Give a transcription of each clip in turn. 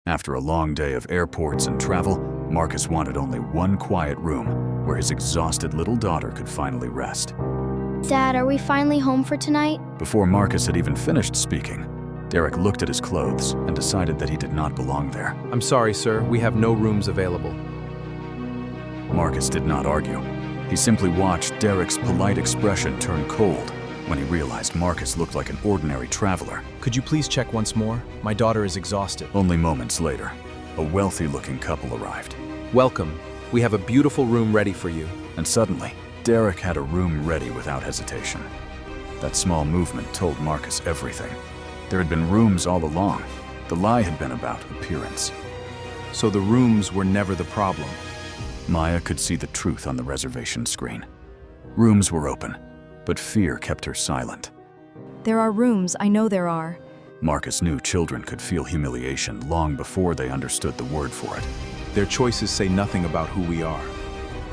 After a long day of airports and travel, Marcus wanted only one quiet room where his exhausted little daughter could finally rest. Dad, are we finally home for tonight? Before Marcus had even finished speaking, Derek looked at his clothes and decided that he did not belong there. I'm sorry, sir. We have no rooms available. Marcus did not argue. He simply watched Derek's polite expression turn cold when he realized Marcus looked like an ordinary traveler. Could you please check once more? My daughter is exhausted. Only moments later, a wealthy-looking couple arrived. Welcome. We have a beautiful room ready for you. And suddenly, Derek had a room ready without hesitation. That small movement told Marcus everything. There had been rooms all along. The lie had been about appearance. So the rooms were never the problem. Maya could see the truth on the reservation screen. Rooms were open, but fear kept her silent. There are rooms, I know there are. Marcus knew children could feel humiliation long before they understood the word for it. Their choices say nothing about who we are.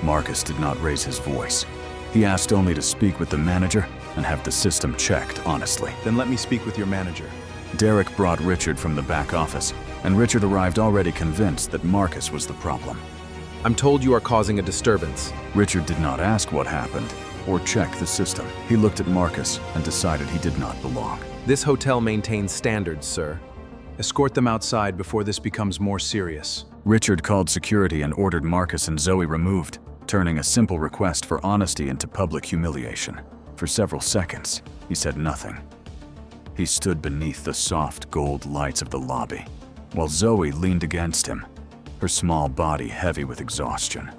Marcus did not raise his voice. He asked only to speak with the manager and have the system checked honestly. Then let me speak with your manager. Derek brought Richard from the back office, and Richard arrived already convinced that Marcus was the problem. I'm told you are causing a disturbance. Richard did not ask what happened or check the system. He looked at Marcus and decided he did not belong. This hotel maintains standards, sir. Escort them outside before this becomes more serious. Richard called security and ordered Marcus and Zoe removed, turning a simple request for honesty into public humiliation. For several seconds, he said nothing. He stood beneath the soft gold lights of the lobby, while Zoe leaned against him, her small body heavy with exhaustion.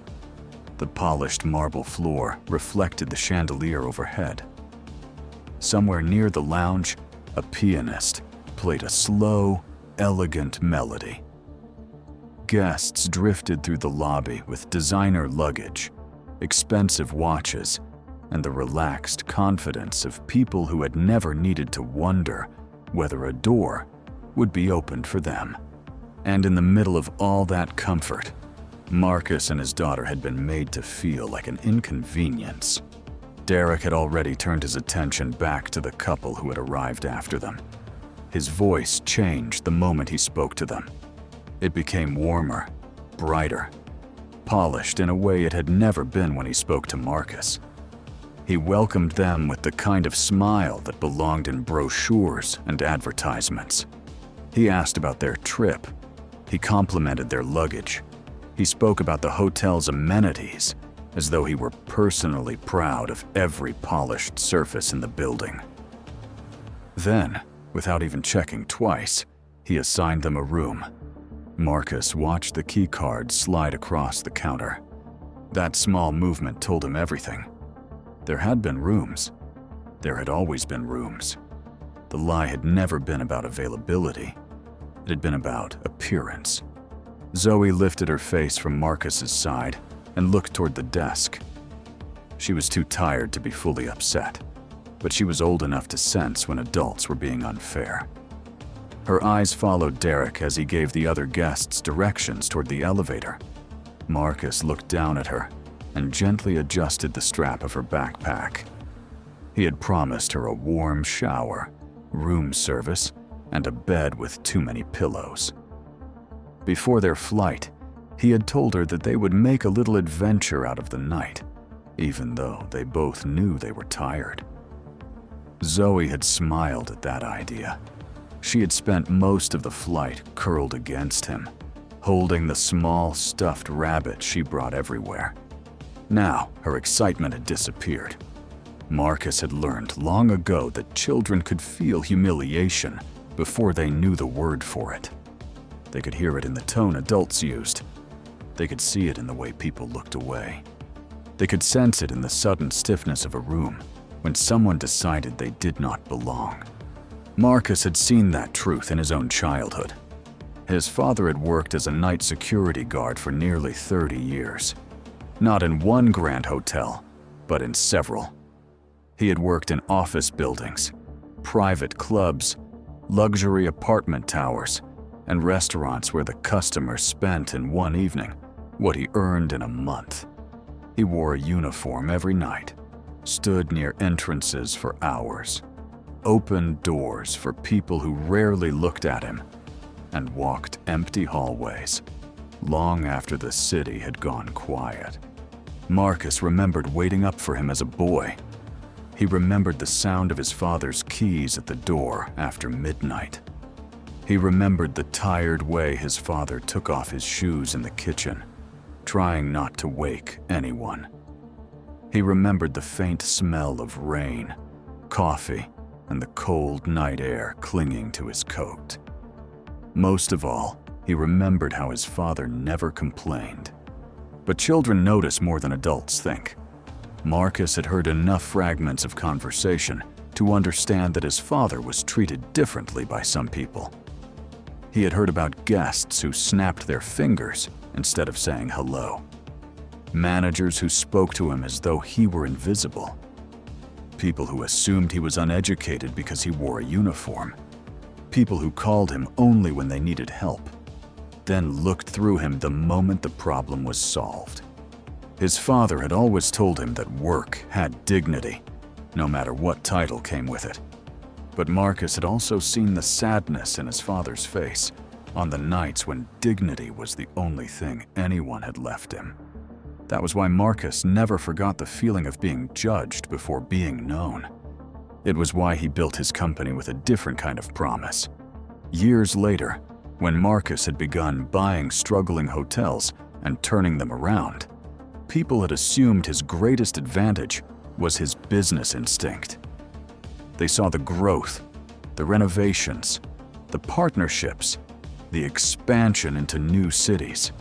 The polished marble floor reflected the chandelier overhead. Somewhere near the lounge, a pianist played a slow, elegant melody. Guests drifted through the lobby with designer luggage, expensive watches, and the relaxed confidence of people who had never needed to wonder whether a door would be opened for them. And in the middle of all that comfort, Marcus and his daughter had been made to feel like an inconvenience. Derek had already turned his attention back to the couple who had arrived after them. His voice changed the moment he spoke to them. It became warmer, brighter, polished in a way it had never been when he spoke to Marcus. He welcomed them with the kind of smile that belonged in brochures and advertisements. He asked about their trip. He complimented their luggage. He spoke about the hotel's amenities, as though he were personally proud of every polished surface in the building. Then, without even checking twice, he assigned them a room. Marcus watched the key card slide across the counter. That small movement told him everything. There had been rooms. There had always been rooms. The lie had never been about availability. It had been about appearance. Zoe lifted her face from Marcus's side and looked toward the desk. She was too tired to be fully upset, but she was old enough to sense when adults were being unfair. Her eyes followed Derek as he gave the other guests directions toward the elevator. Marcus looked down at her and gently adjusted the strap of her backpack. He had promised her a warm shower, room service, and a bed with too many pillows. Before their flight, he had told her that they would make a little adventure out of the night, even though they both knew they were tired. Zoe had smiled at that idea. She had spent most of the flight curled against him, holding the small stuffed rabbit she brought everywhere. Now, her excitement had disappeared. Marcus had learned long ago that children could feel humiliation before they knew the word for it. They could hear it in the tone adults used. They could see it in the way people looked away. They could sense it in the sudden stiffness of a room when someone decided they did not belong. Marcus had seen that truth in his own childhood. His father had worked as a night security guard for nearly 30 years. Not in one grand hotel, but in several. He had worked in office buildings, private clubs, luxury apartment towers, and restaurants where the customers spent in one evening what he earned in a month. He wore a uniform every night, stood near entrances for hours, opened doors for people who rarely looked at him, and walked empty hallways, long after the city had gone quiet. Marcus remembered waiting up for him as a boy. He remembered the sound of his father's keys at the door after midnight. He remembered the tired way his father took off his shoes in the kitchen, trying not to wake anyone. He remembered the faint smell of rain, coffee, and the cold night air clinging to his coat. Most of all, he remembered how his father never complained. But children notice more than adults think. Marcus had heard enough fragments of conversation to understand that his father was treated differently by some people. He had heard about guests who snapped their fingers instead of saying hello. Managers who spoke to him as though he were invisible. People who assumed he was uneducated because he wore a uniform. People who called him only when they needed help, then looked through him the moment the problem was solved. His father had always told him that work had dignity, no matter what title came with it. But Marcus had also seen the sadness in his father's face on the nights when dignity was the only thing anyone had left him. That was why Marcus never forgot the feeling of being judged before being known. It was why he built his company with a different kind of promise. Years later, when Marcus had begun buying struggling hotels and turning them around, people had assumed his greatest advantage was his business instinct. They saw the growth, the renovations, the partnerships, the expansion into new cities.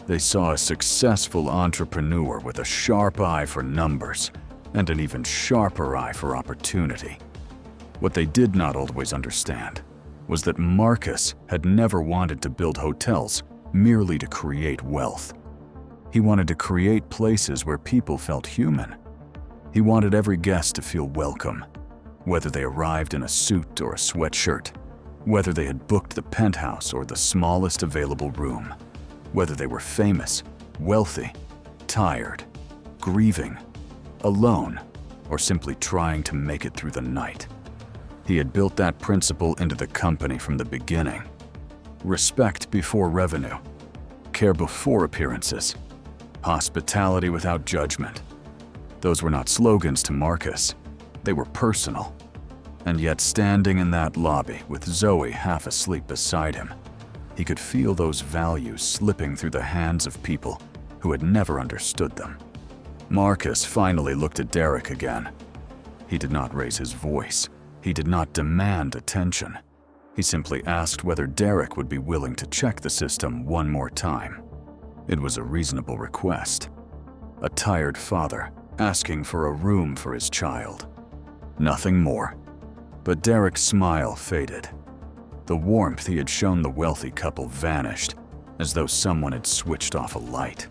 They saw a successful entrepreneur with a sharp eye for numbers and an even sharper eye for opportunity. What they did not always understand was that Marcus had never wanted to build hotels merely to create wealth. He wanted to create places where people felt human. He wanted every guest to feel welcome, whether they arrived in a suit or a sweatshirt, whether they had booked the penthouse or the smallest available room, whether they were famous, wealthy, tired, grieving, alone, or simply trying to make it through the night. He had built that principle into the company from the beginning. Respect before revenue, care before appearances, hospitality without judgment. Those were not slogans to Marcus. They were personal. And yet, standing in that lobby with Zoe half asleep beside him, he could feel those values slipping through the hands of people who had never understood them. Marcus finally looked at Derek again. He did not raise his voice. He did not demand attention. He simply asked whether Derek would be willing to check the system one more time. It was a reasonable request. A tired father asking for a room for his child. Nothing more. But Derek's smile faded. The warmth he had shown the wealthy couple vanished, as though someone had switched off a light.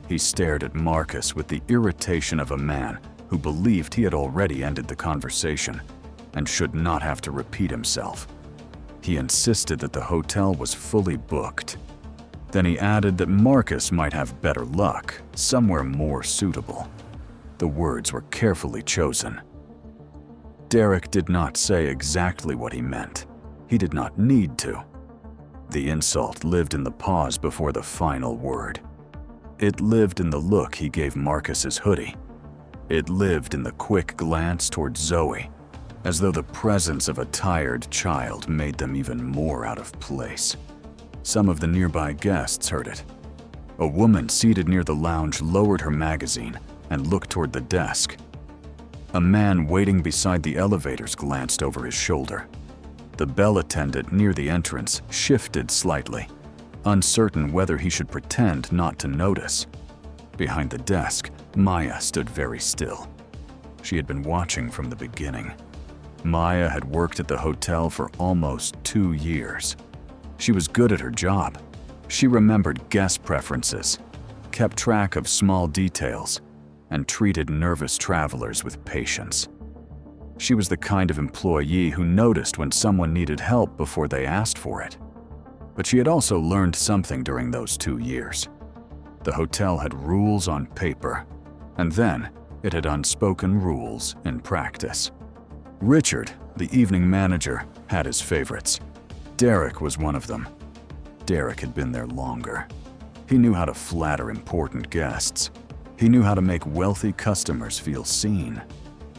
He stared at Marcus with the irritation of a man who believed he had already ended the conversation and should not have to repeat himself. He insisted that the hotel was fully booked. Then he added that Marcus might have better luck somewhere more suitable. The words were carefully chosen. Derek did not say exactly what he meant. He did not need to. The insult lived in the pause before the final word. It lived in the look he gave Marcus's hoodie. It lived in the quick glance toward Zoe, as though the presence of a tired child made them even more out of place. Some of the nearby guests heard it. A woman seated near the lounge lowered her magazine and looked toward the desk. A man waiting beside the elevators glanced over his shoulder. The bell attendant near the entrance shifted slightly, uncertain whether he should pretend not to notice. Behind the desk, Maya stood very still. She had been watching from the beginning. Maya had worked at the hotel for almost 2 years. She was good at her job. She remembered guest preferences, kept track of small details, and treated nervous travelers with patience. She was the kind of employee who noticed when someone needed help before they asked for it. But she had also learned something during those 2 years. The hotel had rules on paper, and then it had unspoken rules in practice. Richard, the evening manager, had his favorites. Derek was one of them. Derek had been there longer. He knew how to flatter important guests. He knew how to make wealthy customers feel seen.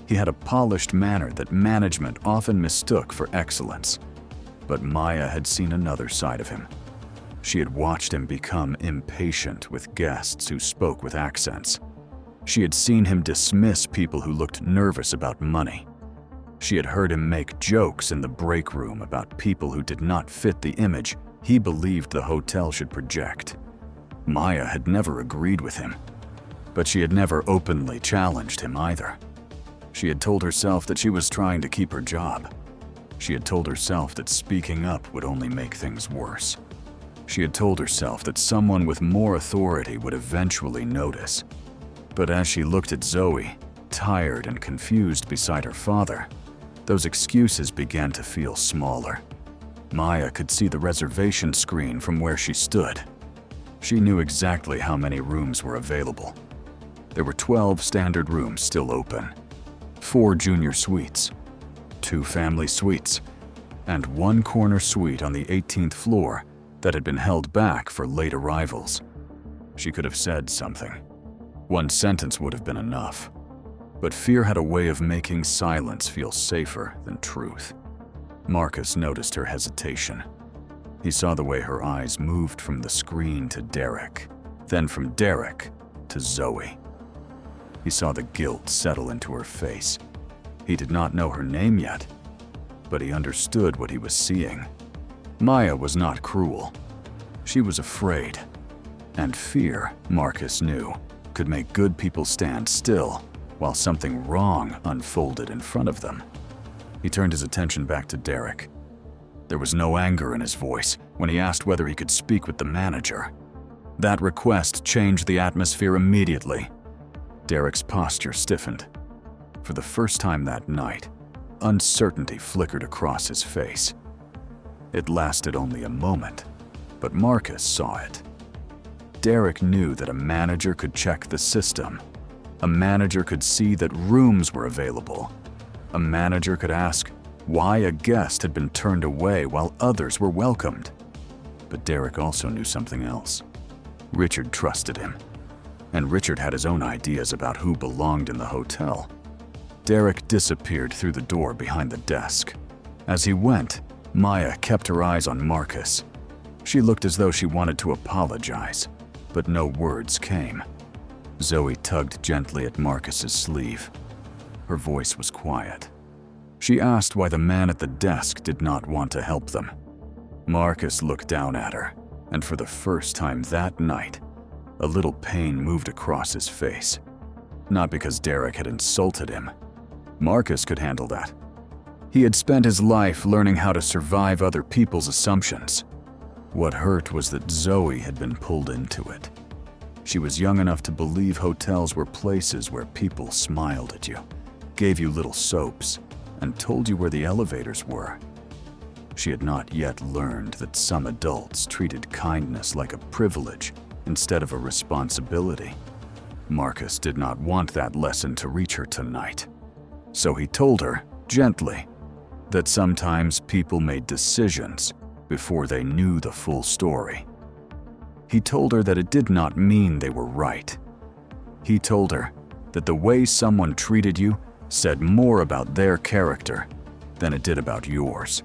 He had a polished manner that management often mistook for excellence. But Maya had seen another side of him. She had watched him become impatient with guests who spoke with accents. She had seen him dismiss people who looked nervous about money. She had heard him make jokes in the break room about people who did not fit the image he believed the hotel should project. Maya had never agreed with him, but she had never openly challenged him either. She had told herself that she was trying to keep her job. She had told herself that speaking up would only make things worse. She had told herself that someone with more authority would eventually notice. But as she looked at Zoe, tired and confused beside her father, those excuses began to feel smaller. Maya could see the reservation screen from where she stood. She knew exactly how many rooms were available. There were 12 standard rooms still open, 4 junior suites, 2 family suites, and 1 corner suite on the 18th floor that had been held back for late arrivals. She could have said something. One sentence would have been enough. But fear had a way of making silence feel safer than truth. Marcus noticed her hesitation. He saw the way her eyes moved from the screen to Derek, then from Derek to Zoe. He saw the guilt settle into her face. He did not know her name yet, but he understood what he was seeing. Maya was not cruel. She was afraid. And fear, Marcus knew, could make good people stand still while something wrong unfolded in front of them. He turned his attention back to Derek. There was no anger in his voice when he asked whether he could speak with the manager. That request changed the atmosphere immediately. Derek's posture stiffened. For the first time that night, uncertainty flickered across his face. It lasted only a moment, but Marcus saw it. Derek knew that a manager could check the system. A manager could see that rooms were available. A manager could ask why a guest had been turned away while others were welcomed. But Derek also knew something else. Richard trusted him, and Richard had his own ideas about who belonged in the hotel. Derek disappeared through the door behind the desk. As he went, Maya kept her eyes on Marcus. She looked as though she wanted to apologize, but no words came. Zoe tugged gently at Marcus's sleeve. Her voice was quiet. She asked why the man at the desk did not want to help them. Marcus looked down at her, and for the first time that night, a little pain moved across his face. Not because Derek had insulted him. Marcus could handle that. He had spent his life learning how to survive other people's assumptions. What hurt was that Zoe had been pulled into it. She was young enough to believe hotels were places where people smiled at you, gave you little soaps, and told you where the elevators were. She had not yet learned that some adults treated kindness like a privilege instead of a responsibility. Marcus did not want that lesson to reach her tonight. So he told her, gently, that sometimes people made decisions before they knew the full story. He told her that it did not mean they were right. He told her that the way someone treated you said more about their character than it did about yours.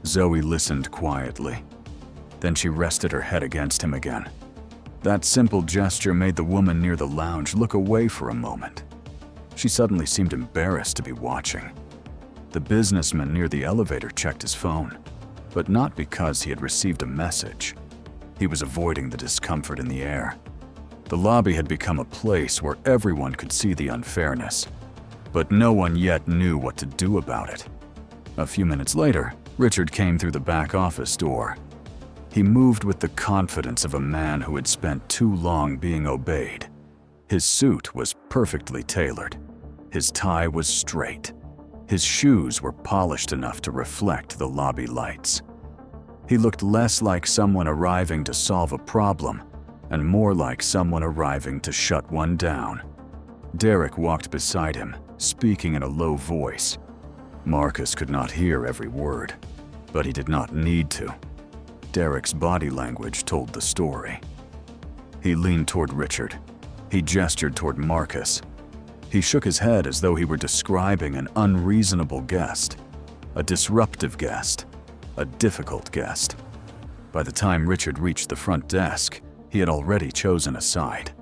Zoe listened quietly. Then she rested her head against him again. That simple gesture made the woman near the lounge look away for a moment. She suddenly seemed embarrassed to be watching. The businessman near the elevator checked his phone, but not because he had received a message. He was avoiding the discomfort in the air. The lobby had become a place where everyone could see the unfairness, but no one yet knew what to do about it. A few minutes later, Richard came through the back office door. He moved with the confidence of a man who had spent too long being obeyed. His suit was perfectly tailored. His tie was straight. His shoes were polished enough to reflect the lobby lights. He looked less like someone arriving to solve a problem and more like someone arriving to shut one down. Derek walked beside him, speaking in a low voice. Marcus could not hear every word, But he did not need to. Derek's body language told the story. He leaned toward Richard. He gestured toward Marcus. He shook his head as though he were describing an unreasonable guest, a disruptive guest, a difficult guest. By the time Richard reached the front desk, he had already chosen a side.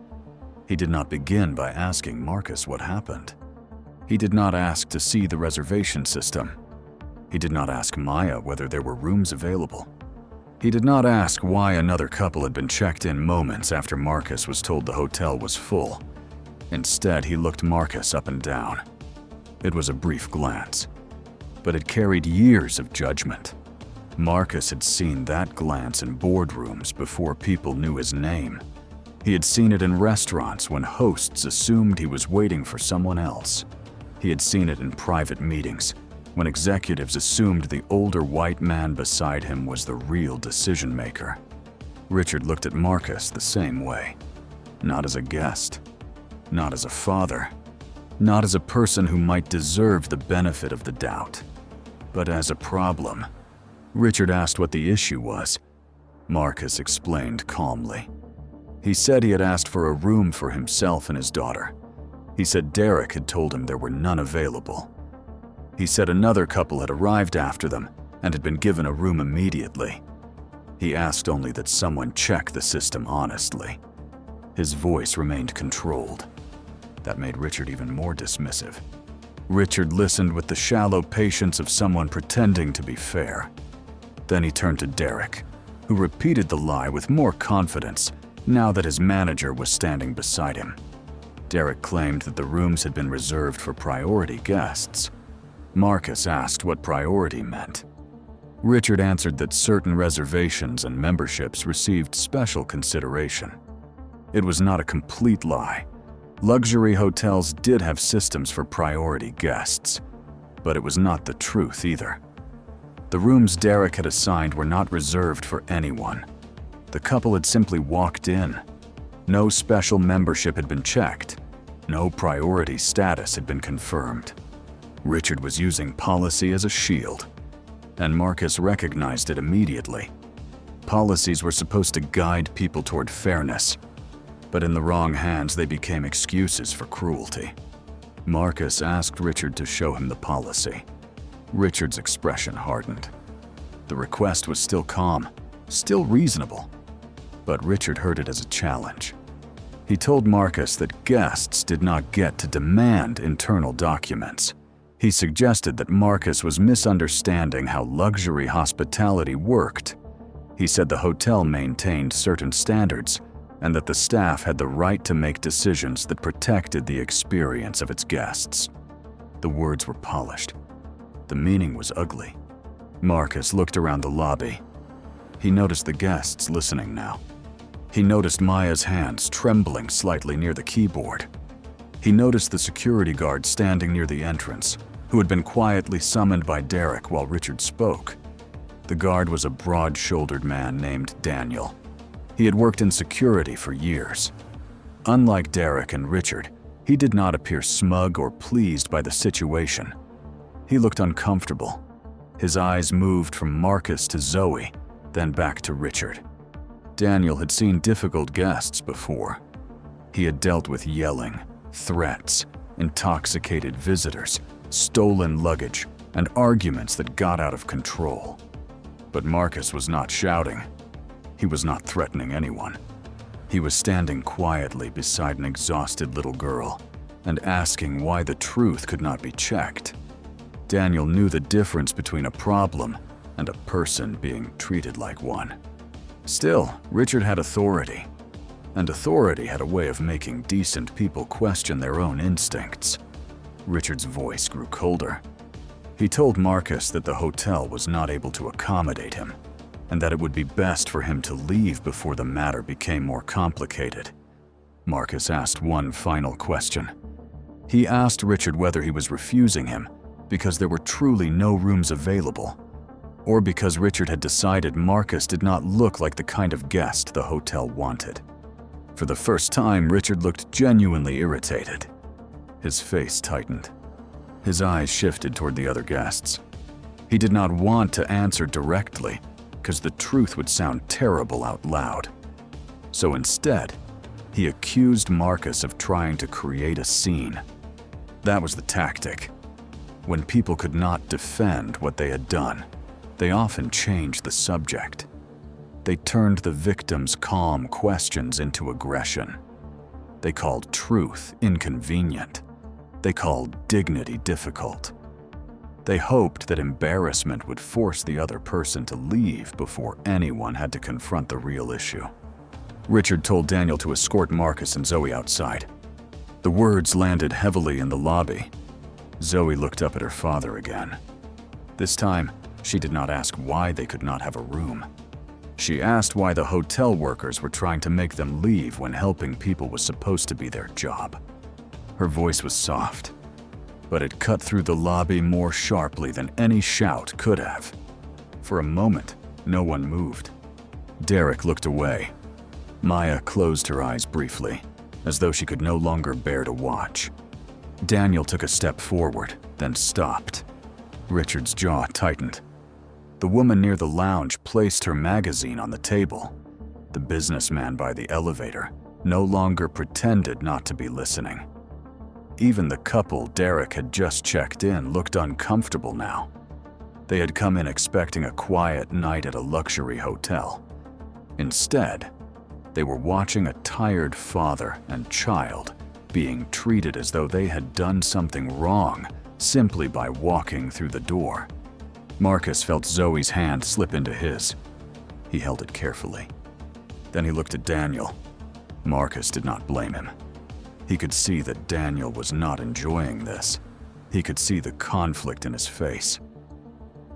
He did not begin by asking Marcus what happened. He did not ask to see the reservation system. He did not ask Maya whether there were rooms available. He did not ask why another couple had been checked in moments after Marcus was told the hotel was full. Instead, he looked Marcus up and down. It was a brief glance, but it carried years of judgment. Marcus had seen that glance in boardrooms before people knew his name. He had seen it in restaurants when hosts assumed he was waiting for someone else. He had seen it in private meetings when executives assumed the older white man beside him was the real decision maker. Richard looked at Marcus the same way. Not as a guest, not as a father, not as a person who might deserve the benefit of the doubt, but as a problem. Richard asked what the issue was. Marcus explained calmly. He said he had asked for a room for himself and his daughter. He said Derek had told him there were none available. He said another couple had arrived after them and had been given a room immediately. He asked only that someone check the system honestly. His voice remained controlled. That made Richard even more dismissive. Richard listened with the shallow patience of someone pretending to be fair. Then he turned to Derek, who repeated the lie with more confidence now that his manager was standing beside him. Derek claimed that the rooms had been reserved for priority guests. Marcus asked what priority meant. Richard answered that certain reservations and memberships received special consideration. It was not a complete lie. Luxury hotels did have systems for priority guests, but it was not the truth either. The rooms Derek had assigned were not reserved for anyone. The couple had simply walked in. No special membership had been checked. No priority status had been confirmed. Richard was using policy as a shield, and Marcus recognized it immediately. Policies were supposed to guide people toward fairness, but in the wrong hands they became excuses for cruelty. Marcus asked Richard to show him the policy. Richard's expression hardened. The request was still calm, still reasonable, but Richard heard it as a challenge. He told Marcus that guests did not get to demand internal documents. He suggested that Marcus was misunderstanding how luxury hospitality worked. He said the hotel maintained certain standards and that the staff had the right to make decisions that protected the experience of its guests. The words were polished. The meaning was ugly. Marcus looked around the lobby. He noticed the guests listening now. He noticed Maya's hands trembling slightly near the keyboard. He noticed the security guard standing near the entrance, who had been quietly summoned by Derek while Richard spoke. The guard was a broad-shouldered man named Daniel. He had worked in security for years. Unlike Derek and Richard, he did not appear smug or pleased by the situation. He looked uncomfortable. His eyes moved from Marcus to Zoe, then back to Richard. Daniel had seen difficult guests before. He had dealt with yelling, threats, intoxicated visitors, stolen luggage, and arguments that got out of control. But Marcus was not shouting. He was not threatening anyone. He was standing quietly beside an exhausted little girl and asking why the truth could not be checked. Daniel knew the difference between a problem and a person being treated like one. Still, Richard had authority, and authority had a way of making decent people question their own instincts. Richard's voice grew colder. He told Marcus that the hotel was not able to accommodate him, and that it would be best for him to leave before the matter became more complicated. Marcus asked one final question. He asked Richard whether he was refusing him because there were truly no rooms available, or because Richard had decided Marcus did not look like the kind of guest the hotel wanted. For the first time, Richard looked genuinely irritated. His face tightened. His eyes shifted toward the other guests. He did not want to answer directly, because the truth would sound terrible out loud. So instead, he accused Marcus of trying to create a scene. That was the tactic. When people could not defend what they had done, they often changed the subject. They turned the victim's calm questions into aggression. They called truth inconvenient. They called dignity difficult. They hoped that embarrassment would force the other person to leave before anyone had to confront the real issue. Richard told Daniel to escort Marcus and Zoe outside. The words landed heavily in the lobby. Zoe looked up at her father again. This time, she did not ask why they could not have a room. She asked why the hotel workers were trying to make them leave when helping people was supposed to be their job. Her voice was soft, but it cut through the lobby more sharply than any shout could have. For a moment, no one moved. Derek looked away. Maya closed her eyes briefly, as though she could no longer bear to watch. Daniel took a step forward, then stopped. Richard's jaw tightened. The woman near the lounge placed her magazine on the table. The businessman by the elevator no longer pretended not to be listening. Even the couple Derek had just checked in looked uncomfortable now. They had come in expecting a quiet night at a luxury hotel. Instead, they were watching a tired father and child being treated as though they had done something wrong simply by walking through the door. Marcus felt Zoe's hand slip into his. He held it carefully. Then he looked at Daniel. Marcus did not blame him. He could see that Daniel was not enjoying this. He could see the conflict in his face.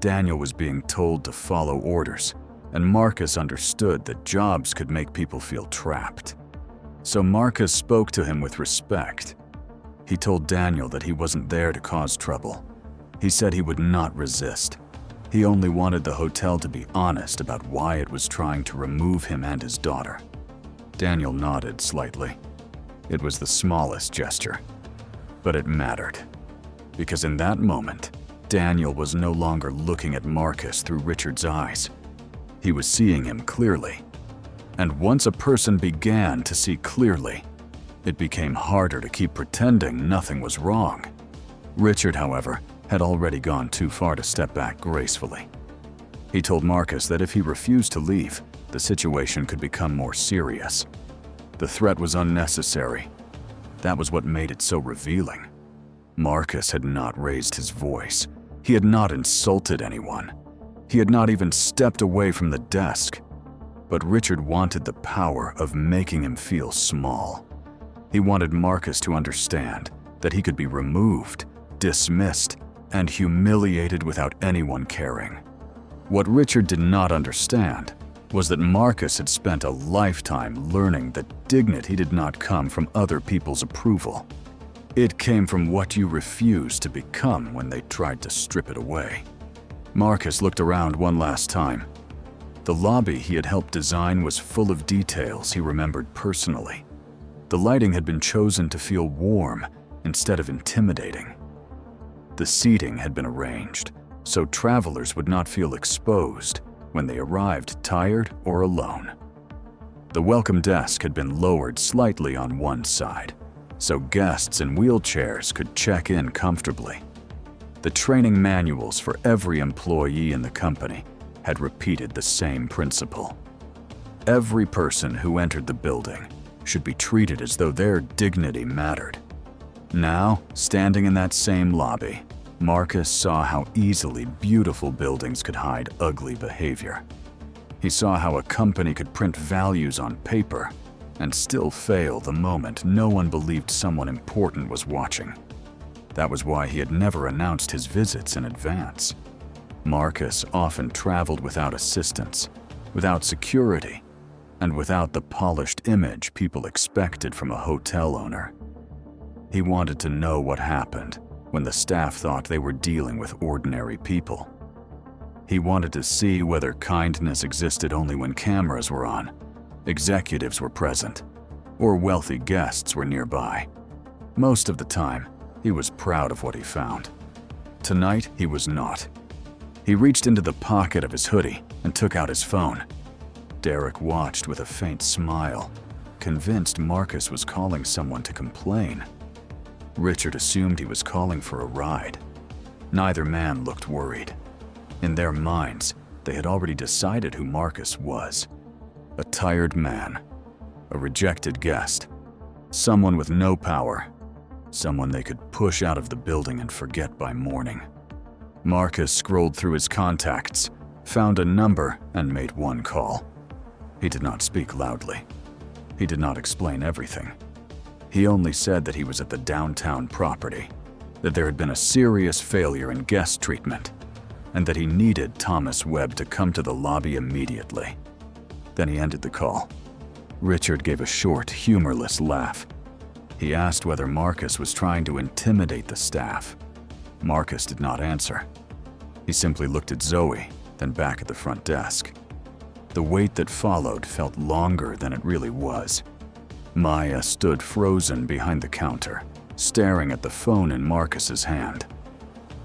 Daniel was being told to follow orders, and Marcus understood that jobs could make people feel trapped. So Marcus spoke to him with respect. He told Daniel that he wasn't there to cause trouble. He said he would not resist. He only wanted the hotel to be honest about why it was trying to remove him and his daughter. Daniel nodded slightly. It was the smallest gesture, but it mattered. Because in that moment, Daniel was no longer looking at Marcus through Richard's eyes. He was seeing him clearly. And once a person began to see clearly, it became harder to keep pretending nothing was wrong. Richard, however, had already gone too far to step back gracefully. He told Marcus that if he refused to leave, the situation could become more serious. The threat was unnecessary. That was what made it so revealing. Marcus had not raised his voice. He had not insulted anyone. He had not even stepped away from the desk. But Richard wanted the power of making him feel small. He wanted Marcus to understand that he could be removed, dismissed, and humiliated without anyone caring. What Richard did not understand was that Marcus had spent a lifetime learning that dignity did not come from other people's approval. It came from what you refused to become when they tried to strip it away. Marcus looked around one last time. The lobby he had helped design was full of details he remembered personally. The lighting had been chosen to feel warm instead of intimidating. The seating had been arranged so travelers would not feel exposed when they arrived tired or alone. The welcome desk had been lowered slightly on one side, so guests in wheelchairs could check in comfortably. The training manuals for every employee in the company had repeated the same principle. Every person who entered the building should be treated as though their dignity mattered. Now, standing in that same lobby, Marcus saw how easily beautiful buildings could hide ugly behavior. He saw how a company could print values on paper and still fail the moment no one believed someone important was watching. That was why he had never announced his visits in advance. Marcus often traveled without assistance, without security, and without the polished image people expected from a hotel owner. He wanted to know what happened when the staff thought they were dealing with ordinary people. He wanted to see whether kindness existed only when cameras were on, executives were present, or wealthy guests were nearby. Most of the time, he was proud of what he found. Tonight, he was not. He reached into the pocket of his hoodie and took out his phone. Derek watched with a faint smile, convinced Marcus was calling someone to complain. Richard assumed he was calling for a ride. Neither man looked worried. In their minds, they had already decided who Marcus was. A tired man, a rejected guest, someone with no power, someone they could push out of the building and forget by morning. Marcus scrolled through his contacts, found a number, and made one call. He did not speak loudly. He did not explain everything. He only said that he was at the downtown property, that there had been a serious failure in guest treatment, and that he needed Thomas Webb to come to the lobby immediately. Then he ended the call. Richard gave a short, humorless laugh. He asked whether Marcus was trying to intimidate the staff. Marcus did not answer. He simply looked at Zoe, then back at the front desk. The wait that followed felt longer than it really was. Maya stood frozen behind the counter, staring at the phone in Marcus's hand.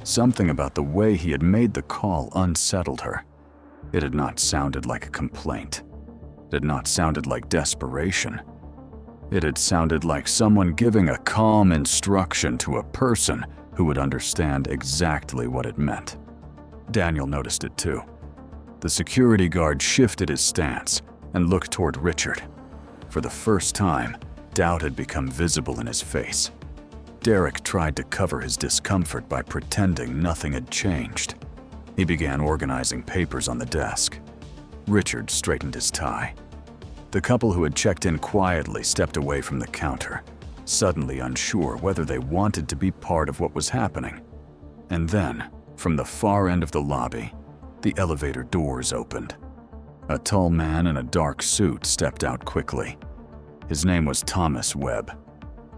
Something about the way he had made the call unsettled her. It had not sounded like a complaint. It had not sounded like desperation. It had sounded like someone giving a calm instruction to a person who would understand exactly what it meant. Daniel noticed it too. The security guard shifted his stance and looked toward Richard. For the first time, doubt had become visible in his face. Derek tried to cover his discomfort by pretending nothing had changed. He began organizing papers on the desk. Richard straightened his tie. The couple who had checked in quietly stepped away from the counter, suddenly unsure whether they wanted to be part of what was happening. And then, from the far end of the lobby, the elevator doors opened. A tall man in a dark suit stepped out quickly. His name was Thomas Webb.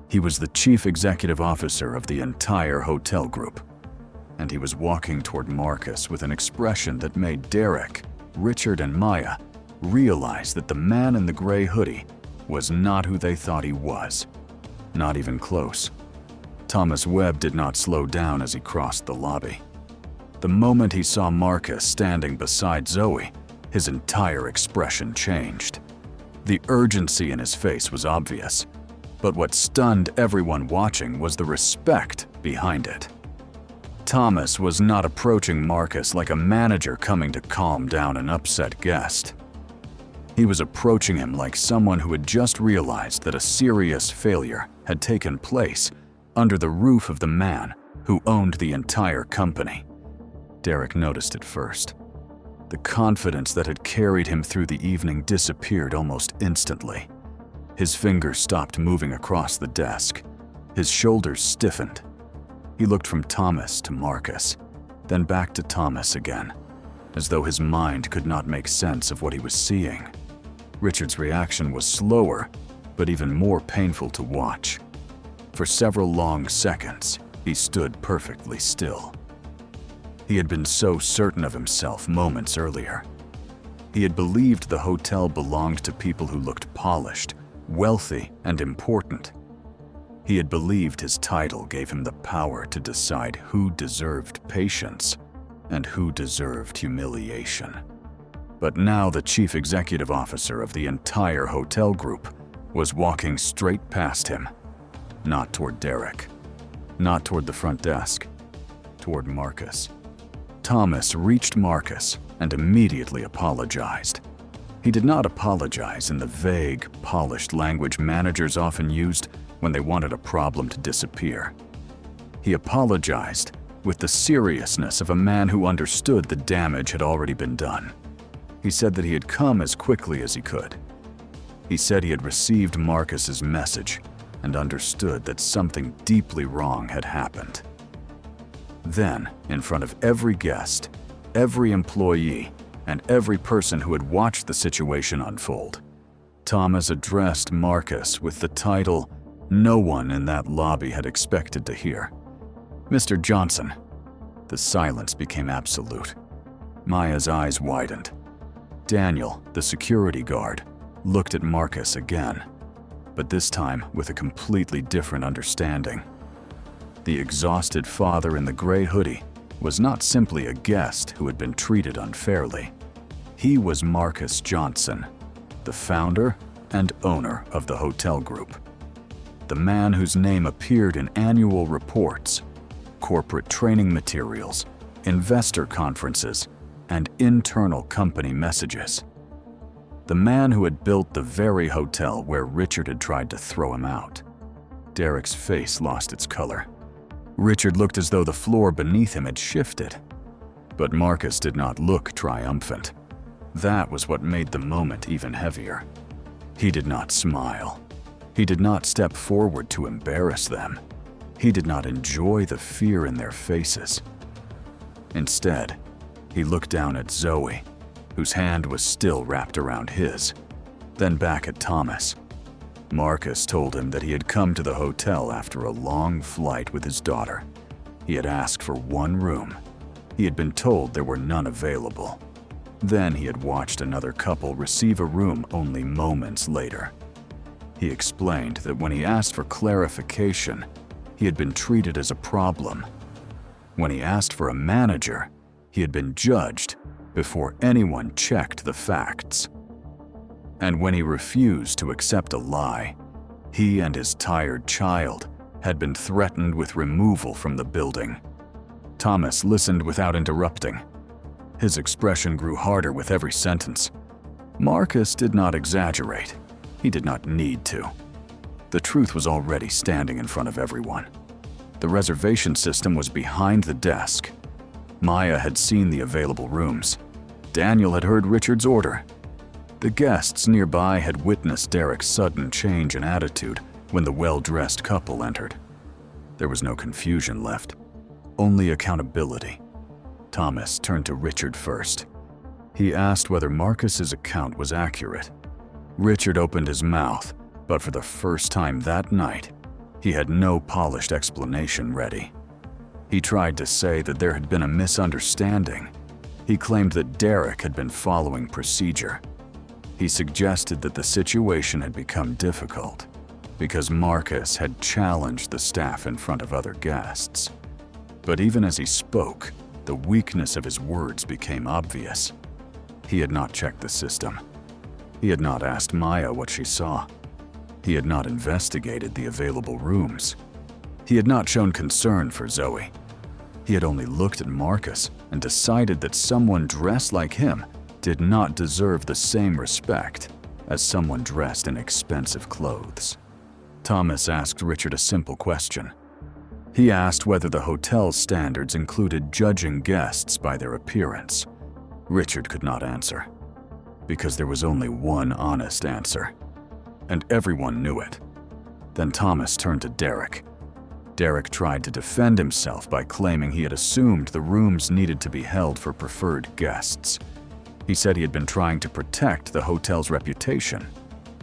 He was the chief executive officer of the entire hotel group, and he was walking toward Marcus with an expression that made Derek, Richard, and Maya realize that the man in the gray hoodie was not who they thought he was. Not even close. Thomas Webb did not slow down as he crossed the lobby. The moment he saw Marcus standing beside Zoe, his entire expression changed. The urgency in his face was obvious, but what stunned everyone watching was the respect behind it. Thomas was not approaching Marcus like a manager coming to calm down an upset guest. He was approaching him like someone who had just realized that a serious failure had taken place under the roof of the man who owned the entire company. Derek noticed it first. The confidence that had carried him through the evening disappeared almost instantly. His fingers stopped moving across the desk. His shoulders stiffened. He looked from Thomas to Marcus, then back to Thomas again, as though his mind could not make sense of what he was seeing. Richard's reaction was slower, but even more painful to watch. For several long seconds, he stood perfectly still. He had been so certain of himself moments earlier. He had believed the hotel belonged to people who looked polished, wealthy, and important. He had believed his title gave him the power to decide who deserved patience and who deserved humiliation. But now the chief executive officer of the entire hotel group was walking straight past him, not toward Derek, not toward the front desk, toward Marcus. Thomas reached Marcus and immediately apologized. He did not apologize in the vague, polished language managers often used when they wanted a problem to disappear. He apologized with the seriousness of a man who understood the damage had already been done. He said that he had come as quickly as he could. He said he had received Marcus's message and understood that something deeply wrong had happened. Then, in front of every guest, every employee, and every person who had watched the situation unfold, Thomas addressed Marcus with the title no one in that lobby had expected to hear. "Mr. Johnson." The silence became absolute. Maya's eyes widened. Daniel, the security guard, looked at Marcus again, but this time with a completely different understanding. The exhausted father in the gray hoodie was not simply a guest who had been treated unfairly. He was Marcus Johnson, the founder and owner of the hotel group. The man whose name appeared in annual reports, corporate training materials, investor conferences, and internal company messages. The man who had built the very hotel where Richard had tried to throw him out. Derek's face lost its color. Richard looked as though the floor beneath him had shifted. But Marcus did not look triumphant. That was what made the moment even heavier. He did not smile. He did not step forward to embarrass them. He did not enjoy the fear in their faces. Instead, he looked down at Zoe, whose hand was still wrapped around his, then back at Thomas. Marcus told him that he had come to the hotel after a long flight with his daughter. He had asked for one room. He had been told there were none available. Then he had watched another couple receive a room only moments later. He explained that when he asked for clarification, he had been treated as a problem. When he asked for a manager, he had been judged before anyone checked the facts. And when he refused to accept a lie, he and his tired child had been threatened with removal from the building. Thomas listened without interrupting. His expression grew harder with every sentence. Marcus did not exaggerate. He did not need to. The truth was already standing in front of everyone. The reservation system was behind the desk. Maya had seen the available rooms. Daniel had heard Richard's order. The guests nearby had witnessed Derek's sudden change in attitude when the well-dressed couple entered. There was no confusion left, only accountability. Thomas turned to Richard first. He asked whether Marcus's account was accurate. Richard opened his mouth, but for the first time that night, he had no polished explanation ready. He tried to say that there had been a misunderstanding. He claimed that Derek had been following procedure. He suggested that the situation had become difficult because Marcus had challenged the staff in front of other guests. But even as he spoke, the weakness of his words became obvious. He had not checked the system. He had not asked Maya what she saw. He had not investigated the available rooms. He had not shown concern for Zoe. He had only looked at Marcus and decided that someone dressed like him did not deserve the same respect as someone dressed in expensive clothes. Thomas asked Richard a simple question. He asked whether the hotel's standards included judging guests by their appearance. Richard could not answer, because there was only one honest answer, and everyone knew it. Then Thomas turned to Derek. Derek tried to defend himself by claiming he had assumed the rooms needed to be held for preferred guests. He said he had been trying to protect the hotel's reputation.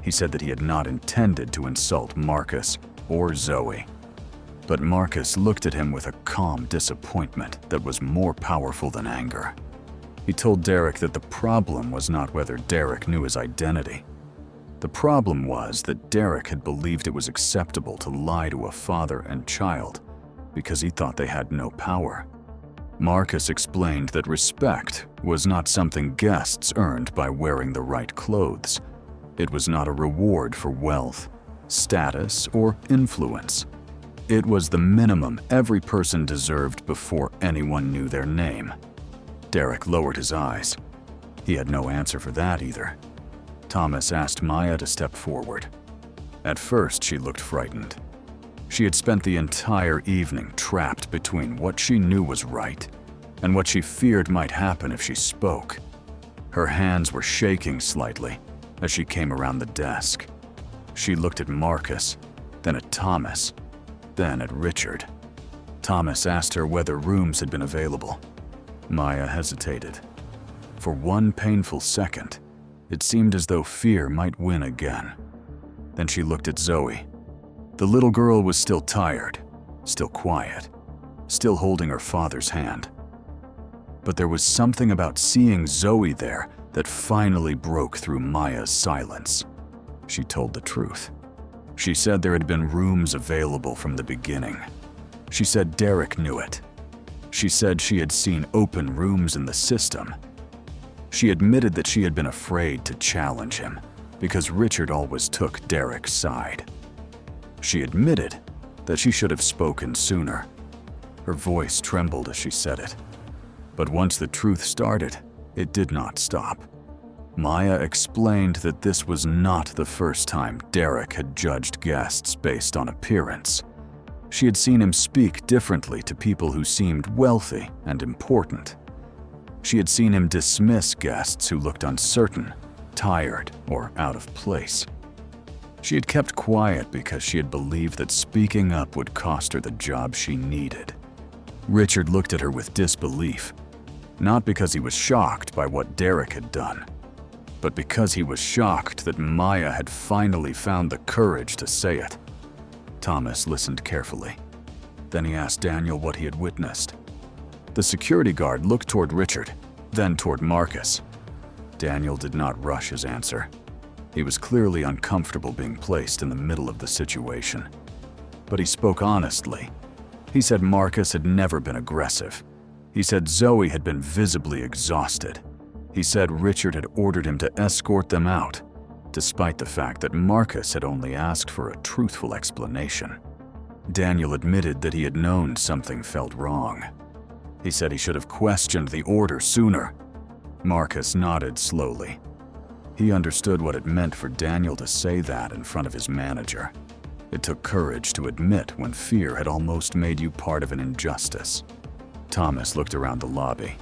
He said that he had not intended to insult Marcus or Zoe. But Marcus looked at him with a calm disappointment that was more powerful than anger. He told Derek that the problem was not whether Derek knew his identity. The problem was that Derek had believed it was acceptable to lie to a father and child because he thought they had no power. Marcus explained that respect was not something guests earned by wearing the right clothes. It was not a reward for wealth, status, or influence. It was the minimum every person deserved before anyone knew their name. Derek lowered his eyes. He had no answer for that either. Thomas asked Maya to step forward. At first, she looked frightened. She had spent the entire evening trapped between what she knew was right and what she feared might happen if she spoke. Her hands were shaking slightly as she came around the desk. She looked at Marcus, then at Thomas, then at Richard. Thomas asked her whether rooms had been available. Maya hesitated. For one painful second, it seemed as though fear might win again. Then she looked at Zoe. The little girl was still tired, still quiet, still holding her father's hand. But there was something about seeing Zoe there that finally broke through Maya's silence. She told the truth. She said there had been rooms available from the beginning. She said Derek knew it. She said she had seen open rooms in the system. She admitted that she had been afraid to challenge him because Richard always took Derek's side. She admitted that she should have spoken sooner. Her voice trembled as she said it. But once the truth started, it did not stop. Maya explained that this was not the first time Derek had judged guests based on appearance. She had seen him speak differently to people who seemed wealthy and important. She had seen him dismiss guests who looked uncertain, tired, or out of place. She had kept quiet because she had believed that speaking up would cost her the job she needed. Richard looked at her with disbelief, not because he was shocked by what Derek had done, but because he was shocked that Maya had finally found the courage to say it. Thomas listened carefully. Then he asked Daniel what he had witnessed. The security guard looked toward Richard, then toward Marcus. Daniel did not rush his answer. He was clearly uncomfortable being placed in the middle of the situation. But he spoke honestly. He said Marcus had never been aggressive. He said Zoe had been visibly exhausted. He said Richard had ordered him to escort them out, despite the fact that Marcus had only asked for a truthful explanation. Daniel admitted that he had known something felt wrong. He said he should have questioned the order sooner. Marcus nodded slowly. He understood what it meant for Daniel to say that in front of his manager. It took courage to admit when fear had almost made you part of an injustice. Thomas looked around the lobby.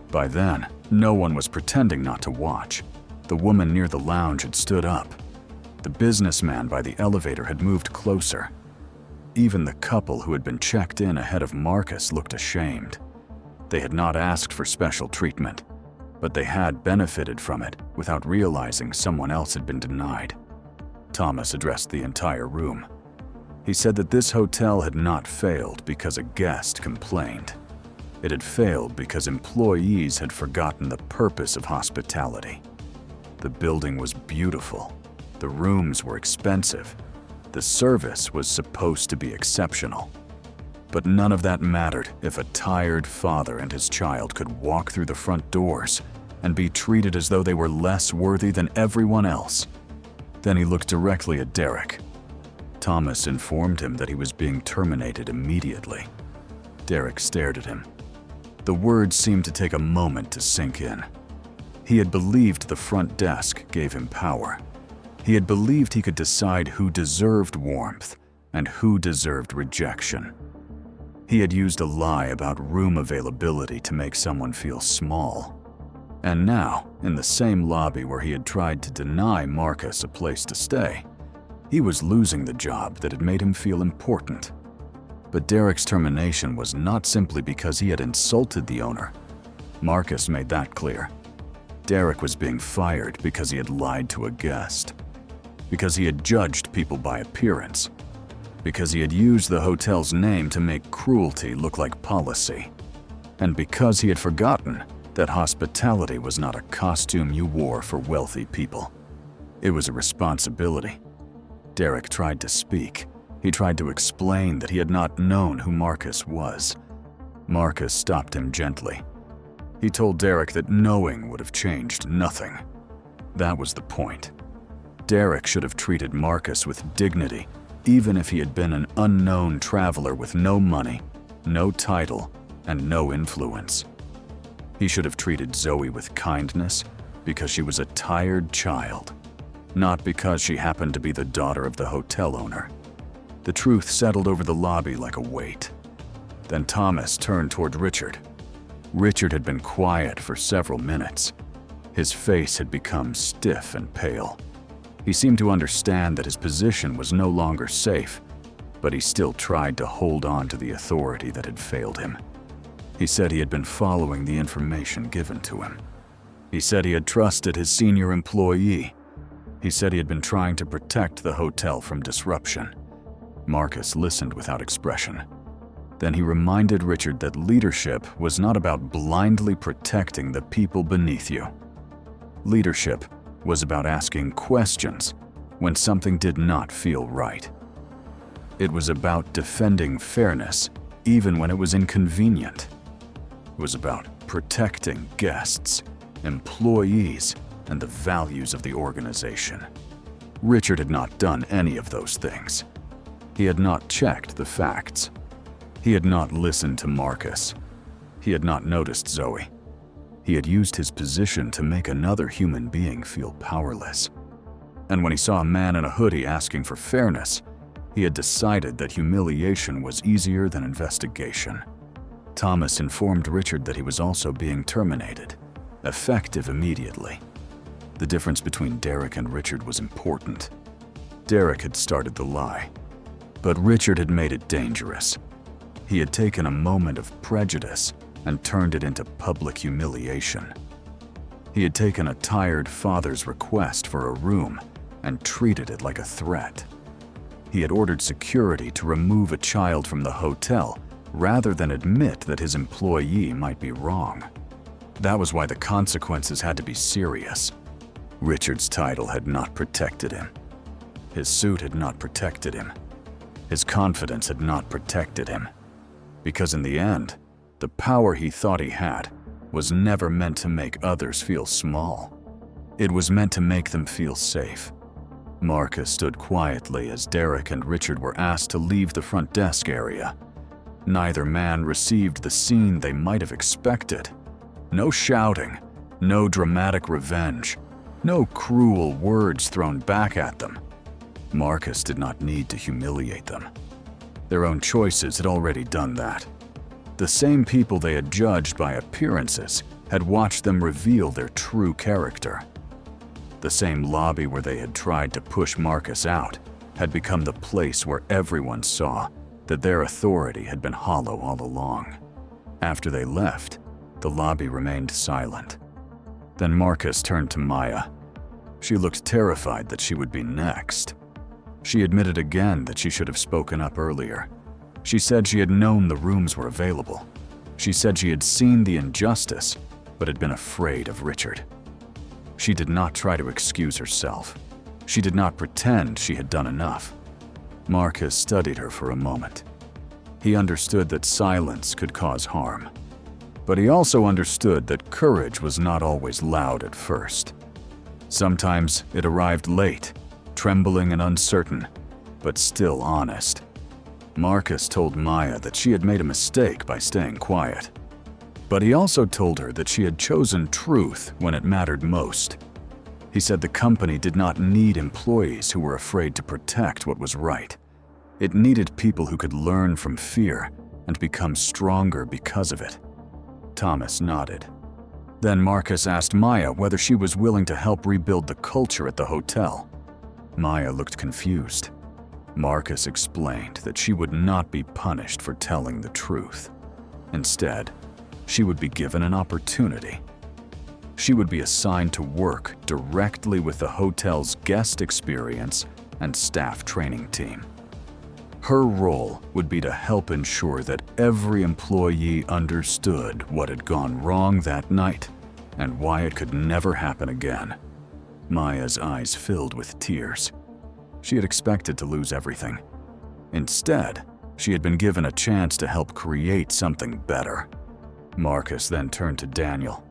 By then, no one was pretending not to watch. The woman near the lounge had stood up. The businessman by the elevator had moved closer. Even the couple who had been checked in ahead of Marcus looked ashamed. They had not asked for special treatment, but they had benefited from it without realizing someone else had been denied. Thomas addressed the entire room. He said that this hotel had not failed because a guest complained. It had failed because employees had forgotten the purpose of hospitality. The building was beautiful. The rooms were expensive. The service was supposed to be exceptional. But none of that mattered if a tired father and his child could walk through the front doors and be treated as though they were less worthy than everyone else. Then he looked directly at Derek. Thomas informed him that he was being terminated immediately. Derek stared at him. The words seemed to take a moment to sink in. He had believed the front desk gave him power. He had believed he could decide who deserved warmth and who deserved rejection. He had used a lie about room availability to make someone feel small. And now, in the same lobby where he had tried to deny Marcus a place to stay, he was losing the job that had made him feel important. But Derek's termination was not simply because he had insulted the owner. Marcus made that clear. Derek was being fired because he had lied to a guest, because he had judged people by appearance, because he had used the hotel's name to make cruelty look like policy, and because he had forgotten that hospitality was not a costume you wore for wealthy people. It was a responsibility. Derek tried to speak. He tried to explain that he had not known who Marcus was. Marcus stopped him gently. He told Derek that knowing would have changed nothing. That was the point. Derek should have treated Marcus with dignity, even if he had been an unknown traveler with no money, no title, and no influence. He should have treated Zoe with kindness because she was a tired child, not because she happened to be the daughter of the hotel owner. The truth settled over the lobby like a weight. Then Thomas turned toward Richard. Richard had been quiet for several minutes. His face had become stiff and pale. He seemed to understand that his position was no longer safe, but he still tried to hold on to the authority that had failed him. He said he had been following the information given to him. He said he had trusted his senior employee. He said he had been trying to protect the hotel from disruption. Marcus listened without expression. Then he reminded Richard that leadership was not about blindly protecting the people beneath you. Leadership was about asking questions when something did not feel right. It was about defending fairness even when it was inconvenient. It was about protecting guests, employees, and the values of the organization. Richard had not done any of those things. He had not checked the facts. He had not listened to Marcus. He had not noticed Zoe. He had used his position to make another human being feel powerless. And when he saw a man in a hoodie asking for fairness, he had decided that humiliation was easier than investigation. Thomas informed Richard that he was also being terminated, effective immediately. The difference between Derek and Richard was important. Derek had started the lie, but Richard had made it dangerous. He had taken a moment of prejudice and turned it into public humiliation. He had taken a tired father's request for a room and treated it like a threat. He had ordered security to remove a child from the hotel rather than admit that his employee might be wrong. That was why the consequences had to be serious. Richard's title had not protected him. His suit had not protected him. His confidence had not protected him. Because in the end, the power he thought he had was never meant to make others feel small. It was meant to make them feel safe. Marcus stood quietly as Derek and Richard were asked to leave the front desk area. Neither man received the scene they might have expected. No shouting, no dramatic revenge, no cruel words thrown back at them. Marcus did not need to humiliate them. Their own choices had already done that. The same people they had judged by appearances had watched them reveal their true character. The same lobby where they had tried to push Marcus out had become the place where everyone saw that their authority had been hollow all along. After they left, the lobby remained silent. Then Marcus turned to Maya. She looked terrified that she would be next. She admitted again that she should have spoken up earlier. She said she had known the rooms were available. She said she had seen the injustice, but had been afraid of Richard. She did not try to excuse herself. She did not pretend she had done enough. Marcus studied her for a moment. He understood that silence could cause harm. But he also understood that courage was not always loud at first. Sometimes it arrived late, trembling and uncertain, but still honest. Marcus told Maya that she had made a mistake by staying quiet. But he also told her that she had chosen truth when it mattered most. He said the company did not need employees who were afraid to protect what was right. It needed people who could learn from fear and become stronger because of it. Thomas nodded. Then Marcus asked Maya whether she was willing to help rebuild the culture at the hotel. Maya looked confused. Marcus explained that she would not be punished for telling the truth. Instead, she would be given an opportunity. She would be assigned to work directly with the hotel's guest experience and staff training team. Her role would be to help ensure that every employee understood what had gone wrong that night and why it could never happen again. Maya's eyes filled with tears. She had expected to lose everything. Instead, she had been given a chance to help create something better. Marcus then turned to Daniel.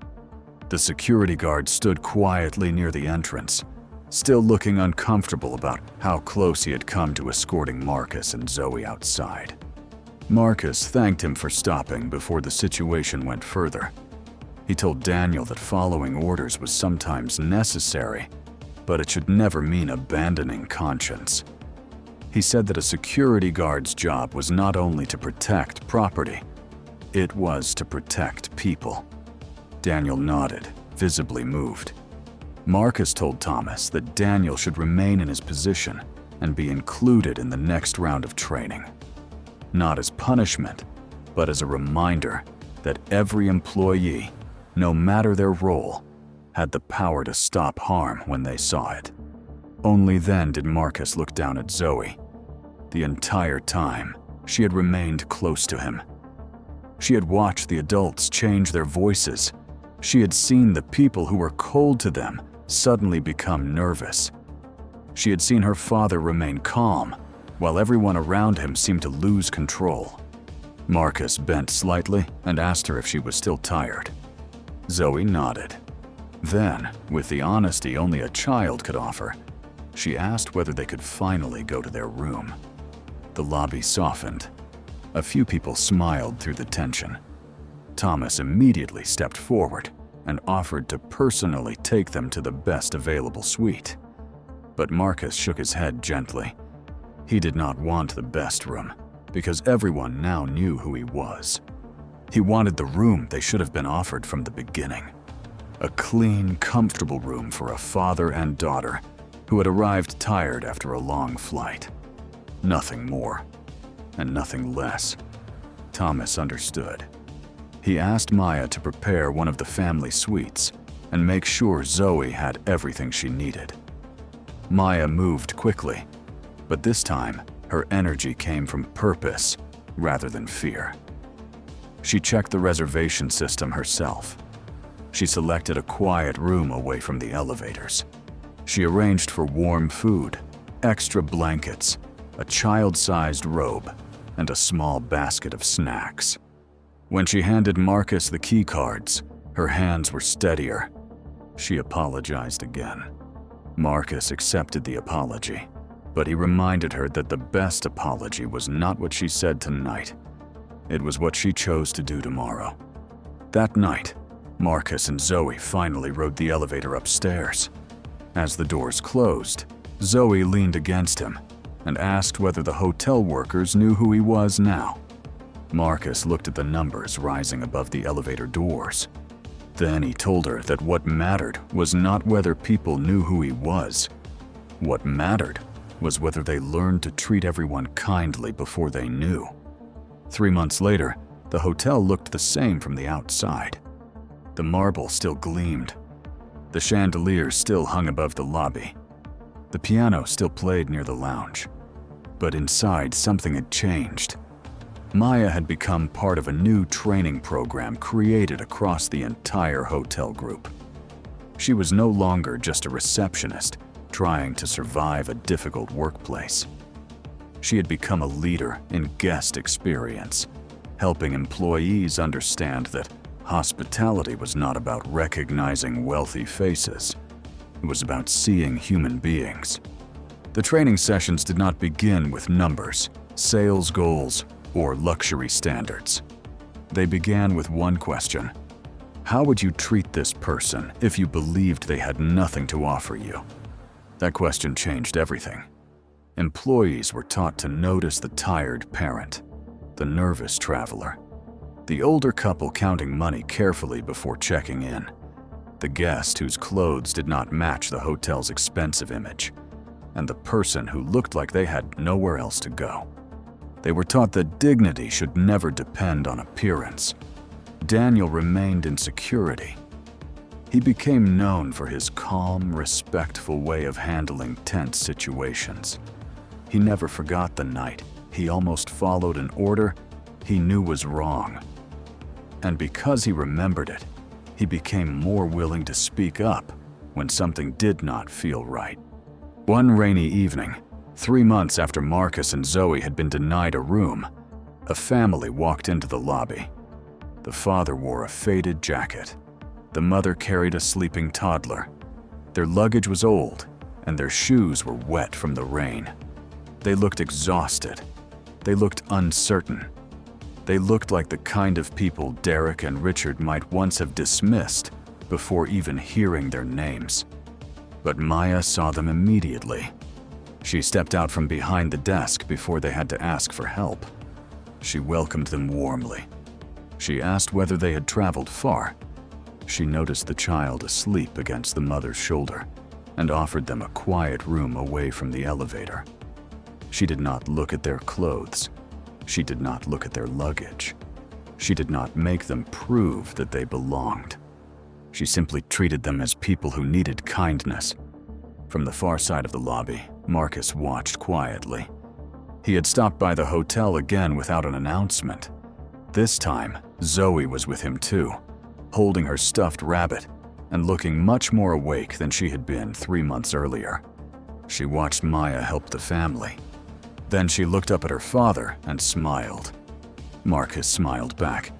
The security guard stood quietly near the entrance, still looking uncomfortable about how close he had come to escorting Marcus and Zoe outside. Marcus thanked him for stopping before the situation went further. He told Daniel that following orders was sometimes necessary, but it should never mean abandoning conscience. He said that a security guard's job was not only to protect property, it was to protect people. Daniel nodded, visibly moved. Marcus told Thomas that Daniel should remain in his position and be included in the next round of training. Not as punishment, but as a reminder that every employee, no matter their role, had the power to stop harm when they saw it. Only then did Marcus look down at Zoe. The entire time, she had remained close to him. She had watched the adults change their voices. She had seen the people who were cold to them suddenly become nervous. She had seen her father remain calm, while everyone around him seemed to lose control. Marcus bent slightly and asked her if she was still tired. Zoe nodded. Then, with the honesty only a child could offer, she asked whether they could finally go to their room. The lobby softened. A few people smiled through the tension. Thomas immediately stepped forward and offered to personally take them to the best available suite. But Marcus shook his head gently. He did not want the best room, because everyone now knew who he was. He wanted the room they should have been offered from the beginning. A clean, comfortable room for a father and daughter who had arrived tired after a long flight. Nothing more, and nothing less. Thomas understood. He asked Maya to prepare one of the family suites and make sure Zoe had everything she needed. Maya moved quickly, but this time her energy came from purpose rather than fear. She checked the reservation system herself. She selected a quiet room away from the elevators. She arranged for warm food, extra blankets, a child-sized robe, and a small basket of snacks. When she handed Marcus the key cards, her hands were steadier. She apologized again. Marcus accepted the apology, but he reminded her that the best apology was not what she said tonight. It was what she chose to do tomorrow. That night, Marcus and Zoe finally rode the elevator upstairs. As the doors closed, Zoe leaned against him and asked whether the hotel workers knew who he was now. Marcus looked at the numbers rising above the elevator doors. Then he told her that what mattered was not whether people knew who he was. What mattered was whether they learned to treat everyone kindly before they knew. 3 months later, the hotel looked the same from the outside. The marble still gleamed. The chandelier still hung above the lobby. The piano still played near the lounge. But inside, something had changed. Maya had become part of a new training program created across the entire hotel group. She was no longer just a receptionist trying to survive a difficult workplace. She had become a leader in guest experience, helping employees understand that hospitality was not about recognizing wealthy faces. It was about seeing human beings. The training sessions did not begin with numbers, sales goals, or luxury standards. They began with one question: how would you treat this person if you believed they had nothing to offer you? That question changed everything. Employees were taught to notice the tired parent, the nervous traveler, the older couple counting money carefully before checking in, the guest whose clothes did not match the hotel's expensive image, and the person who looked like they had nowhere else to go. They were taught that dignity should never depend on appearance. Daniel remained in security. He became known for his calm, respectful way of handling tense situations. He never forgot the night he almost followed an order he knew was wrong. And because he remembered it, he became more willing to speak up when something did not feel right. One rainy evening, 3 months after Marcus and Zoe had been denied a room, a family walked into the lobby. The father wore a faded jacket. The mother carried a sleeping toddler. Their luggage was old, and their shoes were wet from the rain. They looked exhausted. They looked uncertain. They looked like the kind of people Derek and Richard might once have dismissed before even hearing their names. But Maya saw them immediately. She stepped out from behind the desk before they had to ask for help. She welcomed them warmly. She asked whether they had traveled far. She noticed the child asleep against the mother's shoulder and offered them a quiet room away from the elevator. She did not look at their clothes. She did not look at their luggage. She did not make them prove that they belonged. She simply treated them as people who needed kindness. From the far side of the lobby, Marcus watched quietly. He had stopped by the hotel again without an announcement. This time, Zoe was with him too, holding her stuffed rabbit and looking much more awake than she had been 3 months earlier. She watched Maya help the family. Then she looked up at her father and smiled. Marcus smiled back.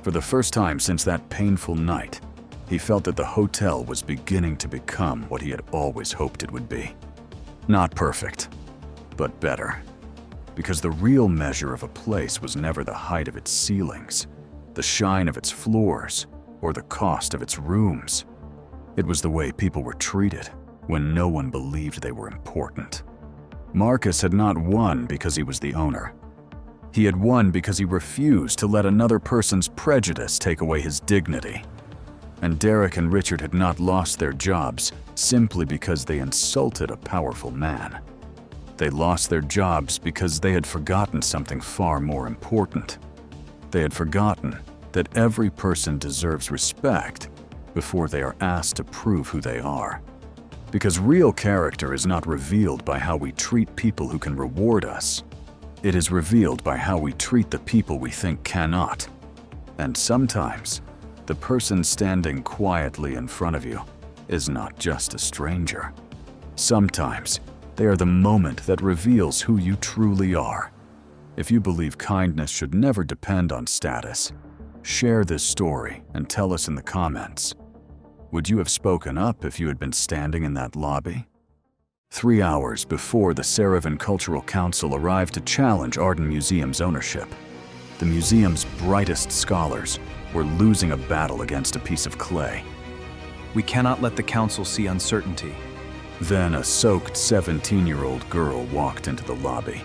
For the first time since that painful night, he felt that the hotel was beginning to become what he had always hoped it would be. Not perfect, but better. Because the real measure of a place was never the height of its ceilings, the shine of its floors, or the cost of its rooms. It was the way people were treated when no one believed they were important. Marcus had not won because he was the owner. He had won because he refused to let another person's prejudice take away his dignity. And Derek and Richard had not lost their jobs simply because they insulted a powerful man. They lost their jobs because they had forgotten something far more important. They had forgotten that every person deserves respect before they are asked to prove who they are. Because real character is not revealed by how we treat people who can reward us. It is revealed by how we treat the people we think cannot. And sometimes, the person standing quietly in front of you is not just a stranger. Sometimes, they are the moment that reveals who you truly are. If you believe kindness should never depend on status, share this story and tell us in the comments. Would you have spoken up if you had been standing in that lobby? 3 hours before the Saravan Cultural Council arrived to challenge Arden Museum's ownership, the museum's brightest scholars were losing a battle against a piece of clay. We cannot let the council see uncertainty. Then a soaked 17-year-old girl walked into the lobby,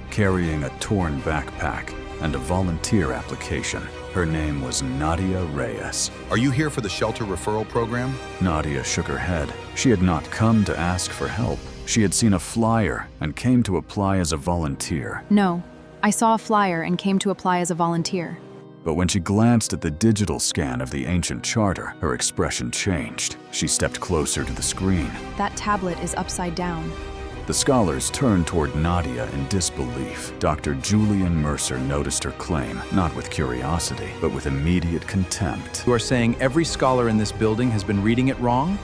carrying a torn backpack and a volunteer application. Her name was Nadia Reyes. Are you here for the shelter referral program? Nadia shook her head. She had not come to ask for help. She had seen a flyer and came to apply as a volunteer. No, I saw a flyer and came to apply as a volunteer. But when she glanced at the digital scan of the ancient charter, her expression changed. She stepped closer to the screen. That tablet is upside down. The scholars turned toward Nadia in disbelief. Dr. Julian Mercer noticed her claim, not with curiosity, but with immediate contempt. You are saying every scholar in this building has been reading it wrong?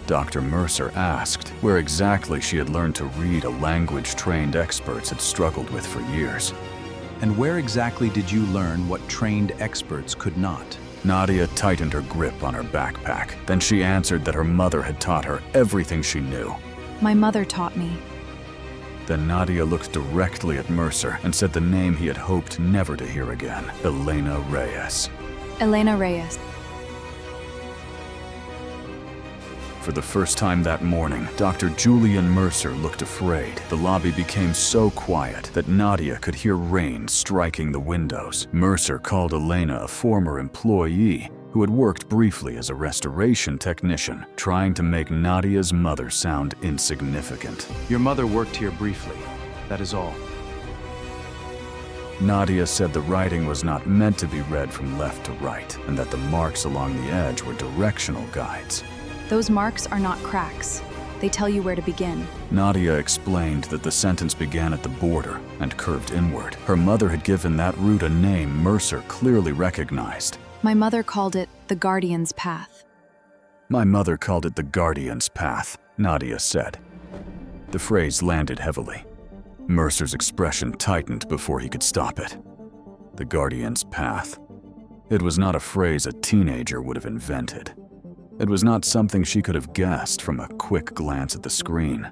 Dr. Mercer asked where exactly she had learned to read a language trained experts had struggled with for years. And where exactly did you learn what trained experts could not? Nadia tightened her grip on her backpack. Then she answered that her mother had taught her everything she knew. My mother taught me. Then Nadia looked directly at Mercer and said the name he had hoped never to hear again, Elena Reyes. Elena Reyes. For the first time that morning, Dr. Julian Mercer looked afraid. The lobby became so quiet that Nadia could hear rain striking the windows. Mercer called Elena a former employee who had worked briefly as a restoration technician, trying to make Nadia's mother sound insignificant. Your mother worked here briefly. That is all. Nadia said the writing was not meant to be read from left to right, and that the marks along the edge were directional guides. Those marks are not cracks. They tell you where to begin. Nadia explained that the sentence began at the border and curved inward. Her mother had given that route a name Mercer clearly recognized. My mother called it the Guardian's Path. My mother called it the Guardian's Path, Nadia said. The phrase landed heavily. Mercer's expression tightened before he could stop it. The Guardian's Path. It was not a phrase a teenager would have invented. It was not something she could have guessed from a quick glance at the screen.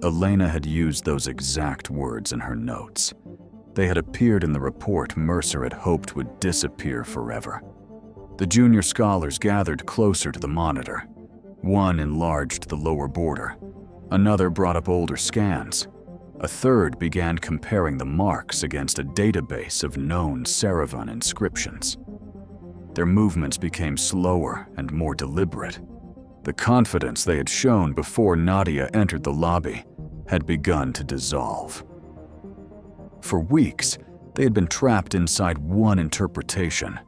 Elena had used those exact words in her notes. They had appeared in the report Mercer had hoped would disappear forever. The junior scholars gathered closer to the monitor. One enlarged the lower border. Another brought up older scans. A third began comparing the marks against a database of known Saravan inscriptions. Their movements became slower and more deliberate. The confidence they had shown before Nadia entered the lobby had begun to dissolve. For weeks, they had been trapped inside one interpretation.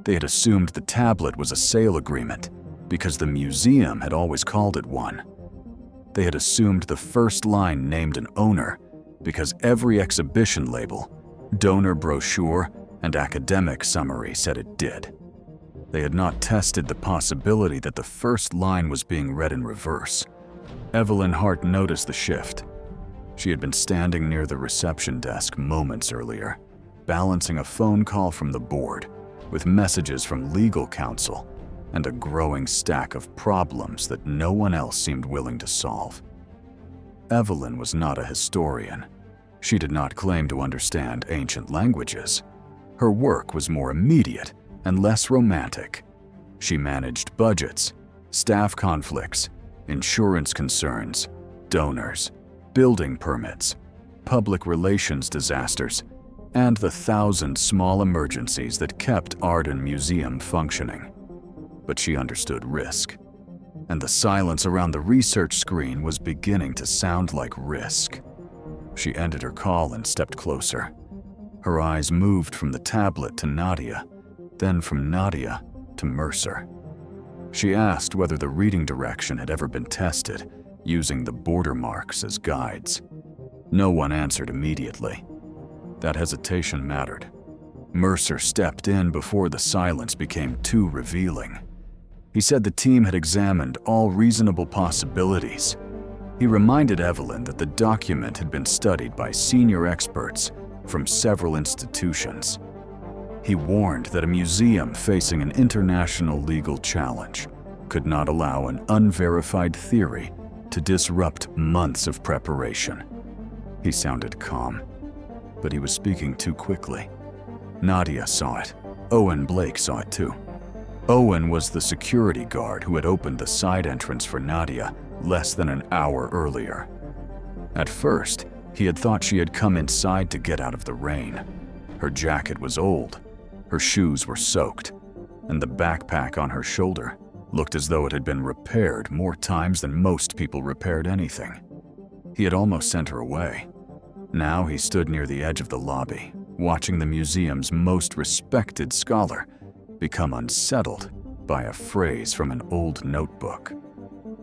They had assumed the tablet was a sale agreement because the museum had always called it one. They had assumed the first line named an owner because every exhibition label, donor brochure, and academic summary said it did. They had not tested the possibility that the first line was being read in reverse. Evelyn Hart noticed the shift. She had been standing near the reception desk moments earlier, balancing a phone call from the board with messages from legal counsel and a growing stack of problems that no one else seemed willing to solve. Evelyn was not a historian. She did not claim to understand ancient languages. Her work was more immediate and less romantic. She managed budgets, staff conflicts, insurance concerns, donors, building permits, public relations disasters, and the 1,000 small emergencies that kept Arden Museum functioning. But she understood risk, and the silence around the research screen was beginning to sound like risk. She ended her call and stepped closer. Her eyes moved from the tablet to Nadia, then from Nadia to Mercer. She asked whether the reading direction had ever been tested, using the border marks as guides. No one answered immediately. That hesitation mattered. Mercer stepped in before the silence became too revealing. He said the team had examined all reasonable possibilities. He reminded Evelyn that the document had been studied by senior experts from several institutions. He warned that a museum facing an international legal challenge could not allow an unverified theory to disrupt months of preparation. He sounded calm, but he was speaking too quickly. Nadia saw it. Owen Blake saw it too. Owen was the security guard who had opened the side entrance for Nadia less than an hour earlier. At first, he had thought she had come inside to get out of the rain. Her jacket was old, her shoes were soaked, and the backpack on her shoulder looked as though it had been repaired more times than most people repaired anything. He had almost sent her away. Now he stood near the edge of the lobby, watching the museum's most respected scholar become unsettled by a phrase from an old notebook.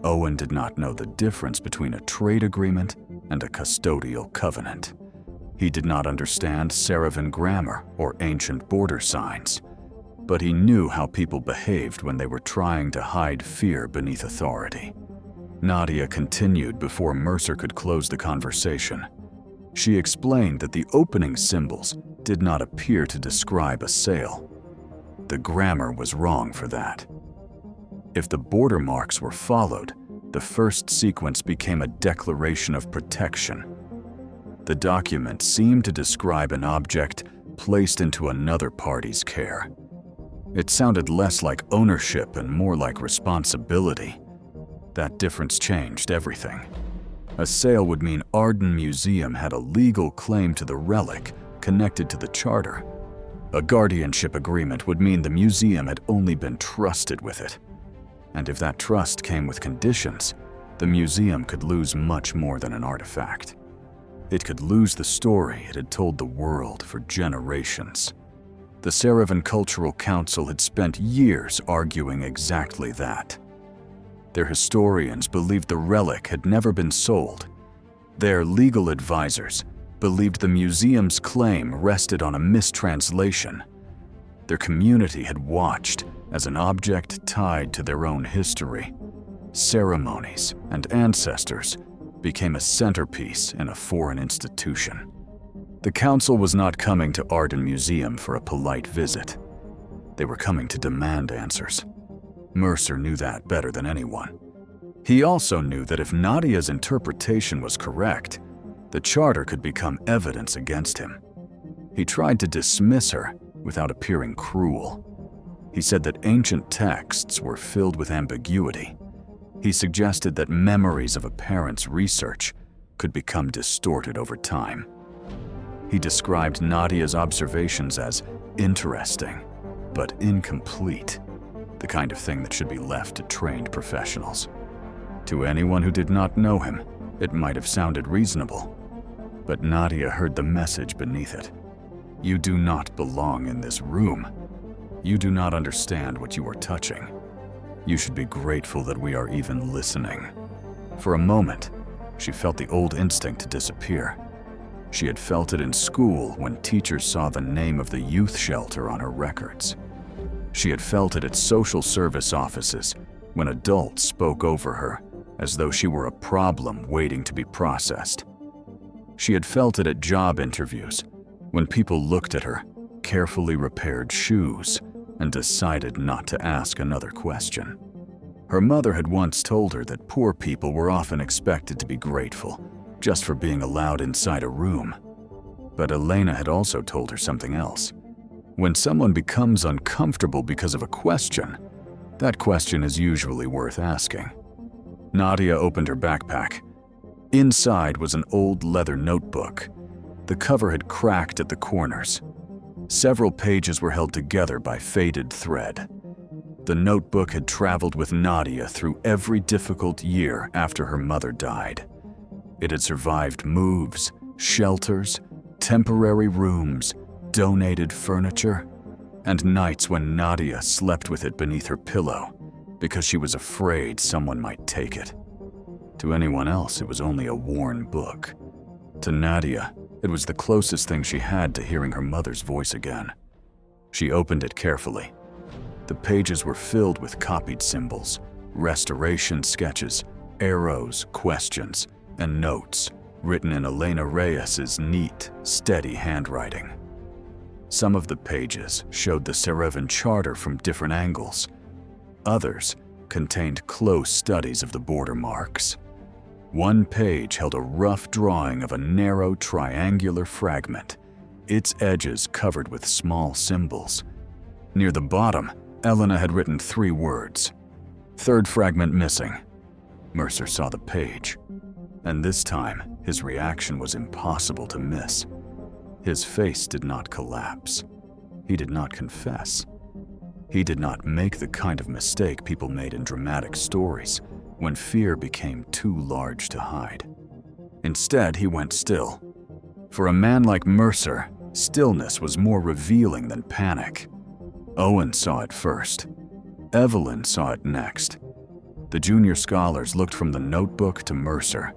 Owen did not know the difference between a trade agreement and a custodial covenant. He did not understand Saravan grammar or ancient border signs, but he knew how people behaved when they were trying to hide fear beneath authority. Nadia continued before Mercer could close the conversation. She explained that the opening symbols did not appear to describe a sale. The grammar was wrong for that. If the border marks were followed, the first sequence became a declaration of protection. The document seemed to describe an object placed into another party's care. It sounded less like ownership and more like responsibility. That difference changed everything. A sale would mean Arden Museum had a legal claim to the relic connected to the charter. A guardianship agreement would mean the museum had only been trusted with it. And if that trust came with conditions, the museum could lose much more than an artifact. It could lose the story it had told the world for generations. The Saravan Cultural Council had spent years arguing exactly that. Their historians believed the relic had never been sold. Their legal advisors believed the museum's claim rested on a mistranslation. Their community had watched as an object tied to their own history, ceremonies, and ancestors became a centerpiece in a foreign institution. The council was not coming to Arden Museum for a polite visit. They were coming to demand answers. Mercer knew that better than anyone. He also knew that if Nadia's interpretation was correct, the charter could become evidence against him. He tried to dismiss her without appearing cruel. He said that ancient texts were filled with ambiguity. He suggested that memories of a parent's research could become distorted over time. He described Nadia's observations as interesting, but incomplete, the kind of thing that should be left to trained professionals. To anyone who did not know him, it might have sounded reasonable, but Nadia heard the message beneath it. You do not belong in this room. You do not understand what you are touching. You should be grateful that we are even listening. For a moment, she felt the old instinct disappear. She had felt it in school when teachers saw the name of the youth shelter on her records. She had felt it at social service offices when adults spoke over her as though she were a problem waiting to be processed. She had felt it at job interviews when people looked at her carefully repaired shoes and decided not to ask another question. Her mother had once told her that poor people were often expected to be grateful just for being allowed inside a room. But Elena had also told her something else. When someone becomes uncomfortable because of a question, that question is usually worth asking. Nadia opened her backpack. Inside was an old leather notebook. The cover had cracked at the corners. Several pages were held together by faded thread. The notebook had traveled with Nadia through every difficult year after her mother died. It had survived moves, shelters, temporary rooms, donated furniture, and nights when Nadia slept with it beneath her pillow because she was afraid someone might take it. To anyone else, it was only a worn book. To Nadia, it was the closest thing she had to hearing her mother's voice again. She opened it carefully. The pages were filled with copied symbols, restoration sketches, arrows, questions, and notes written in Elena Reyes's neat, steady handwriting. Some of the pages showed the Serevan Charter from different angles. Others contained close studies of the border marks. One page held a rough drawing of a narrow triangular fragment, its edges covered with small symbols. Near the bottom, Elena had written 3 words. "Third fragment missing." Mercer saw the page, and this time his reaction was impossible to miss. His face did not collapse. He did not confess. He did not make the kind of mistake people made in dramatic stories when fear became too large to hide. Instead, he went still. For a man like Mercer, stillness was more revealing than panic. Owen saw it first. Evelyn saw it next. The junior scholars looked from the notebook to Mercer,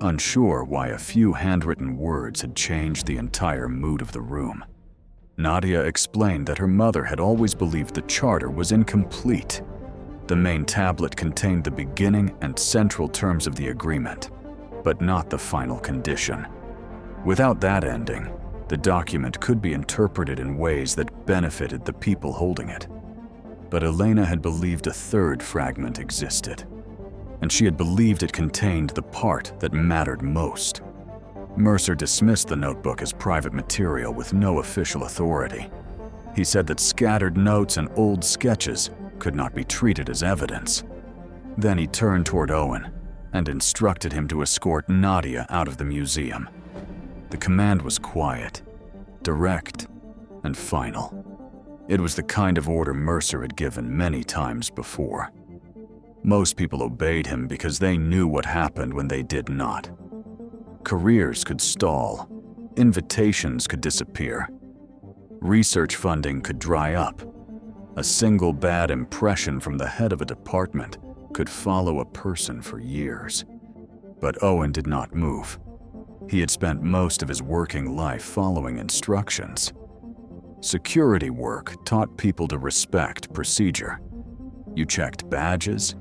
unsure why a few handwritten words had changed the entire mood of the room. Nadia explained that her mother had always believed the charter was incomplete. The main tablet contained the beginning and central terms of the agreement, but not the final condition. Without that ending, the document could be interpreted in ways that benefited the people holding it. But Elena had believed a third fragment existed, and she had believed it contained the part that mattered most. Mercer dismissed the notebook as private material with no official authority. He said that scattered notes and old sketches could not be treated as evidence. Then he turned toward Owen and instructed him to escort Nadia out of the museum. The command was quiet, direct, and final. It was the kind of order Mercer had given many times before. Most people obeyed him because they knew what happened when they did not. Careers could stall, invitations could disappear, research funding could dry up. A single bad impression from the head of a department could follow a person for years. But Owen did not move. He had spent most of his working life following instructions. Security work taught people to respect procedure. You checked badges,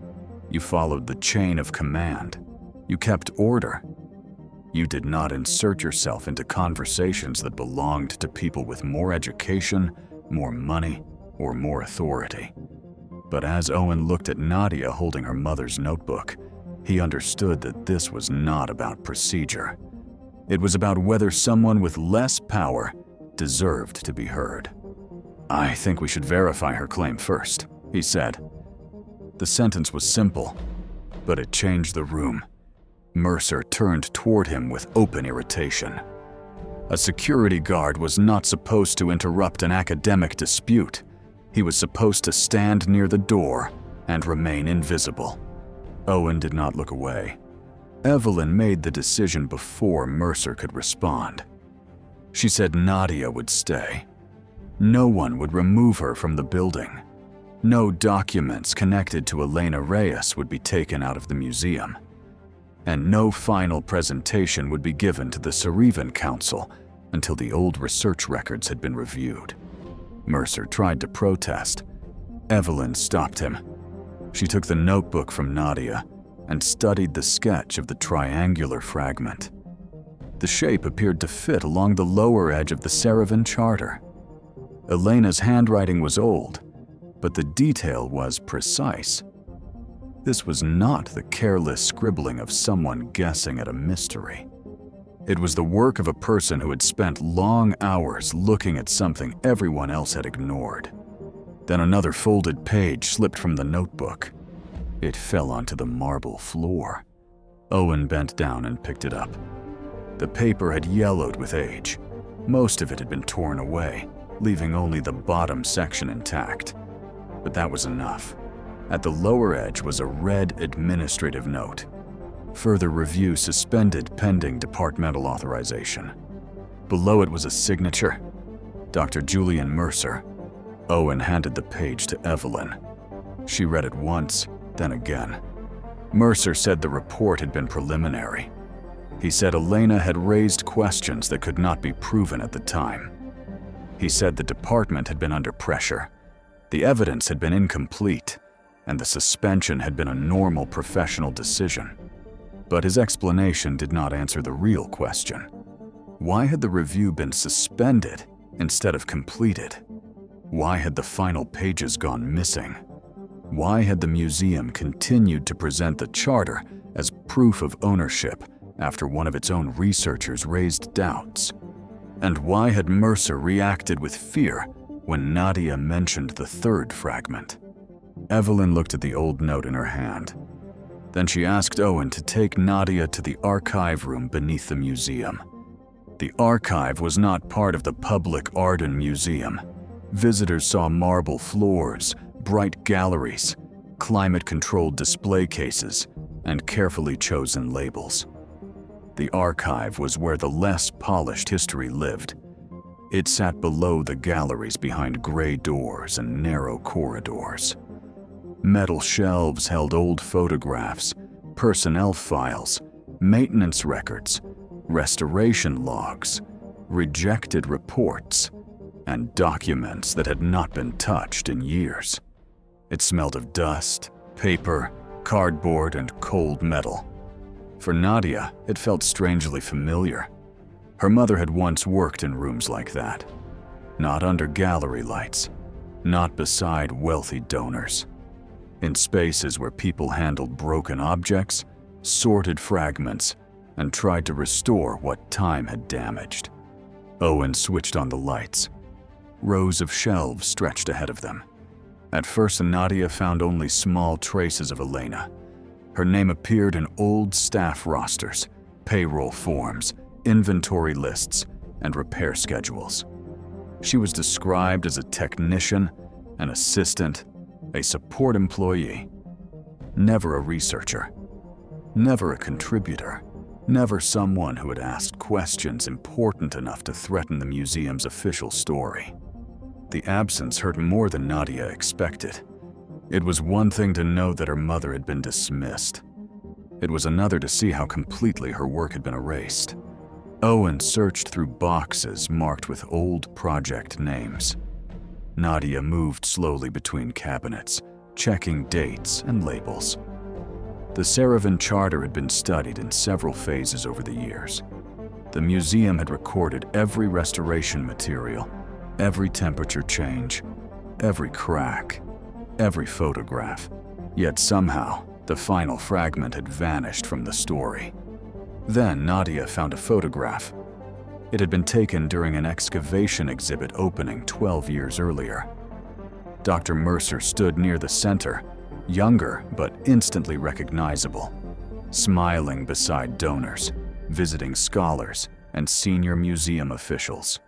you followed the chain of command, you kept order. You did not insert yourself into conversations that belonged to people with more education, more money, or more authority. But as Owen looked at Nadia holding her mother's notebook, he understood that this was not about procedure. It was about whether someone with less power deserved to be heard. "I think we should verify her claim first," he said. The sentence was simple, but it changed the room. Mercer turned toward him with open irritation. A security guard was not supposed to interrupt an academic dispute. He was supposed to stand near the door and remain invisible. Owen did not look away. Evelyn made the decision before Mercer could respond. She said Nadia would stay. No one would remove her from the building. No documents connected to Elena Reyes would be taken out of the museum. And no final presentation would be given to the Serevan Council until the old research records had been reviewed. Mercer tried to protest. Evelyn stopped him. She took the notebook from Nadia and studied the sketch of the triangular fragment. The shape appeared to fit along the lower edge of the Saravan Charter. Elena's handwriting was old, but the detail was precise. This was not the careless scribbling of someone guessing at a mystery. It was the work of a person who had spent long hours looking at something everyone else had ignored. Then another folded page slipped from the notebook. It fell onto the marble floor. Owen bent down and picked it up. The paper had yellowed with age. Most of it had been torn away, leaving only the bottom section intact. But that was enough. At the lower edge was a red administrative note. Further review suspended pending departmental authorization. Below it was a signature, Dr. Julian Mercer. Owen handed the page to Evelyn. She read it once, then again. Mercer said the report had been preliminary. He said Elena had raised questions that could not be proven at the time. He said the department had been under pressure. The evidence had been incomplete, and the suspension had been a normal professional decision. But his explanation did not answer the real question. Why had the review been suspended instead of completed? Why had the final pages gone missing? Why had the museum continued to present the charter as proof of ownership after one of its own researchers raised doubts? And why had Mercer reacted with fear when Nadia mentioned the third fragment? Evelyn looked at the old note in her hand. Then she asked Owen to take Nadia to the archive room beneath the museum. The archive was not part of the public Arden Museum. Visitors saw marble floors, bright galleries, climate-controlled display cases, and carefully chosen labels. The archive was where the less polished history lived. It sat below the galleries behind gray doors and narrow corridors. Metal shelves held old photographs, personnel files, maintenance records, restoration logs, rejected reports, and documents that had not been touched in years. It smelled of dust, paper, cardboard, and cold metal. For Nadia, it felt strangely familiar. Her mother had once worked in rooms like that. Not under gallery lights, not beside wealthy donors. In spaces where people handled broken objects, sorted fragments, and tried to restore what time had damaged. Owen switched on the lights. Rows of shelves stretched ahead of them. At first, Nadia found only small traces of Elena. Her name appeared in old staff rosters, payroll forms, inventory lists, and repair schedules. She was described as a technician, an assistant, a support employee. Never a researcher. Never a contributor. Never someone who had asked questions important enough to threaten the museum's official story. The absence hurt more than Nadia expected. It was one thing to know that her mother had been dismissed. It was another to see how completely her work had been erased. Owen searched through boxes marked with old project names. Nadia moved slowly between cabinets, checking dates and labels. The Saravan Charter had been studied in several phases over the years. The museum had recorded every restoration material, every temperature change, every crack, every photograph. Yet somehow, the final fragment had vanished from the story. Then Nadia found a photograph. It had been taken during an excavation exhibit opening 12 years earlier. Dr. Mercer stood near the center, younger but instantly recognizable, smiling beside donors, visiting scholars, and senior museum officials.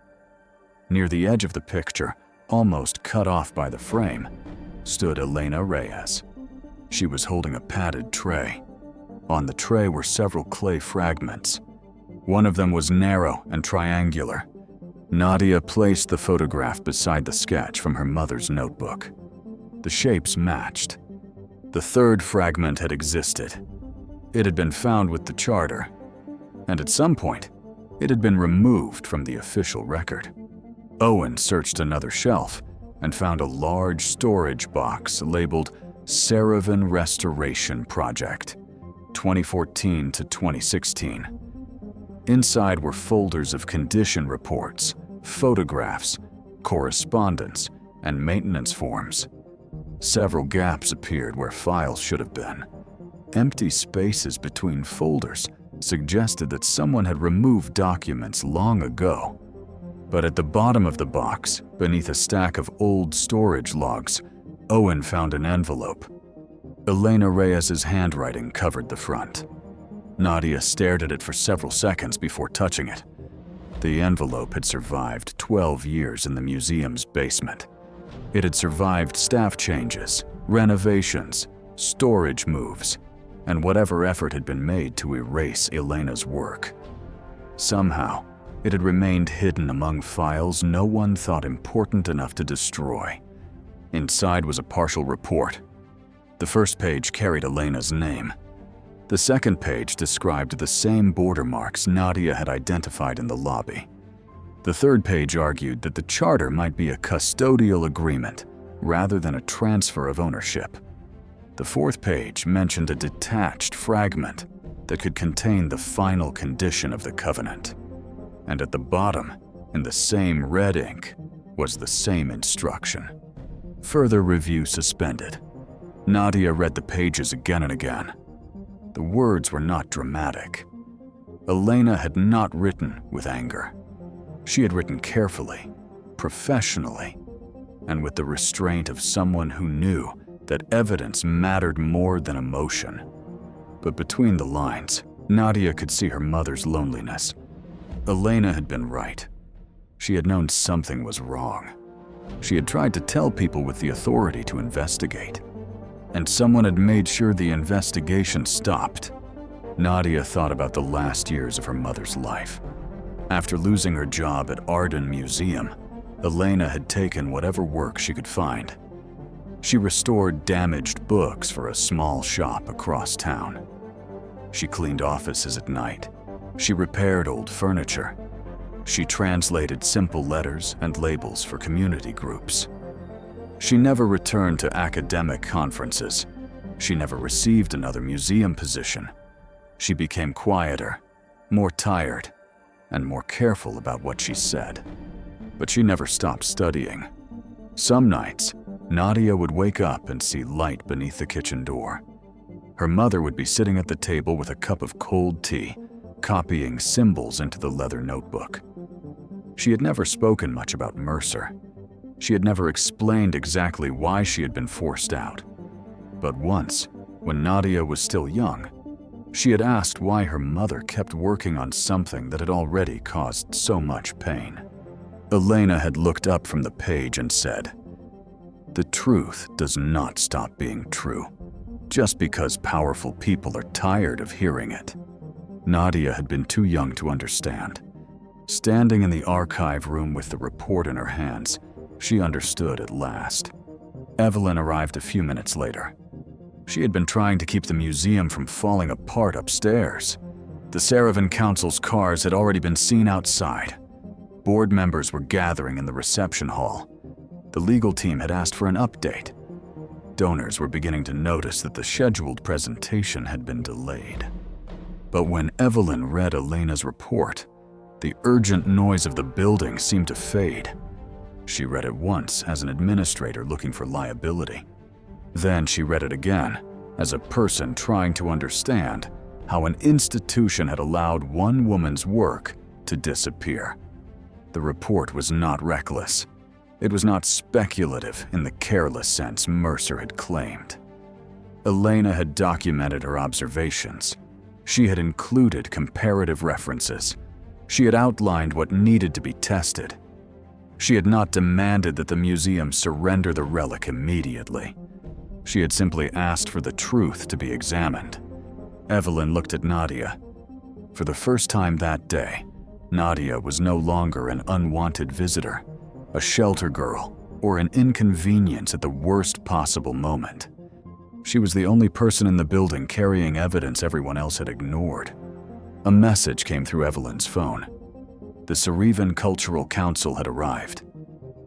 Near the edge of the picture, almost cut off by the frame, stood Elena Reyes. She was holding a padded tray. On the tray were several clay fragments. One of them was narrow and triangular. Nadia placed the photograph beside the sketch from her mother's notebook. The shapes matched. The third fragment had existed. It had been found with the charter, and at some point, it had been removed from the official record. Owen searched another shelf and found a large storage box labeled Saravan Restoration Project, 2014 to 2016. Inside were folders of condition reports, photographs, correspondence, and maintenance forms. Several gaps appeared where files should have been. Empty spaces between folders suggested that someone had removed documents long ago. But at the bottom of the box, beneath a stack of old storage logs, Owen found an envelope. Elena Reyes's handwriting covered the front. Nadia stared at it for several seconds before touching it. The envelope had survived 12 years in the museum's basement. It had survived staff changes, renovations, storage moves, and whatever effort had been made to erase Elena's work. Somehow, it had remained hidden among files no one thought important enough to destroy. Inside was a partial report. The first page carried Elena's name. The second page described the same border marks Nadia had identified in the lobby. The third page argued that the charter might be a custodial agreement rather than a transfer of ownership. The fourth page mentioned a detached fragment that could contain the final condition of the covenant. And at the bottom, in the same red ink, was the same instruction. Further review suspended. Nadia read the pages again and again. The words were not dramatic. Elena had not written with anger. She had written carefully, professionally, and with the restraint of someone who knew that evidence mattered more than emotion. But between the lines, Nadia could see her mother's loneliness. Elena had been right. She had known something was wrong. She had tried to tell people with the authority to investigate. And someone had made sure the investigation stopped. Nadia thought about the last years of her mother's life. After losing her job at Arden Museum, Elena had taken whatever work she could find. She restored damaged books for a small shop across town. She cleaned offices at night. She repaired old furniture. She translated simple letters and labels for community groups. She never returned to academic conferences. She never received another museum position. She became quieter, more tired, and more careful about what she said. But she never stopped studying. Some nights, Nadia would wake up and see light beneath the kitchen door. Her mother would be sitting at the table with a cup of cold tea, copying symbols into the leather notebook. She had never spoken much about Mercer. She had never explained exactly why she had been forced out. But once, when Nadia was still young, she had asked why her mother kept working on something that had already caused so much pain. Elena had looked up from the page and said, "The truth does not stop being true, just because powerful people are tired of hearing it." Nadia had been too young to understand. Standing in the archive room with the report in her hands, she understood at last. Evelyn arrived a few minutes later. She had been trying to keep the museum from falling apart upstairs. The Saravan Council's cars had already been seen outside. Board members were gathering in the reception hall. The legal team had asked for an update. Donors were beginning to notice that the scheduled presentation had been delayed. But when Evelyn read Elena's report, the urgent noise of the building seemed to fade. She read it once as an administrator looking for liability. Then she read it again as a person trying to understand how an institution had allowed one woman's work to disappear. The report was not reckless. It was not speculative in the careless sense Mercer had claimed. Elena had documented her observations. She had included comparative references. She had outlined what needed to be tested. She had not demanded that the museum surrender the relic immediately. She had simply asked for the truth to be examined. Evelyn looked at Nadia. For the first time that day, Nadia was no longer an unwanted visitor, a shelter girl, or an inconvenience at the worst possible moment. She was the only person in the building carrying evidence everyone else had ignored. A message came through Evelyn's phone. The Saravan Cultural Council had arrived,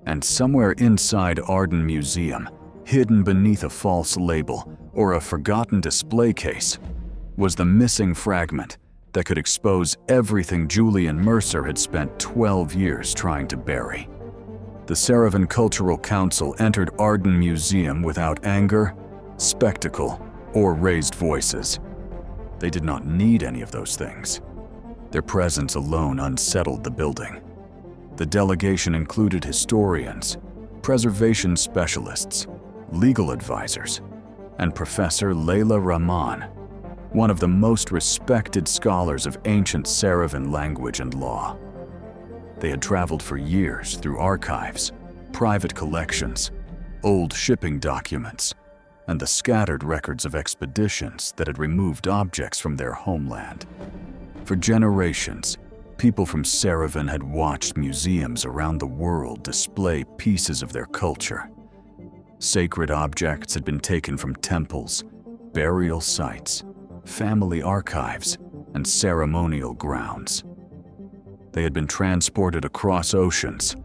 and somewhere inside Arden Museum, hidden beneath a false label or a forgotten display case, was the missing fragment that could expose everything Julian Mercer had spent 12 years trying to bury. The Saravan Cultural Council entered Arden Museum without anger, spectacle, or raised voices. They did not need any of those things. Their presence alone unsettled the building. The delegation included historians, preservation specialists, legal advisors, and Professor Layla Rahman, one of the most respected scholars of ancient Saravan language and law. They had traveled for years through archives, private collections, old shipping documents, and the scattered records of expeditions that had removed objects from their homeland. For generations, people from Saravan had watched museums around the world display pieces of their culture. Sacred objects had been taken from temples, burial sites, family archives, and ceremonial grounds. They had been transported across oceans,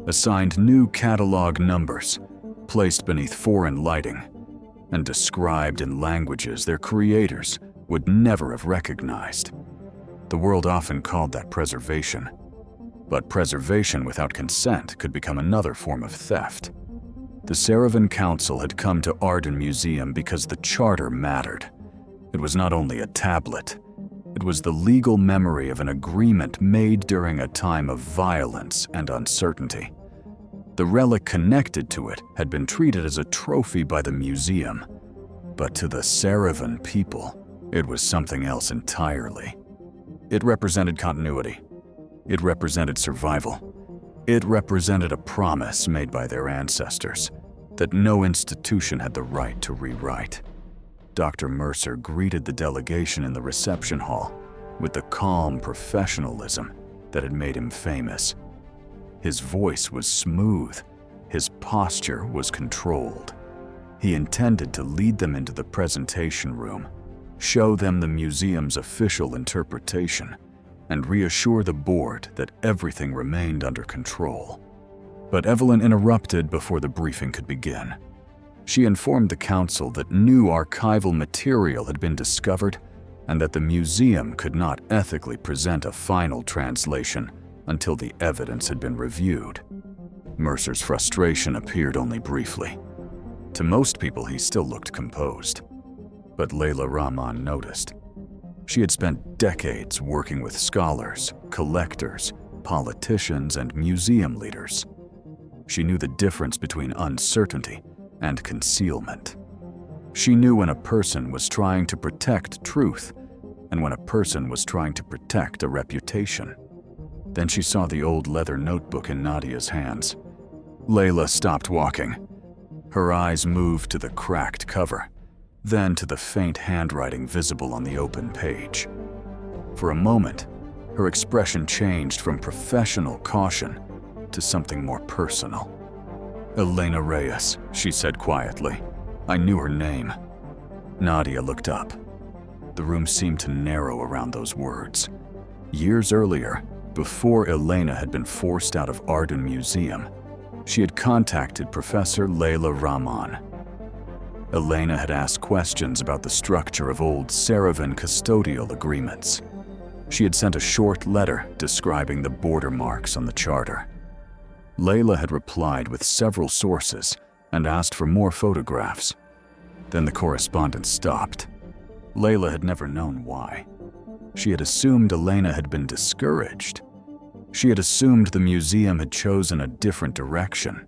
assigned new catalog numbers, placed beneath foreign lighting, and described in languages their creators would never have recognized. The world often called that preservation, but preservation without consent could become another form of theft. The Saravan Council had come to Arden Museum because the charter mattered. It was not only a tablet, it was the legal memory of an agreement made during a time of violence and uncertainty. The relic connected to it had been treated as a trophy by the museum, but to the Saravan people, it was something else entirely. It represented continuity. It represented survival. It represented a promise made by their ancestors that no institution had the right to rewrite. Dr. Mercer greeted the delegation in the reception hall with the calm professionalism that had made him famous. His voice was smooth. His posture was controlled. He intended to lead them into the presentation room, show them the museum's official interpretation, and reassure the board that everything remained under control. But Evelyn interrupted before the briefing could begin. She informed the council that new archival material had been discovered and that the museum could not ethically present a final translation until the evidence had been reviewed. Mercer's frustration appeared only briefly. To most people, he still looked composed. But Layla Rahman noticed. She had spent decades working with scholars, collectors, politicians, and museum leaders. She knew the difference between uncertainty and concealment. She knew when a person was trying to protect truth and when a person was trying to protect a reputation. Then she saw the old leather notebook in Nadia's hands. Layla stopped walking. Her eyes moved to the cracked cover, then to the faint handwriting visible on the open page. For a moment, her expression changed from professional caution to something more personal. "Elena Reyes," she said quietly. I knew her name. Nadia looked up. The room seemed to narrow around those words. Years earlier, before Elena had been forced out of Arden Museum, she had contacted Professor Layla Rahman. Elena had asked questions about the structure of old Saravan custodial agreements. She had sent a short letter describing the border marks on the charter. Layla had replied with several sources and asked for more photographs. Then the correspondence stopped. Layla had never known why. She had assumed Elena had been discouraged. She had assumed the museum had chosen a different direction.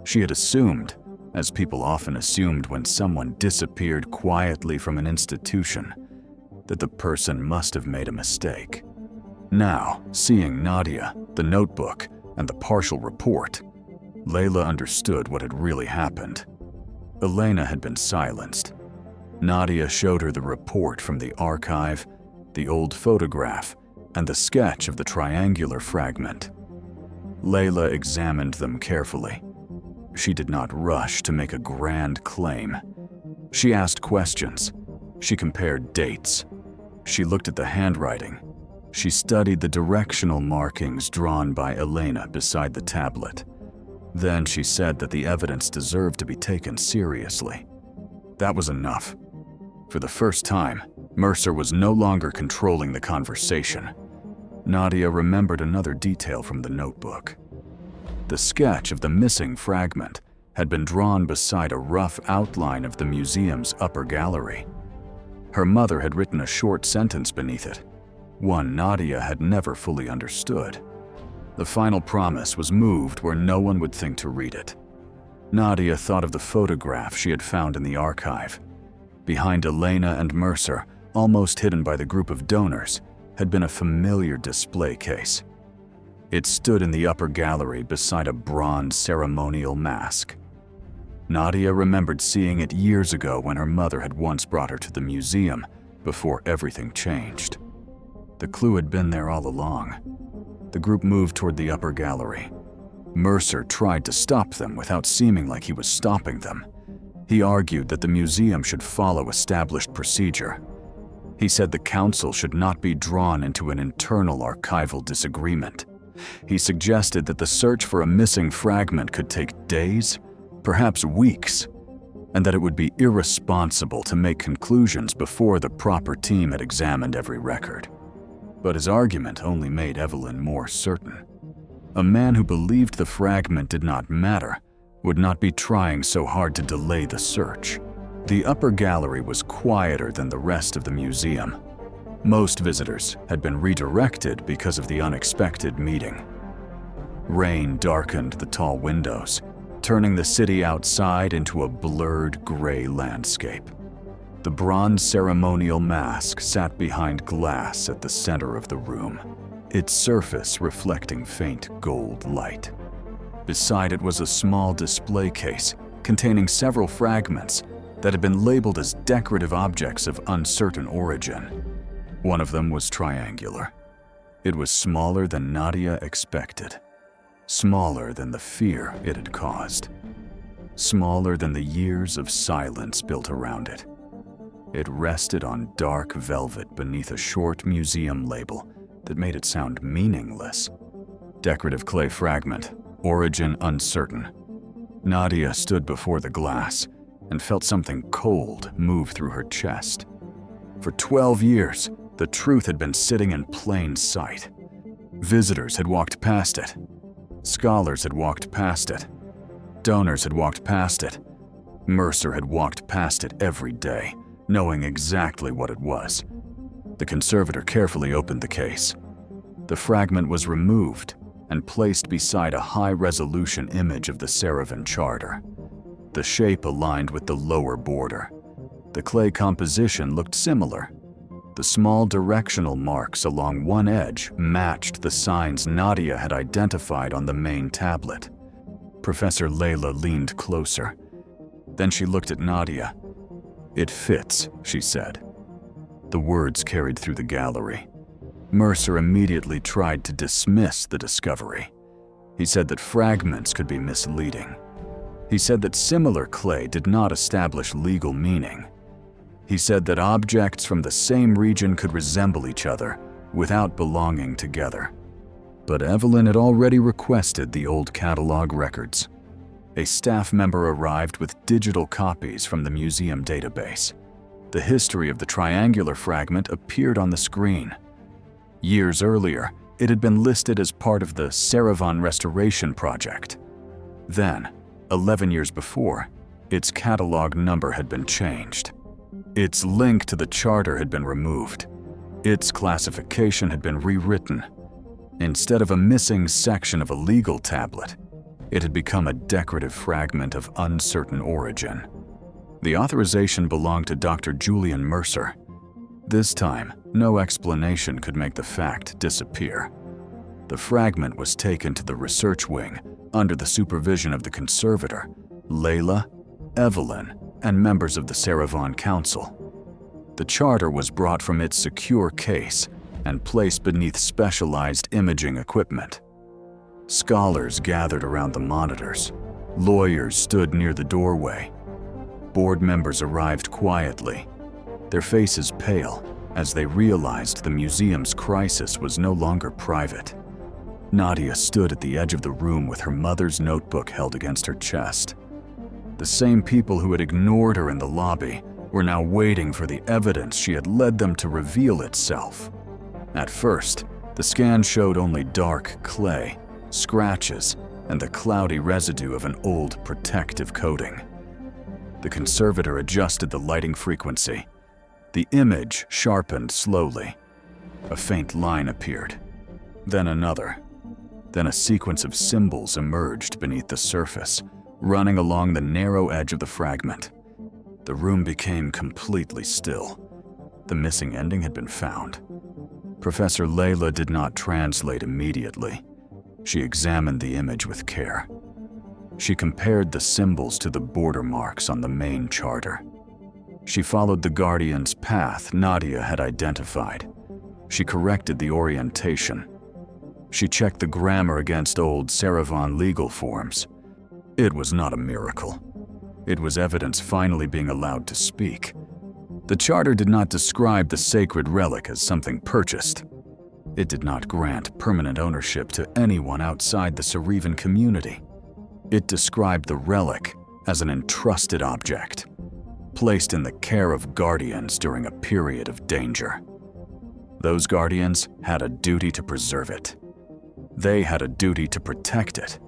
She had assumed, as people often assumed when someone disappeared quietly from an institution, that the person must have made a mistake. Now, seeing Nadia, the notebook, and the partial report, Layla understood what had really happened. Elena had been silenced. Nadia showed her the report from the archive, the old photograph, and the sketch of the triangular fragment. Layla examined them carefully. She did not rush to make a grand claim. She asked questions. She compared dates. She looked at the handwriting. She studied the directional markings drawn by Elena beside the tablet. Then she said that the evidence deserved to be taken seriously. That was enough. For the first time, Mercer was no longer controlling the conversation. Nadia remembered another detail from the notebook. The sketch of the missing fragment had been drawn beside a rough outline of the museum's upper gallery. Her mother had written a short sentence beneath it, one Nadia had never fully understood. The final promise was moved where no one would think to read it. Nadia thought of the photograph she had found in the archive. Behind Elena and Mercer, almost hidden by the group of donors, had been a familiar display case. It stood in the upper gallery beside a bronze ceremonial mask. Nadia remembered seeing it years ago when her mother had once brought her to the museum before everything changed. The clue had been there all along. The group moved toward the upper gallery. Mercer tried to stop them without seeming like he was stopping them. He argued that the museum should follow established procedure. He said the council should not be drawn into an internal archival disagreement. He suggested that the search for a missing fragment could take days, perhaps weeks, and that it would be irresponsible to make conclusions before the proper team had examined every record. But his argument only made Evelyn more certain. A man who believed the fragment did not matter would not be trying so hard to delay the search. The upper gallery was quieter than the rest of the museum. Most visitors had been redirected because of the unexpected meeting. Rain darkened the tall windows, turning the city outside into a blurred gray landscape. The bronze ceremonial mask sat behind glass at the center of the room, its surface reflecting faint gold light. Beside it was a small display case containing several fragments that had been labeled as decorative objects of uncertain origin. One of them was triangular. It was smaller than Nadia expected, smaller than the fear it had caused, smaller than the years of silence built around it. It rested on dark velvet beneath a short museum label that made it sound meaningless. Decorative clay fragment, origin uncertain. Nadia stood before the glass and felt something cold move through her chest. For 12 years, the truth had been sitting in plain sight. Visitors had walked past it. Scholars had walked past it. Donors had walked past it. Mercer had walked past it every day, knowing exactly what it was. The conservator carefully opened the case. The fragment was removed and placed beside a high-resolution image of the Saravan Charter. The shape aligned with the lower border. The clay composition looked similar. The small directional marks along one edge matched the signs Nadia had identified on the main tablet. Professor Layla leaned closer. Then she looked at Nadia. "It fits," she said. The words carried through the gallery. Mercer immediately tried to dismiss the discovery. He said that fragments could be misleading. He said that similar clay did not establish legal meaning. He said that objects from the same region could resemble each other without belonging together. But Evelyn had already requested the old catalog records. A staff member arrived with digital copies from the museum database. The history of the triangular fragment appeared on the screen. Years earlier, it had been listed as part of the Saravan Restoration Project. Then, 11 years before, its catalog number had been changed. Its link to the charter had been removed. Its classification had been rewritten. Instead of a missing section of a legal tablet, it had become a decorative fragment of uncertain origin. The authorization belonged to Dr. Julian Mercer. This time, no explanation could make the fact disappear. The fragment was taken to the research wing under the supervision of the conservator, Layla, Evelyn, and members of the Saravan Council. The charter was brought from its secure case and placed beneath specialized imaging equipment. Scholars gathered around the monitors. Lawyers stood near the doorway. Board members arrived quietly, their faces pale as they realized the museum's crisis was no longer private. Nadia stood at the edge of the room with her mother's notebook held against her chest. The same people who had ignored her in the lobby were now waiting for the evidence she had led them to reveal itself. At first, the scan showed only dark clay, scratches, and the cloudy residue of an old protective coating. The conservator adjusted the lighting frequency. The image sharpened slowly. A faint line appeared, then another. Then a sequence of symbols emerged beneath the surface, running along the narrow edge of the fragment. The room became completely still. The missing ending had been found. Professor Layla did not translate immediately. She examined the image with care. She compared the symbols to the border marks on the main charter. She followed the Guardian's path Nadia had identified. She corrected the orientation. She checked the grammar against old Saravan legal forms. It was not a miracle. It was evidence finally being allowed to speak. The charter did not describe the sacred relic as something purchased. It did not grant permanent ownership to anyone outside the Cerevan community. It described the relic as an entrusted object, placed in the care of guardians during a period of danger. Those guardians had a duty to preserve it. They had a duty to protect it.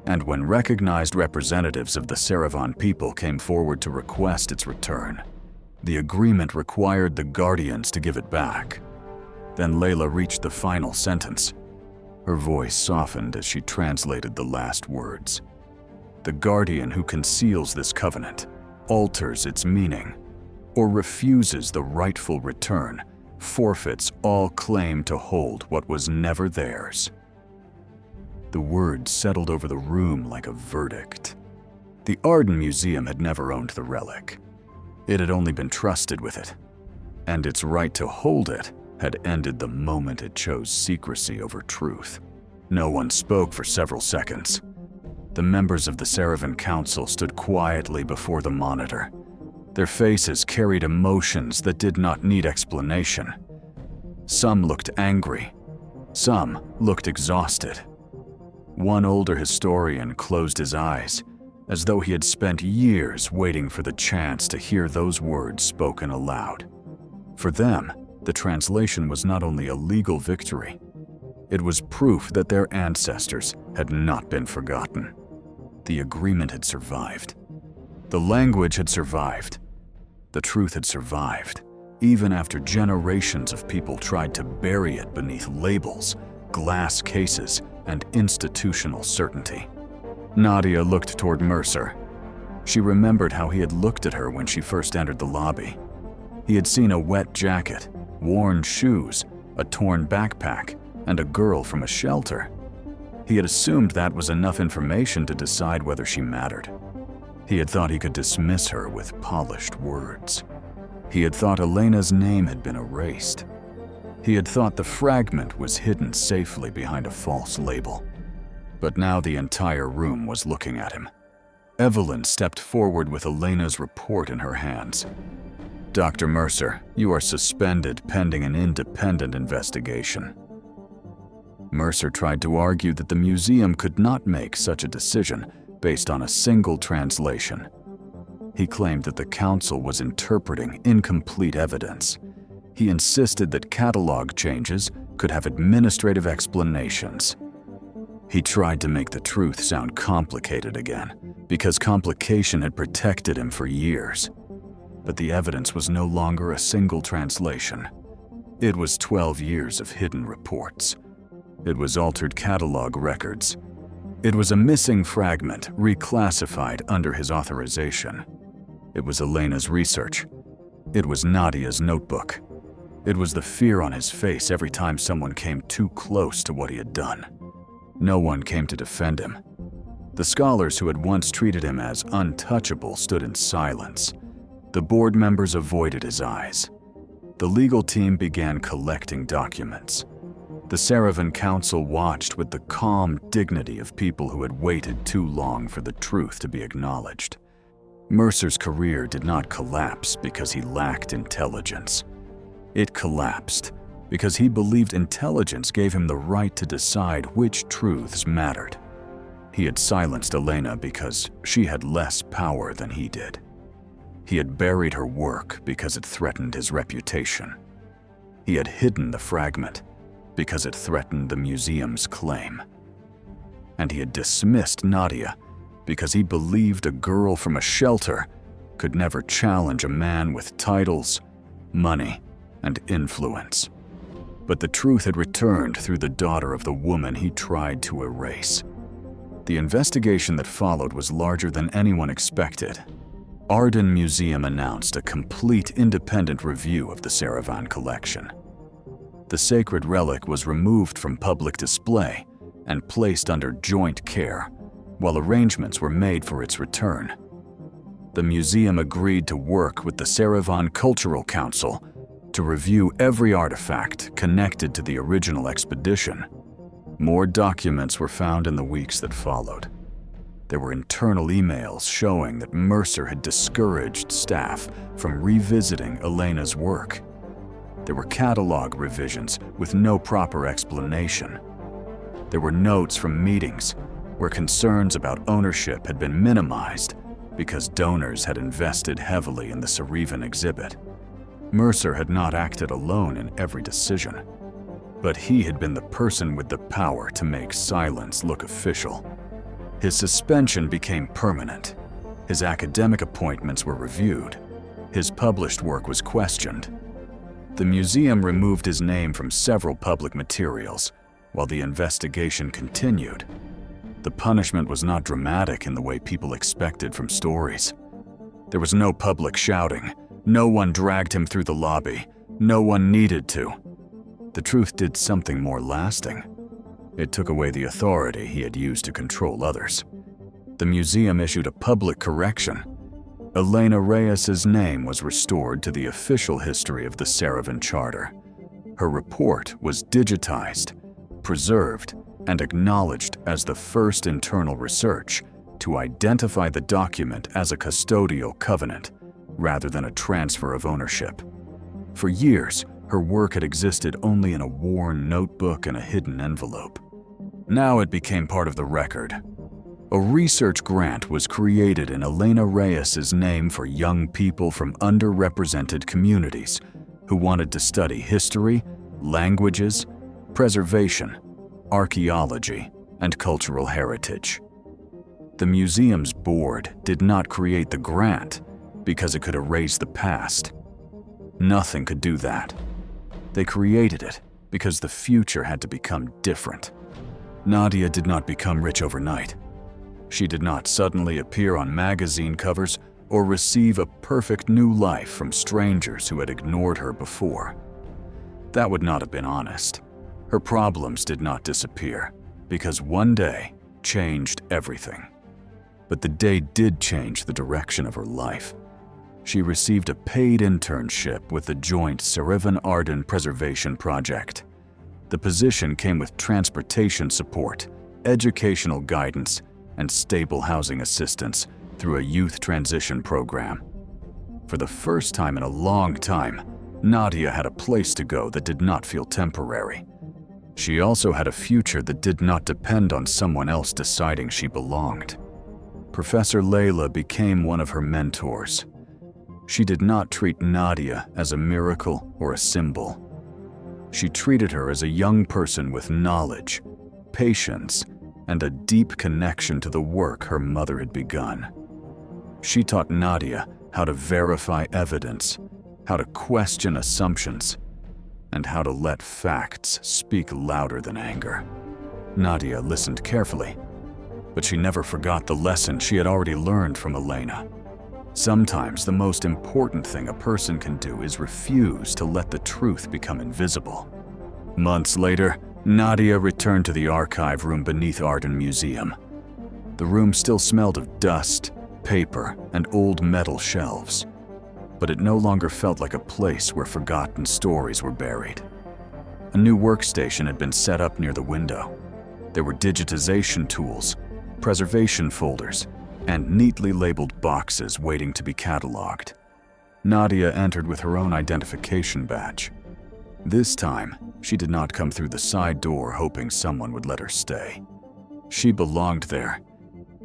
And when recognized representatives of the Saravan people came forward to request its return, the agreement required the guardians to give it back. Then Layla reached the final sentence. Her voice softened as she translated the last words. The guardian who conceals this covenant, alters its meaning, or refuses the rightful return, forfeits all claim to hold what was never theirs. The words settled over the room like a verdict. The Arden Museum had never owned the relic. It had only been trusted with it, and its right to hold it had ended the moment it chose secrecy over truth. No one spoke for several seconds. The members of the Saravan Council stood quietly before the monitor. Their faces carried emotions that did not need explanation. Some looked angry. Some looked exhausted. One older historian closed his eyes, as though he had spent years waiting for the chance to hear those words spoken aloud. For them, the translation was not only a legal victory, it was proof that their ancestors had not been forgotten. The agreement had survived. The language had survived. The truth had survived, even after generations of people tried to bury it beneath labels, glass cases, and institutional certainty. Nadia looked toward Mercer. She remembered how he had looked at her when she first entered the lobby. He had seen a wet jacket, worn shoes, a torn backpack, and a girl from a shelter. He had assumed that was enough information to decide whether she mattered. He had thought he could dismiss her with polished words. He had thought Elena's name had been erased. He had thought the fragment was hidden safely behind a false label. But now the entire room was looking at him. Evelyn stepped forward with Elena's report in her hands. Dr. Mercer, you are suspended pending an independent investigation. Mercer tried to argue that the museum could not make such a decision based on a single translation. He claimed that the council was interpreting incomplete evidence. He insisted that catalog changes could have administrative explanations. He tried to make the truth sound complicated again, because complication had protected him for years. But the evidence was no longer a single translation. It was 12 years of hidden reports. It was altered catalog records. It was a missing fragment reclassified under his authorization. It was Elena's research. It was Nadia's notebook. It was the fear on his face every time someone came too close to what he had done. No one came to defend him. The scholars who had once treated him as untouchable stood in silence. The board members avoided his eyes. The legal team began collecting documents. The Saravan Council watched with the calm dignity of people who had waited too long for the truth to be acknowledged. Mercer's career did not collapse because he lacked intelligence. It collapsed because he believed intelligence gave him the right to decide which truths mattered. He had silenced Elena because she had less power than he did. He had buried her work because it threatened his reputation. He had hidden the fragment because it threatened the museum's claim. And he had dismissed Nadia because he believed a girl from a shelter could never challenge a man with titles, money, and influence. But the truth had returned through the daughter of the woman he tried to erase. The investigation that followed was larger than anyone expected. Arden Museum announced a complete independent review of the Saravan collection. The sacred relic was removed from public display and placed under joint care, while arrangements were made for its return. The museum agreed to work with the Saravan Cultural Council to review every artifact connected to the original expedition. More documents were found in the weeks that followed. There were internal emails showing that Mercer had discouraged staff from revisiting Elena's work. There were catalog revisions with no proper explanation. There were notes from meetings where concerns about ownership had been minimized because donors had invested heavily in the Saravan exhibit. Mercer had not acted alone in every decision, but he had been the person with the power to make silence look official. His suspension became permanent. His academic appointments were reviewed. His published work was questioned. The museum removed his name from several public materials while the investigation continued. The punishment was not dramatic in the way people expected from stories. There was no public shouting. No one dragged him through the lobby. No one needed to. The truth did something more lasting. It took away the authority he had used to control others. The museum issued a public correction. Elena Reyes's name was restored to the official history of the Saravan Charter. Her report was digitized, preserved, and acknowledged as the first internal research to identify the document as a custodial covenant rather than a transfer of ownership. For years, her work had existed only in a worn notebook and a hidden envelope. Now it became part of the record. A research grant was created in Elena Reyes's name for young people from underrepresented communities who wanted to study history, languages, preservation, archaeology, and cultural heritage. The museum's board did not create the grant because it could erase the past. Nothing could do that. They created it because the future had to become different. Nadia did not become rich overnight. She did not suddenly appear on magazine covers or receive a perfect new life from strangers who had ignored her before. That would not have been honest. Her problems did not disappear because one day changed everything. But the day did change the direction of her life. She received a paid internship with the joint Saravan Arden Preservation Project. The position came with transportation support, educational guidance, and stable housing assistance through a youth transition program. For the first time in a long time, Nadia had a place to go that did not feel temporary. She also had a future that did not depend on someone else deciding she belonged. Professor Layla became one of her mentors. She did not treat Nadia as a miracle or a symbol. She treated her as a young person with knowledge, patience, and a deep connection to the work her mother had begun. She taught Nadia how to verify evidence, how to question assumptions, and how to let facts speak louder than anger. Nadia listened carefully, but she never forgot the lesson she had already learned from Elena. Sometimes the most important thing a person can do is refuse to let the truth become invisible. Months later, Nadia returned to the archive room beneath Arden Museum. The room still smelled of dust, paper, and old metal shelves, but it no longer felt like a place where forgotten stories were buried. A new workstation had been set up near the window. There were digitization tools, preservation folders, and neatly labeled boxes waiting to be cataloged. Nadia entered with her own identification badge. This time, she did not come through the side door hoping someone would let her stay. She belonged there,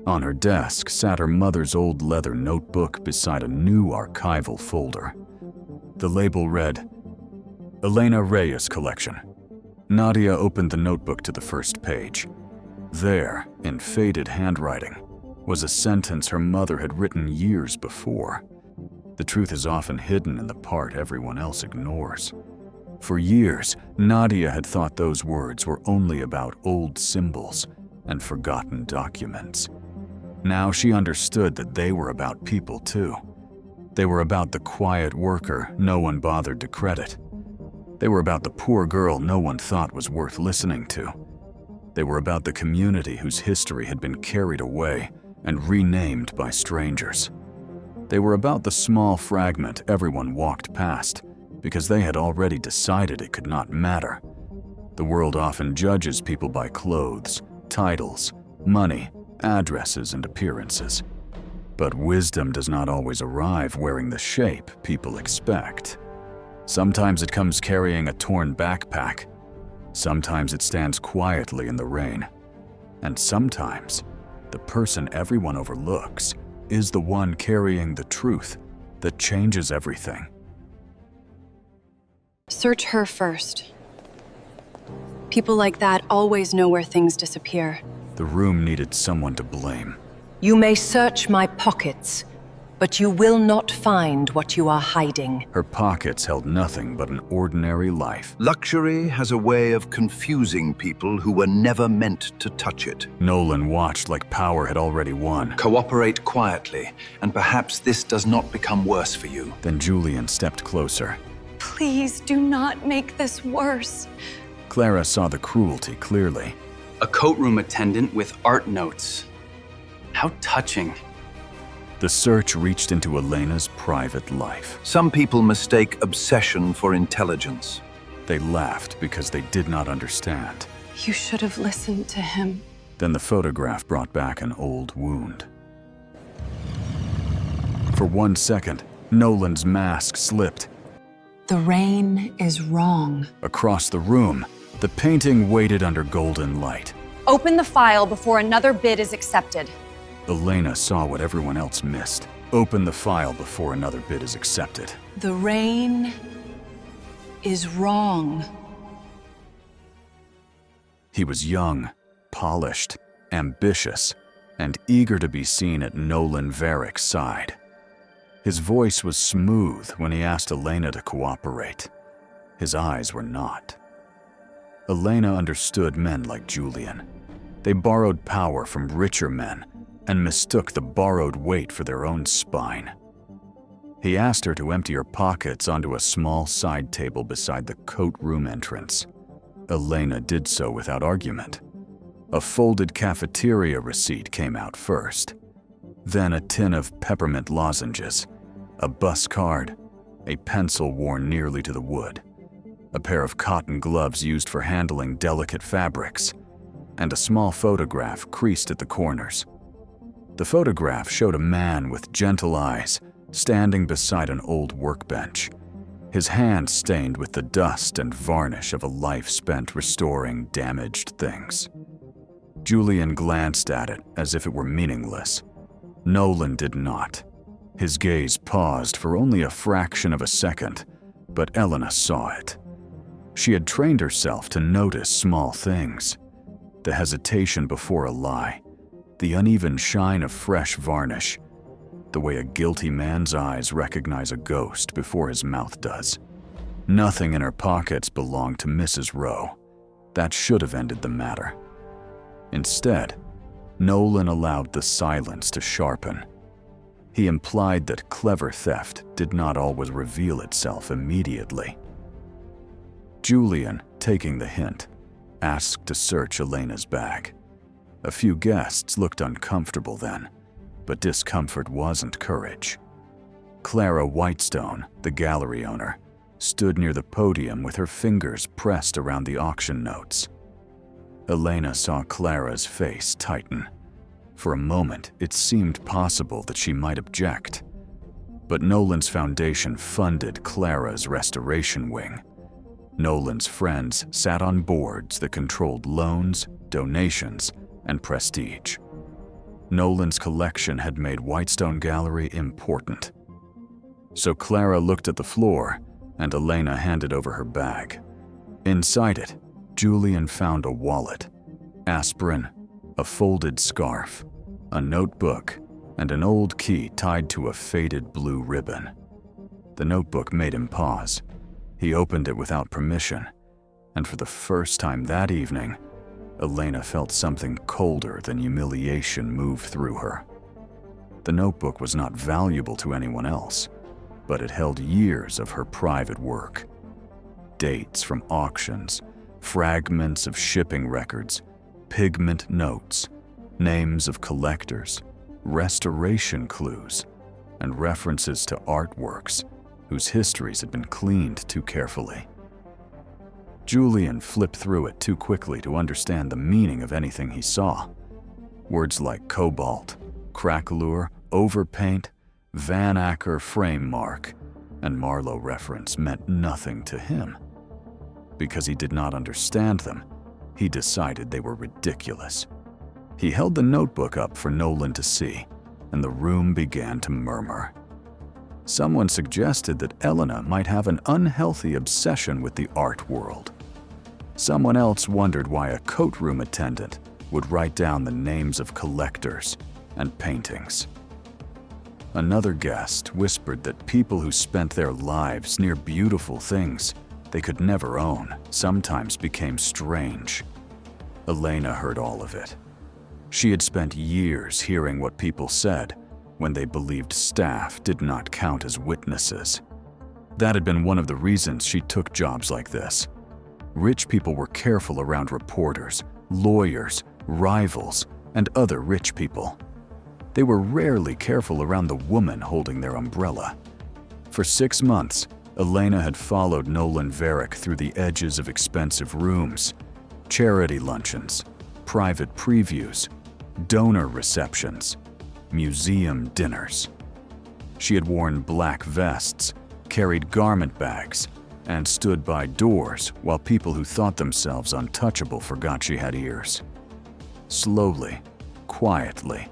On her desk sat her mother's old leather notebook beside a new archival folder. The label read, Elena Reyes Collection. Nadia opened the notebook to the first page. There, in faded handwriting, was a sentence her mother had written years before. The truth is often hidden in the part everyone else ignores. For years, Nadia had thought those words were only about old symbols and forgotten documents. Now she understood that they were about people too. They were about the quiet worker no one bothered to credit. They were about the poor girl no one thought was worth listening to. They were about the community whose history had been carried away and renamed by strangers. They were about the small fragment everyone walked past because they had already decided it could not matter. The world often judges people by clothes, titles, money, addresses, and appearances. But wisdom does not always arrive wearing the shape people expect. Sometimes it comes carrying a torn backpack. Sometimes it stands quietly in the rain. And sometimes, the person everyone overlooks is the one carrying the truth that changes everything. Search her first. People like that always know where things disappear. The room needed someone to blame. You may search my pockets, but you will not find what you are hiding. Her pockets held nothing but an ordinary life. Luxury has a way of confusing people who were never meant to touch it. Nolan watched like power had already won. Cooperate quietly, and perhaps this does not become worse for you. Then Julian stepped closer. Please do not make this worse. Clara saw the cruelty clearly. A coatroom attendant with art notes. How touching. The search reached into Elena's private life. Some people mistake obsession for intelligence. They laughed because they did not understand. You should have listened to him. Then the photograph brought back an old wound. For 1 second, Nolan's mask slipped. The rain is wrong. Across the room, the painting waited under golden light. Open the file before another bid is accepted. Elena saw what everyone else missed. Open the file before another bid is accepted. The rain is wrong. He was young, polished, ambitious, and eager to be seen at Nolan Varick's side. His voice was smooth when he asked Elena to cooperate. His eyes were not. Elena understood men like Julian. They borrowed power from richer men and mistook the borrowed weight for their own spine. He asked her to empty her pockets onto a small side table beside the coat room entrance. Elena did so without argument. A folded cafeteria receipt came out first. Then a tin of peppermint lozenges, a bus card, a pencil worn nearly to the wood, a pair of cotton gloves used for handling delicate fabrics, and a small photograph creased at the corners. The photograph showed a man with gentle eyes standing beside an old workbench, his hands stained with the dust and varnish of a life spent restoring damaged things. Julian glanced at it as if it were meaningless. Nolan did not. His gaze paused for only a fraction of a second, but Elena saw it. She had trained herself to notice small things. The hesitation before a lie, the uneven shine of fresh varnish, the way a guilty man's eyes recognize a ghost before his mouth does. Nothing in her pockets belonged to Mrs. Rowe. That should have ended the matter. Instead, Nolan allowed the silence to sharpen. He implied that clever theft did not always reveal itself immediately. Julian, taking the hint, asked to search Elena's bag. A few guests looked uncomfortable then, but discomfort wasn't courage. Clara Whitestone, the gallery owner, stood near the podium with her fingers pressed around the auction notes. Elena saw Clara's face tighten. For a moment, it seemed possible that she might object. But Nolan's foundation funded Clara's restoration wing. Nolan's friends sat on boards that controlled loans, donations, and prestige. Nolan's collection had made Whitestone Gallery important. So Clara looked at the floor, and Elena handed over her bag. Inside it, Julian found a wallet, aspirin, a folded scarf, a notebook, and an old key tied to a faded blue ribbon. The notebook made him pause. He opened it without permission, and for the first time that evening, Elena felt something colder than humiliation move through her. The notebook was not valuable to anyone else, but it held years of her private work. Dates from auctions, fragments of shipping records, pigment notes, names of collectors, restoration clues, and references to artworks whose histories had been cleaned too carefully. Julian flipped through it too quickly to understand the meaning of anything he saw. Words like cobalt, craquelure, overpaint, Van Acker frame mark, and Marlowe reference meant nothing to him. Because he did not understand them, he decided they were ridiculous. He held the notebook up for Nolan to see, and the room began to murmur. Someone suggested that Elena might have an unhealthy obsession with the art world. Someone else wondered why a coat room attendant would write down the names of collectors and paintings. Another guest whispered that people who spent their lives near beautiful things they could never own sometimes became strange. Elena heard all of it. She had spent years hearing what people said when they believed staff did not count as witnesses. That had been one of the reasons she took jobs like this. Rich people were careful around reporters, lawyers, rivals, and other rich people. They were rarely careful around the woman holding their umbrella. For 6 months, Elena had followed Nolan Varick through the edges of expensive rooms, charity luncheons, private previews, donor receptions, museum dinners. She had worn black vests, carried garment bags, and stood by doors while people who thought themselves untouchable forgot she had ears. Slowly, quietly,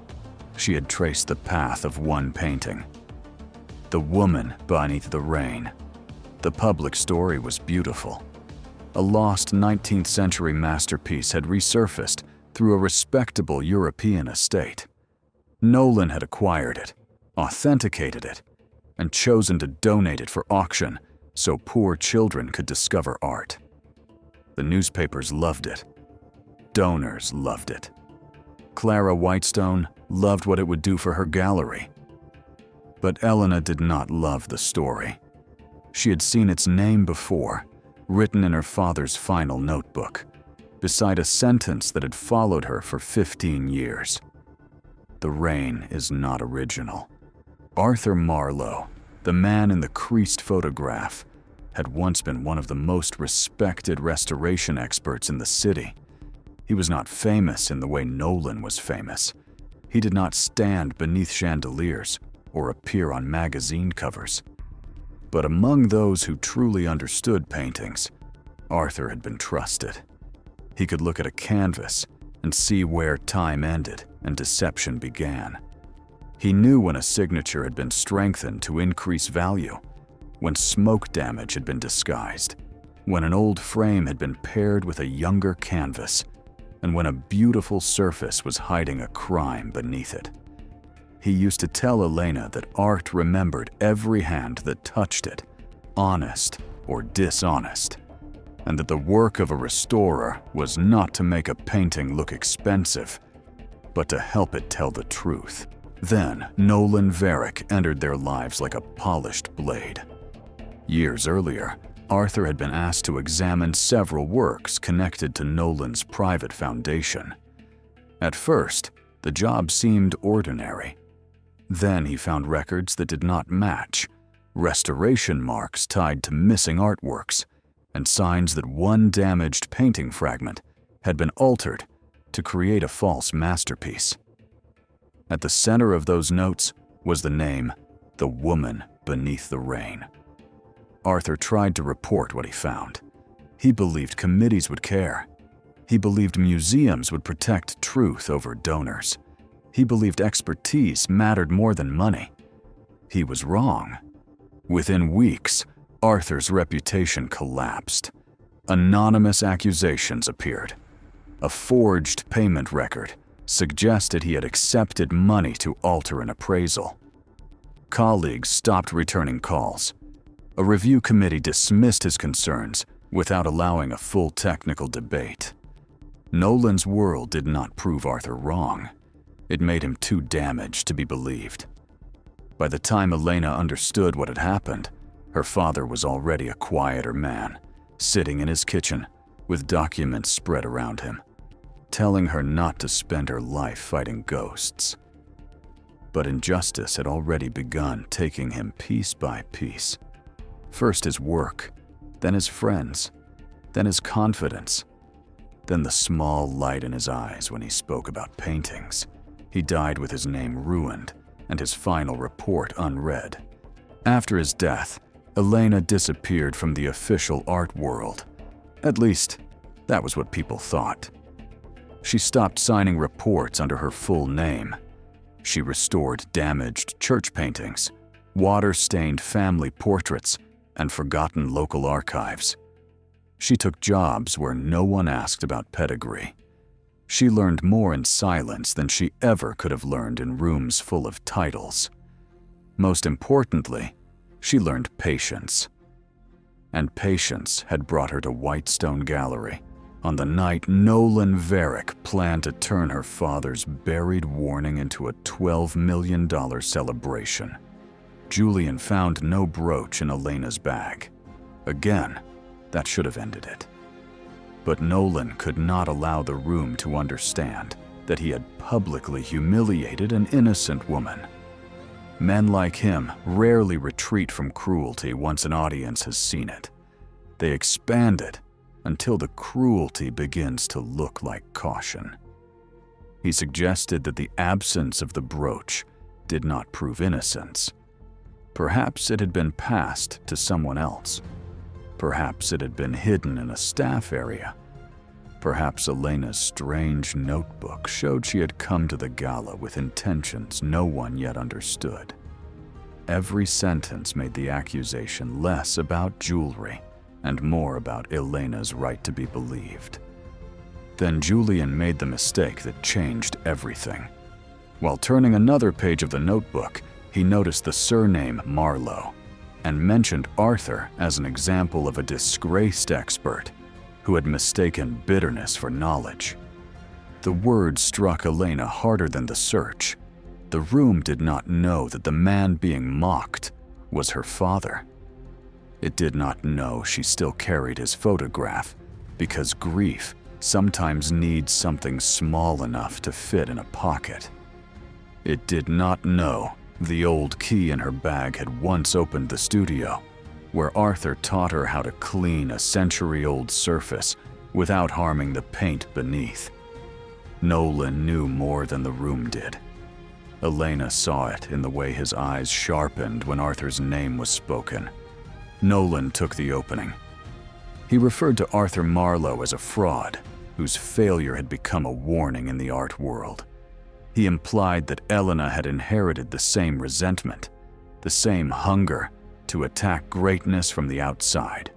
she had traced the path of one painting. The Woman Beneath the Rain. The public story was beautiful. A lost 19th century masterpiece had resurfaced through a respectable European estate. Nolan had acquired it, authenticated it, and chosen to donate it for auction so poor children could discover art. The newspapers loved it. Donors loved it. Clara Whitestone loved what it would do for her gallery. But Elena did not love the story. She had seen its name before, written in her father's final notebook, beside a sentence that had followed her for 15 years. The rain is not original. Arthur Marlowe, the man in the creased photograph, had once been one of the most respected restoration experts in the city. He was not famous in the way Nolan was famous. He did not stand beneath chandeliers or appear on magazine covers. But among those who truly understood paintings, Arthur had been trusted. He could look at a canvas and see where time ended and deception began. He knew when a signature had been strengthened to increase value, when smoke damage had been disguised, when an old frame had been paired with a younger canvas, and when a beautiful surface was hiding a crime beneath it. He used to tell Elena that art remembered every hand that touched it, honest or dishonest, and that the work of a restorer was not to make a painting look expensive, but to help it tell the truth. Then Nolan Varick entered their lives like a polished blade. Years earlier, Arthur had been asked to examine several works connected to Nolan's private foundation. At first, the job seemed ordinary. Then he found records that did not match, restoration marks tied to missing artworks, and signs that one damaged painting fragment had been altered to create a false masterpiece. At the center of those notes was the name, The Woman Beneath the Rain. Arthur tried to report what he found. He believed committees would care. He believed museums would protect truth over donors. He believed expertise mattered more than money. He was wrong. Within weeks, Arthur's reputation collapsed. Anonymous accusations appeared. A forged payment record suggested he had accepted money to alter an appraisal. Colleagues stopped returning calls. A review committee dismissed his concerns without allowing a full technical debate. Nolan's world did not prove Arthur wrong. It made him too damaged to be believed. By the time Elena understood what had happened, her father was already a quieter man, sitting in his kitchen with documents spread around him, telling her not to spend her life fighting ghosts. But injustice had already begun taking him piece by piece. First his work, then his friends, then his confidence, then the small light in his eyes when he spoke about paintings. He died with his name ruined and his final report unread. After his death, Elena disappeared from the official art world. At least, that was what people thought. She stopped signing reports under her full name. She restored damaged church paintings, water-stained family portraits, and forgotten local archives. She took jobs where no one asked about pedigree. She learned more in silence than she ever could have learned in rooms full of titles. Most importantly, she learned patience. And patience had brought her to Whitestone Gallery on the night Nolan Varick planned to turn her father's buried warning into a $12 million celebration. Julian found no brooch in Elena's bag. Again, that should have ended it. But Nolan could not allow the room to understand that he had publicly humiliated an innocent woman. Men like him rarely retreat from cruelty once an audience has seen it. They expand it until the cruelty begins to look like caution. He suggested that the absence of the brooch did not prove innocence. Perhaps it had been passed to someone else. Perhaps it had been hidden in a staff area. Perhaps Elena's strange notebook showed she had come to the gala with intentions no one yet understood. Every sentence made the accusation less about jewelry and more about Elena's right to be believed. Then Julian made the mistake that changed everything. While turning another page of the notebook, he noticed the surname Marlowe and mentioned Arthur as an example of a disgraced expert who had mistaken bitterness for knowledge. The words struck Elena harder than the search. The room did not know that the man being mocked was her father. It did not know she still carried his photograph, because grief sometimes needs something small enough to fit in a pocket. It did not know the old key in her bag had once opened the studio, where Arthur taught her how to clean a century-old surface without harming the paint beneath. Nolan knew more than the room did. Elena saw it in the way his eyes sharpened when Arthur's name was spoken. Nolan took the opening. He referred to Arthur Marlowe as a fraud, whose failure had become a warning in the art world. He implied that Elena had inherited the same resentment, the same hunger to attack greatness from the outside.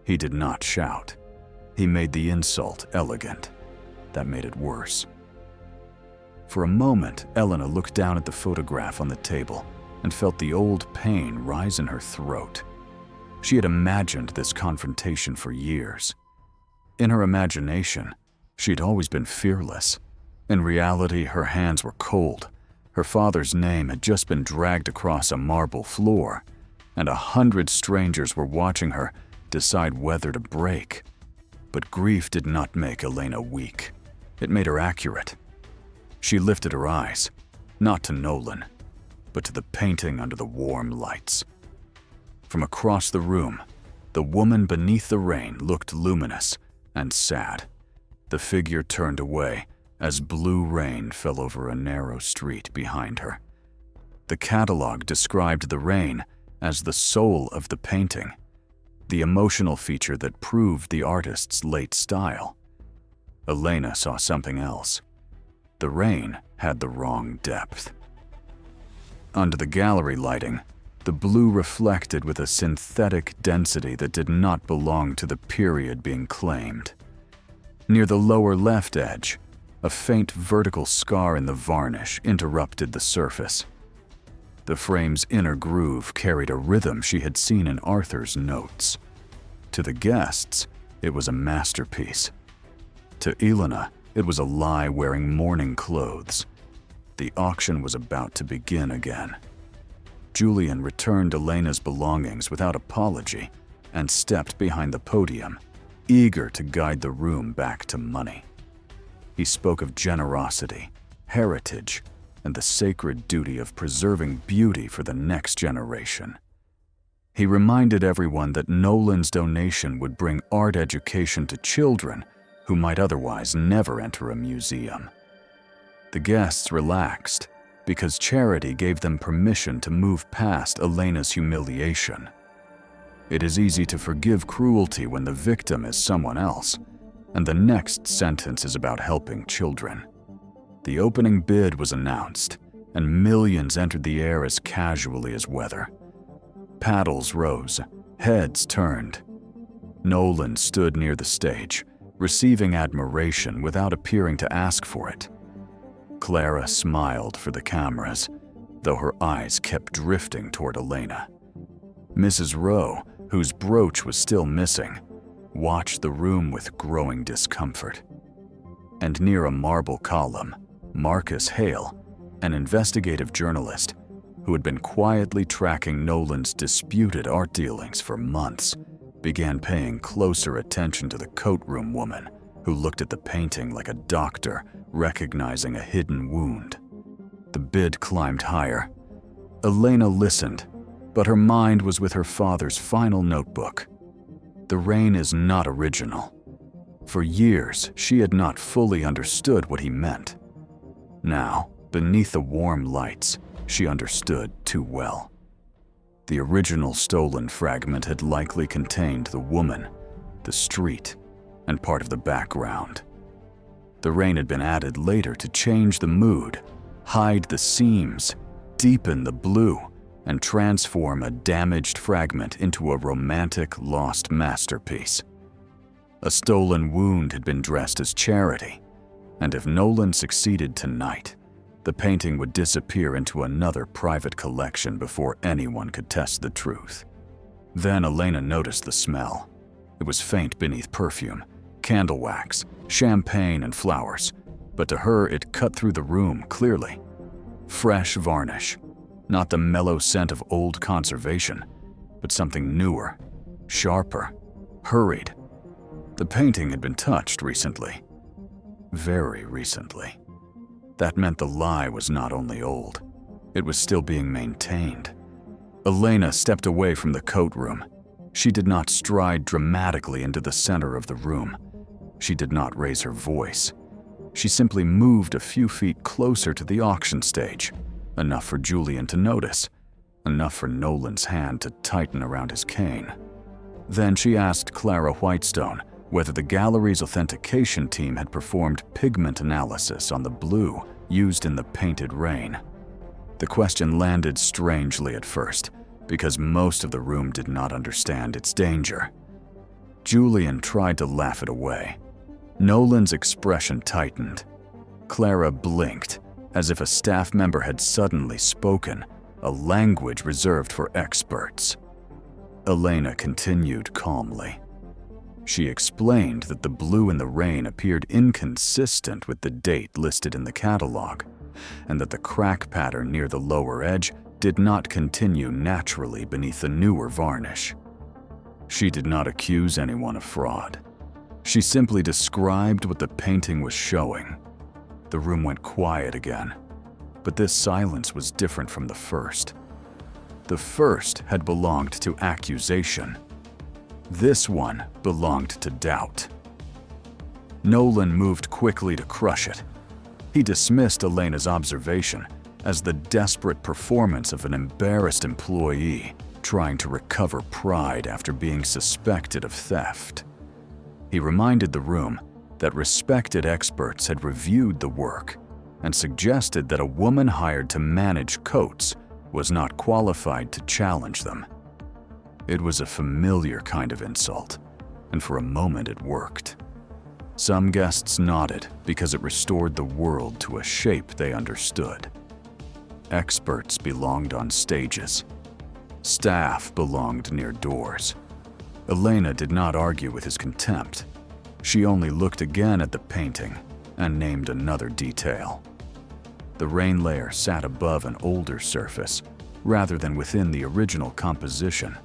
He did not shout. He made the insult elegant. That made it worse. For a moment, Elena looked down at the photograph on the table and felt the old pain rise in her throat. She had imagined this confrontation for years. In her imagination, she had always been fearless. In reality, her hands were cold. Her father's name had just been dragged across a marble floor, and 100 strangers were watching her decide whether to break. But grief did not make Elena weak. It made her accurate. She lifted her eyes, not to Nolan, but to the painting under the warm lights. From across the room, the woman beneath the rain looked luminous and sad. The figure turned away as blue rain fell over a narrow street behind her. The catalog described the rain as the soul of the painting, the emotional feature that proved the artist's late style. Elena saw something else. The rain had the wrong depth. Under the gallery lighting, the blue reflected with a synthetic density that did not belong to the period being claimed. Near the lower left edge, a faint vertical scar in the varnish interrupted the surface. The frame's inner groove carried a rhythm she had seen in Arthur's notes. To the guests, it was a masterpiece. To Elena, it was a lie wearing mourning clothes. The auction was about to begin again. Julian returned Elena's belongings without apology and stepped behind the podium, eager to guide the room back to money. He spoke of generosity, heritage, and the sacred duty of preserving beauty for the next generation. He reminded everyone that Nolan's donation would bring art education to children who might otherwise never enter a museum. The guests relaxed because charity gave them permission to move past Elena's humiliation. It is easy to forgive cruelty when the victim is someone else, and the next sentence is about helping children. The opening bid was announced, and millions entered the air as casually as weather. Paddles rose, heads turned. Nolan stood near the stage, receiving admiration without appearing to ask for it. Clara smiled for the cameras, though her eyes kept drifting toward Elena. Mrs. Rowe, whose brooch was still missing, watched the room with growing discomfort. And near a marble column, Marcus Hale, an investigative journalist who had been quietly tracking Nolan's disputed art dealings for months, began paying closer attention to the coatroom woman who looked at the painting like a doctor recognizing a hidden wound. The bid climbed higher. Elena listened, but her mind was with her father's final notebook. The rain is not original. For years, she had not fully understood what he meant. Now, beneath the warm lights, she understood too well. The original stolen fragment had likely contained the woman, the street, and part of the background. The rain had been added later to change the mood, hide the seams, deepen the blue, and transform a damaged fragment into a romantic, lost masterpiece. A stolen wound had been dressed as charity, and if Nolan succeeded tonight, the painting would disappear into another private collection before anyone could test the truth. Then Elena noticed the smell. It was faint beneath perfume, candle wax, champagne, and flowers, but to her it cut through the room clearly. Fresh varnish, not the mellow scent of old conservation, but something newer, sharper, hurried. The painting had been touched recently. Very recently. That meant the lie was not only old, it was still being maintained. Elena stepped away from the coat room. She did not stride dramatically into the center of the room. She did not raise her voice. She simply moved a few feet closer to the auction stage, enough for Julian to notice, enough for Nolan's hand to tighten around his cane. Then she asked Clara Whitestone whether the gallery's authentication team had performed pigment analysis on the blue used in the painted rain. The question landed strangely at first, because most of the room did not understand its danger. Julian tried to laugh it away. Nolan's expression tightened. Clara blinked, as if a staff member had suddenly spoken, a language reserved for experts. Elena continued calmly. She explained that the blue in the rain appeared inconsistent with the date listed in the catalog, and that the crack pattern near the lower edge did not continue naturally beneath the newer varnish. She did not accuse anyone of fraud. She simply described what the painting was showing. The room went quiet again, but this silence was different from the first. The first had belonged to accusation. This one belonged to doubt. Nolan moved quickly to crush it. He dismissed Elena's observation as the desperate performance of an embarrassed employee trying to recover pride after being suspected of theft. He reminded the room that respected experts had reviewed the work and suggested that a woman hired to manage coats was not qualified to challenge them. It was a familiar kind of insult, and for a moment it worked. Some guests nodded because it restored the world to a shape they understood. Experts belonged on stages. Staff belonged near doors. Elena did not argue with his contempt. She only looked again at the painting and named another detail. The rain layer sat above an older surface rather than within the original composition,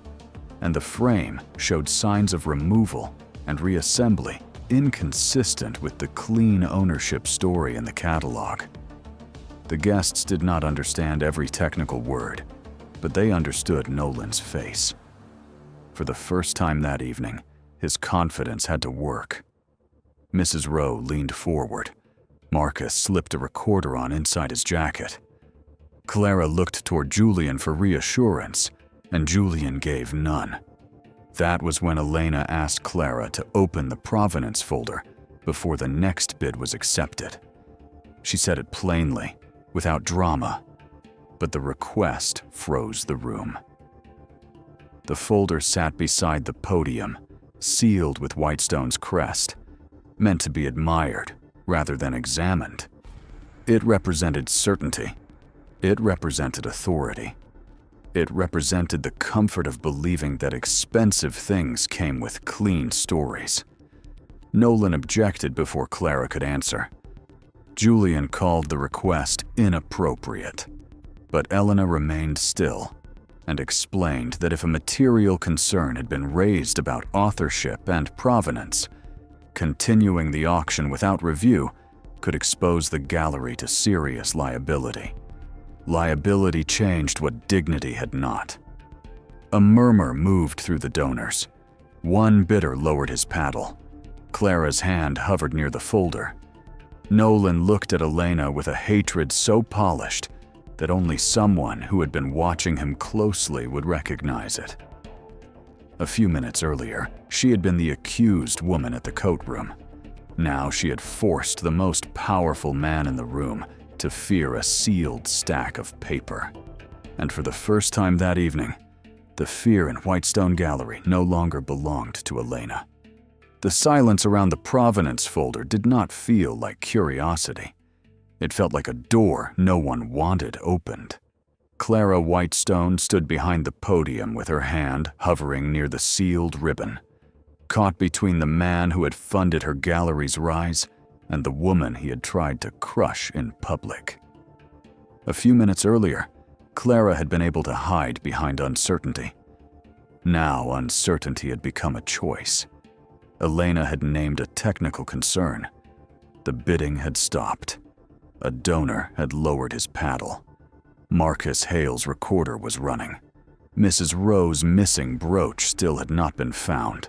and the frame showed signs of removal and reassembly inconsistent with the clean ownership story in the catalog. The guests did not understand every technical word, but they understood Nolan's face. For the first time that evening, his confidence had to work. Mrs. Rowe leaned forward. Marcus slipped a recorder on inside his jacket. Clara looked toward Julian for reassurance, and Julian gave none. That was when Elena asked Clara to open the provenance folder before the next bid was accepted. She said it plainly, without drama, but the request froze the room. The folder sat beside the podium, sealed with Whitestone's crest, meant to be admired rather than examined. It represented certainty. It represented authority. It represented the comfort of believing that expensive things came with clean stories. Nolan objected before Clara could answer. Julian called the request inappropriate, but Elena remained still and explained that if a material concern had been raised about authorship and provenance, continuing the auction without review could expose the gallery to serious liability. Liability changed what dignity had not. A murmur moved through the donors. One bidder lowered his paddle. Clara's hand hovered near the folder. Nolan looked at Elena with a hatred so polished that only someone who had been watching him closely would recognize it. A few minutes earlier, she had been the accused woman at the coat room. Now she had forced the most powerful man in the room to fear a sealed stack of paper. And for the first time that evening, the fear in Whitestone Gallery no longer belonged to Elena. The silence around the provenance folder did not feel like curiosity. It felt like a door no one wanted opened. Clara Whitestone stood behind the podium with her hand hovering near the sealed ribbon, caught between the man who had funded her gallery's rise and the woman he had tried to crush in public. A few minutes earlier, Clara had been able to hide behind uncertainty. Now uncertainty had become a choice. Elena had named a technical concern. The bidding had stopped. A donor had lowered his paddle. Marcus Hale's recorder was running. Mrs. Rowe's missing brooch still had not been found.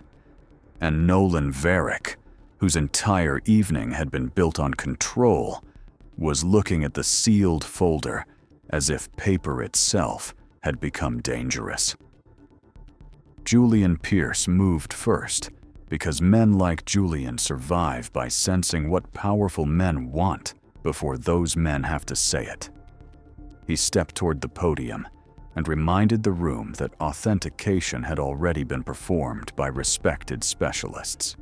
And Nolan Varick, whose entire evening had been built on control, was looking at the sealed folder as if paper itself had become dangerous. Julian Pierce moved first, because men like Julian survive by sensing what powerful men want before those men have to say it. He stepped toward the podium and reminded the room that authentication had already been performed by respected specialists.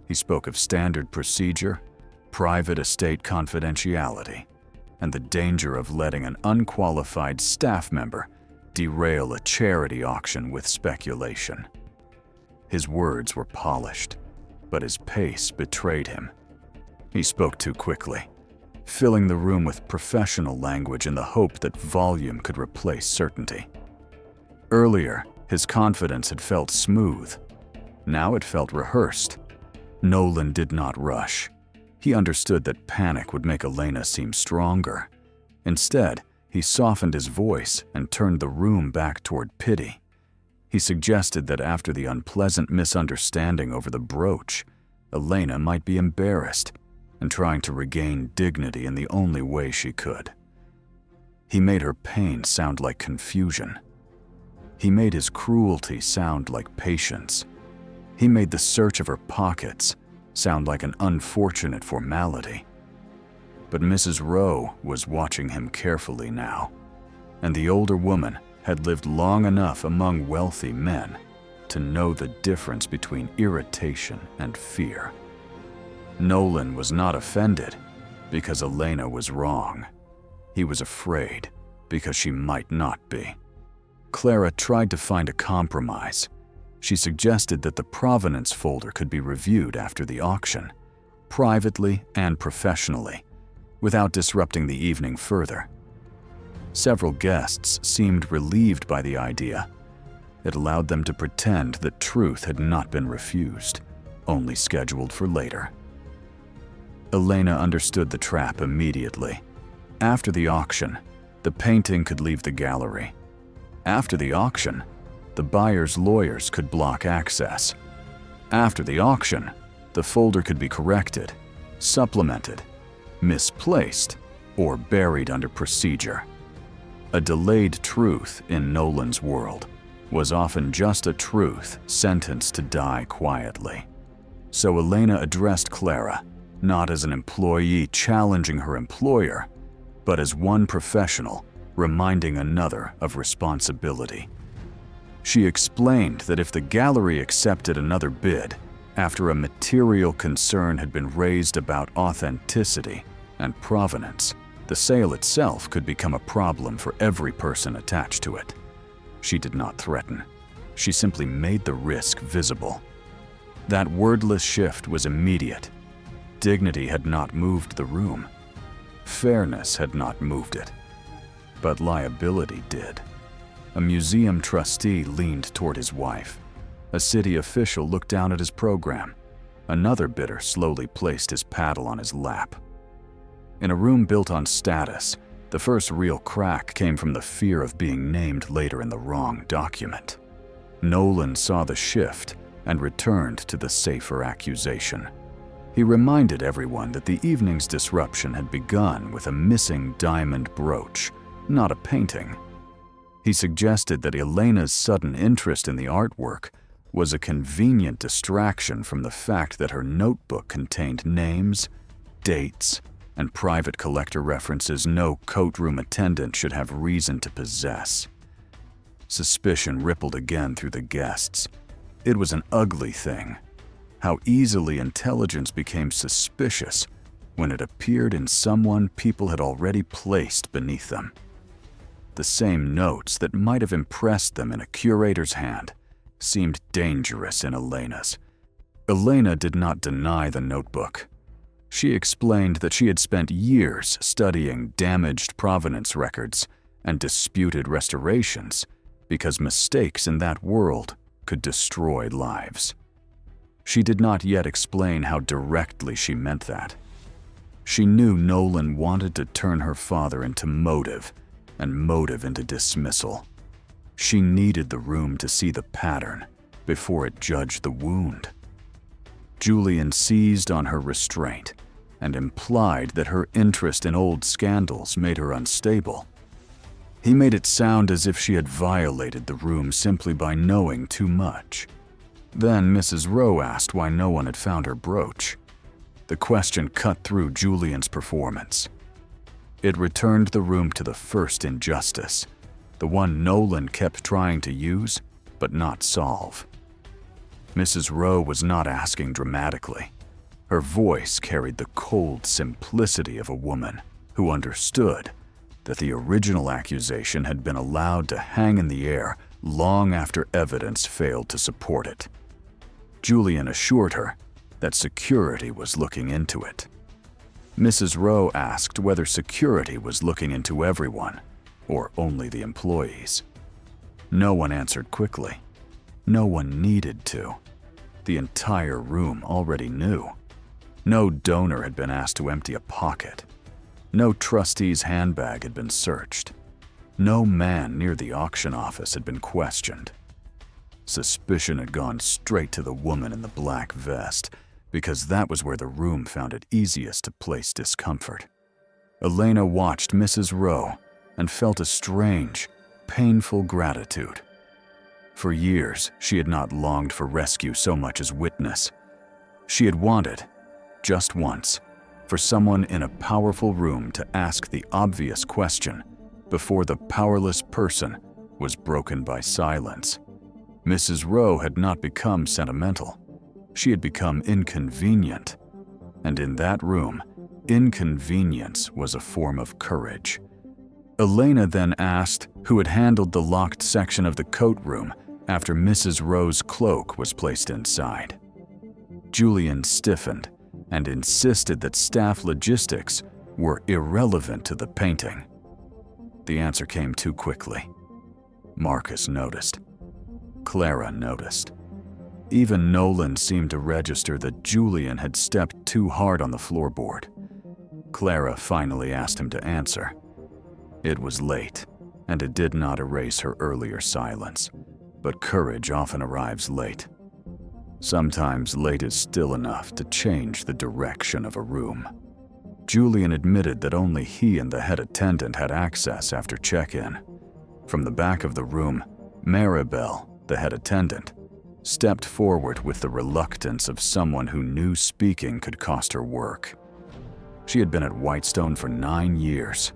He spoke of standard procedure, private estate confidentiality, and the danger of letting an unqualified staff member derail a charity auction with speculation. His words were polished, but his pace betrayed him. He spoke too quickly, filling the room with professional language in the hope that volume could replace certainty. Earlier, his confidence had felt smooth. Now it felt rehearsed. Nolan did not rush. He understood that panic would make Elena seem stronger. Instead, he softened his voice and turned the room back toward pity. He suggested that after the unpleasant misunderstanding over the brooch, Elena might be embarrassed and trying to regain dignity in the only way she could. He made her pain sound like confusion. He made his cruelty sound like patience. He made the search of her pockets sound like an unfortunate formality. But Mrs. Rowe was watching him carefully now, and the older woman had lived long enough among wealthy men to know the difference between irritation and fear. Nolan was not offended because Elena was wrong. He was afraid because she might not be. Clara tried to find a compromise. She suggested that the provenance folder could be reviewed after the auction, privately and professionally, without disrupting the evening further. Several guests seemed relieved by the idea. It allowed them to pretend that truth had not been refused, only scheduled for later. Elena understood the trap immediately. After the auction, the painting could leave the gallery. After the auction, the buyer's lawyers could block access. After the auction, the folder could be corrected, supplemented, misplaced, or buried under procedure. A delayed truth in Nolan's world was often just a truth sentenced to die quietly. So Elena addressed Clara not as an employee challenging her employer, but as one professional reminding another of responsibility. She explained that if the gallery accepted another bid after a material concern had been raised about authenticity and provenance, the sale itself could become a problem for every person attached to it. She did not threaten. She simply made the risk visible. That wordless shift was immediate. Dignity had not moved the room. Fairness had not moved it. But liability did. A museum trustee leaned toward his wife. A city official looked down at his program. Another bidder slowly placed his paddle on his lap. In a room built on status, the first real crack came from the fear of being named later in the wrong document. Nolan saw the shift and returned to the safer accusation. He reminded everyone that the evening's disruption had begun with a missing diamond brooch, not a painting. He suggested that Elena's sudden interest in the artwork was a convenient distraction from the fact that her notebook contained names, dates, and private collector references no courtroom attendant should have reason to possess. Suspicion rippled again through the guests. It was an ugly thing. How easily intelligence became suspicious when it appeared in someone people had already placed beneath them. The same notes that might have impressed them in a curator's hand seemed dangerous in Elena's. Elena did not deny the notebook. She explained that she had spent years studying damaged provenance records and disputed restorations because mistakes in that world could destroy lives. She did not yet explain how directly she meant that. She knew Nolan wanted to turn her father into motive and motive into dismissal. She needed the room to see the pattern before it judged the wound. Julian seized on her restraint and implied that her interest in old scandals made her unstable. He made it sound as if she had violated the room simply by knowing too much. Then Mrs. Rowe asked why no one had found her brooch. The question cut through Julian's performance. It returned the room to the first injustice, the one Nolan kept trying to use but not solve. Mrs. Rowe was not asking dramatically. Her voice carried the cold simplicity of a woman who understood that the original accusation had been allowed to hang in the air long after evidence failed to support it. Julian assured her that security was looking into it. Mrs. Rowe asked whether security was looking into everyone, or only the employees. No one answered quickly. No one needed to. The entire room already knew. No donor had been asked to empty a pocket. No trustee's handbag had been searched. No man near the auction office had been questioned. Suspicion had gone straight to the woman in the black vest, because that was where the room found it easiest to place discomfort. Elena watched Mrs. Rowe and felt a strange, painful gratitude. For years, she had not longed for rescue so much as witness. She had wanted, just once, for someone in a powerful room to ask the obvious question before the powerless person was broken by silence. Mrs. Rowe had not become sentimental. She had become inconvenient. And in that room, inconvenience was a form of courage. Elena then asked who had handled the locked section of the coat room after Mrs. Rowe's cloak was placed inside. Julian stiffened and insisted that staff logistics were irrelevant to the painting. The answer came too quickly. Marcus noticed. Clara noticed. Even Nolan seemed to register that Julian had stepped too hard on the floorboard. Clara finally asked him to answer. It was late, and it did not erase her earlier silence, but courage often arrives late. Sometimes late is still enough to change the direction of a room. Julian admitted that only he and the head attendant had access after check-in. From the back of the room, Maribel, the head attendant, stepped forward with the reluctance of someone who knew speaking could cost her work. She had been at Whitestone for 9 years.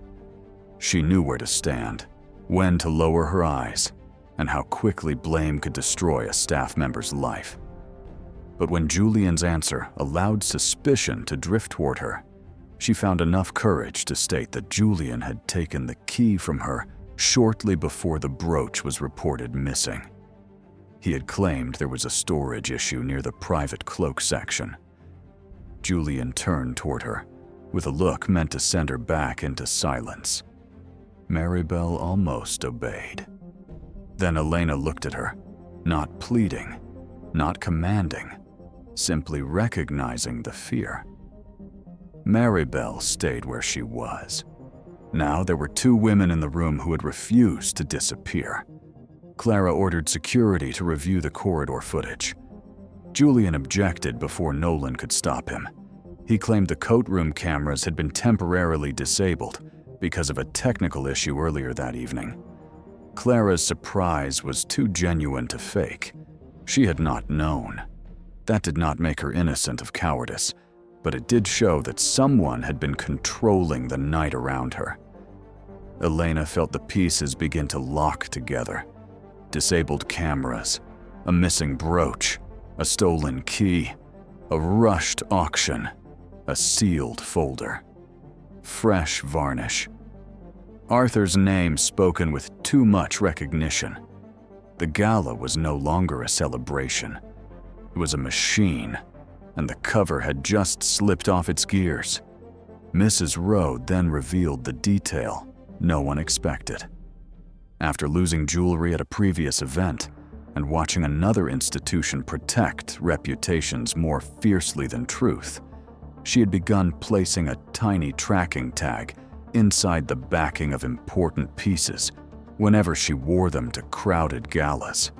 She knew where to stand, when to lower her eyes, and how quickly blame could destroy a staff member's life. But when Julian's answer allowed suspicion to drift toward her, she found enough courage to state that Julian had taken the key from her shortly before the brooch was reported missing. He had claimed there was a storage issue near the private cloak section. Julian turned toward her, with a look meant to send her back into silence. Maribel almost obeyed. Then Elena looked at her, not pleading, not commanding, simply recognizing the fear. Maribel stayed where she was. Now there were 2 women in the room who had refused to disappear. Clara ordered security to review the corridor footage. Julian objected before Nolan could stop him. He claimed the coat room cameras had been temporarily disabled because of a technical issue earlier that evening. Clara's surprise was too genuine to fake. She had not known. That did not make her innocent of cowardice, but it did show that someone had been controlling the night around her. Elena felt the pieces begin to lock together. Disabled cameras, a missing brooch, a stolen key, a rushed auction, a sealed folder, fresh varnish. Arthur's name spoken with too much recognition. The gala was no longer a celebration. It was a machine, and the cover had just slipped off its gears. Mrs. Rowe then revealed the detail no one expected. After losing jewelry at a previous event and watching another institution protect reputations more fiercely than truth, she had begun placing a tiny tracking tag inside the backing of important pieces whenever she wore them to crowded galas.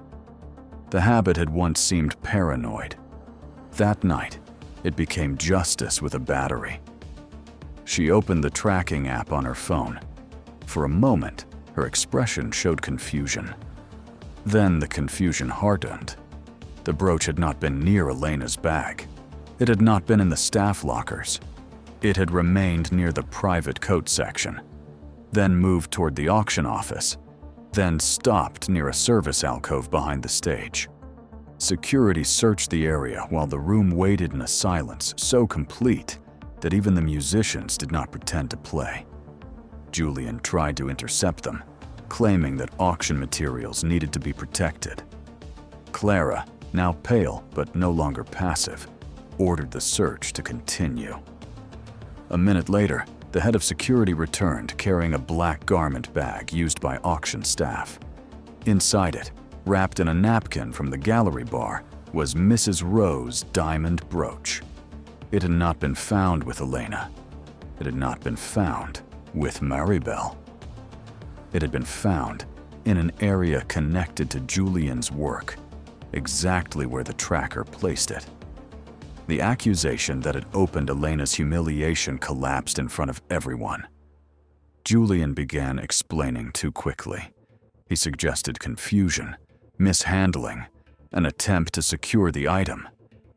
The habit had once seemed paranoid. That night, it became justice with a battery. She opened the tracking app on her phone. For a moment, her expression showed confusion. Then the confusion hardened. The brooch had not been near Elena's bag. It had not been in the staff lockers. It had remained near the private coat section, then moved toward the auction office, then stopped near a service alcove behind the stage. Security searched the area while the room waited in a silence so complete that even the musicians did not pretend to play. Julian tried to intercept them, claiming that auction materials needed to be protected. Clara, now pale but no longer passive, ordered the search to continue. A minute later, the head of security returned carrying a black garment bag used by auction staff. Inside it, wrapped in a napkin from the gallery bar, was Mrs. Rowe's diamond brooch. It had not been found with Elena. It had not been found with Maribel. It had been found in an area connected to Julian's work, exactly where the tracker placed it. The accusation that had opened Elena's humiliation collapsed in front of everyone. Julian began explaining too quickly. He suggested confusion, mishandling, an attempt to secure the item.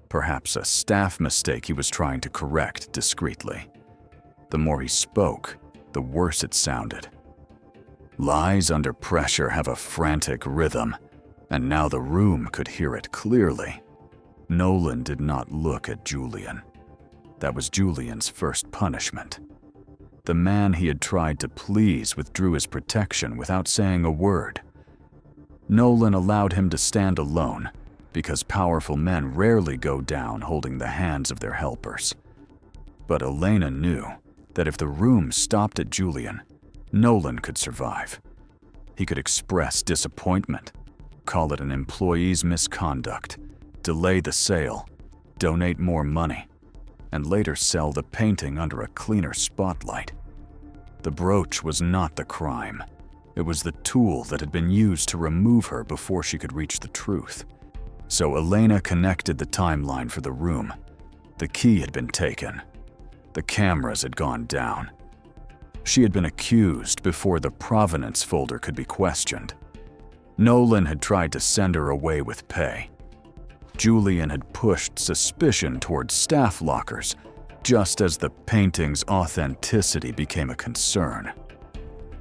Perhaps a staff mistake he was trying to correct discreetly. The more he spoke, the worse it sounded. Lies under pressure have a frantic rhythm, and now the room could hear it clearly. Nolan did not look at Julian. That was Julian's first punishment. The man he had tried to please withdrew his protection without saying a word. Nolan allowed him to stand alone, because powerful men rarely go down holding the hands of their helpers. But Elena knew that if the room stopped at Julian, Nolan could survive. He could express disappointment, call it an employee's misconduct, delay the sale, donate more money, and later sell the painting under a cleaner spotlight. The brooch was not the crime. It was the tool that had been used to remove her before she could reach the truth. So Elena connected the timeline for the room. The key had been taken. The cameras had gone down. She had been accused before the provenance folder could be questioned. Nolan had tried to send her away with pay. Julian had pushed suspicion towards staff lockers, just as the painting's authenticity became a concern.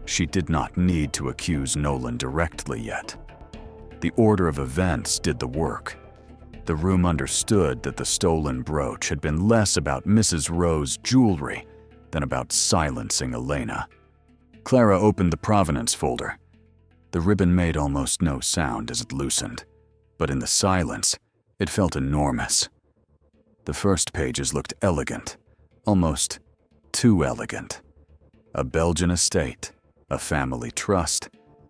She did not need to accuse Nolan directly yet. The order of events did the work. The room understood that the stolen brooch had been less about Mrs. Rowe's jewelry than about silencing Elena. Clara opened the provenance folder. The ribbon made almost no sound as it loosened, but in the silence, it felt enormous. The first pages looked elegant, almost too elegant. A Belgian estate, a family trust,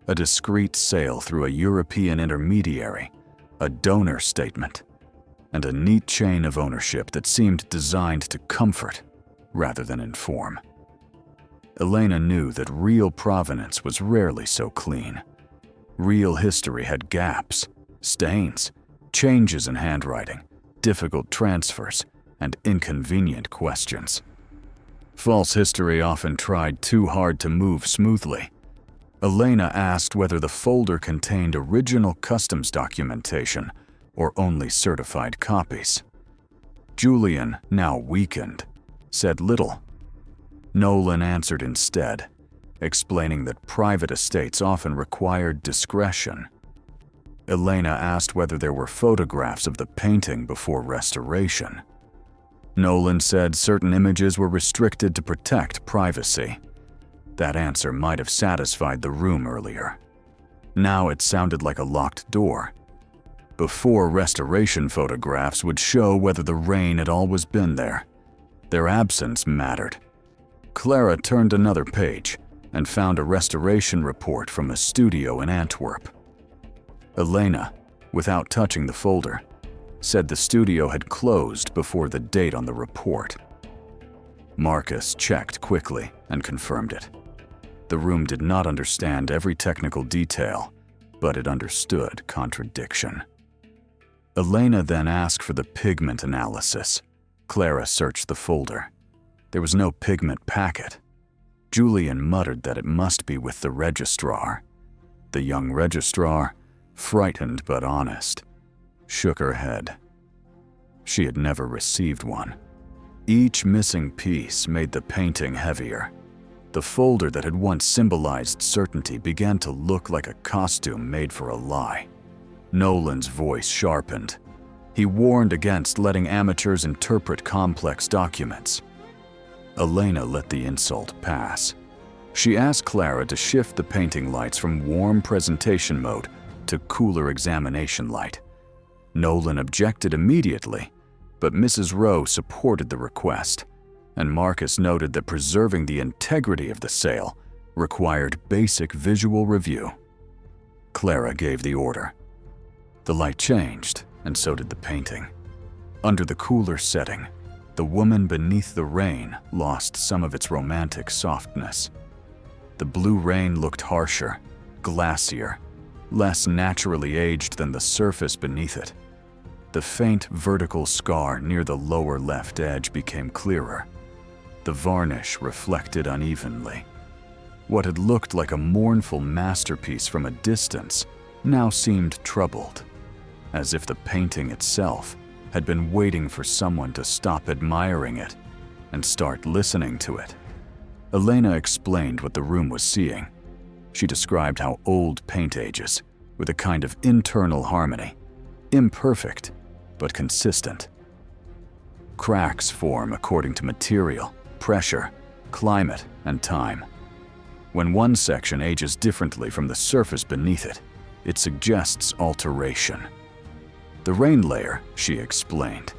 a discreet sale through a European intermediary, a donor statement, and a neat chain of ownership that seemed designed to comfort rather than inform. Elena knew that real provenance was rarely so clean. Real history had gaps, stains, changes in handwriting, difficult transfers, and inconvenient questions. False history often tried too hard to move smoothly. Elena asked whether the folder contained original customs documentation or only certified copies. Julian, now weakened, said little. Nolan answered instead, explaining that private estates often required discretion. Elena asked whether there were photographs of the painting before restoration. Nolan said certain images were restricted to protect privacy. That answer might have satisfied the room earlier. Now it sounded like a locked door. Before restoration photographs would show whether the rain had always been there. Their absence mattered. Clara turned another page and found a restoration report from a studio in Antwerp. Elena, without touching the folder, said the studio had closed before the date on the report. Marcus checked quickly and confirmed it. The room did not understand every technical detail, but it understood contradiction. Elena then asked for the pigment analysis. Clara searched the folder. There was no pigment packet. Julian muttered that it must be with the registrar. The young registrar, frightened but honest, shook her head. She had never received one. Each missing piece made the painting heavier. The folder that had once symbolized certainty began to look like a costume made for a lie. Nolan's voice sharpened. He warned against letting amateurs interpret complex documents. Elena let the insult pass. She asked Clara to shift the painting lights from warm presentation mode to cooler examination light. Nolan objected immediately, but Mrs. Rowe supported the request, and Marcus noted that preserving the integrity of the sale required basic visual review. Clara gave the order. The light changed, and so did the painting. Under the cooler setting, the woman beneath the rain lost some of its romantic softness. The blue rain looked harsher, glacier, less naturally aged than the surface beneath it. The faint vertical scar near the lower left edge became clearer. The varnish reflected unevenly. What had looked like a mournful masterpiece from a distance now seemed troubled, as if the painting itself had been waiting for someone to stop admiring it and start listening to it. Elena explained what the room was seeing. She described how old paint ages, with a kind of internal harmony, imperfect but consistent. Cracks form according to material, pressure, climate, and time. When one section ages differently from the surface beneath it, it suggests alteration. The rain layer, she explained,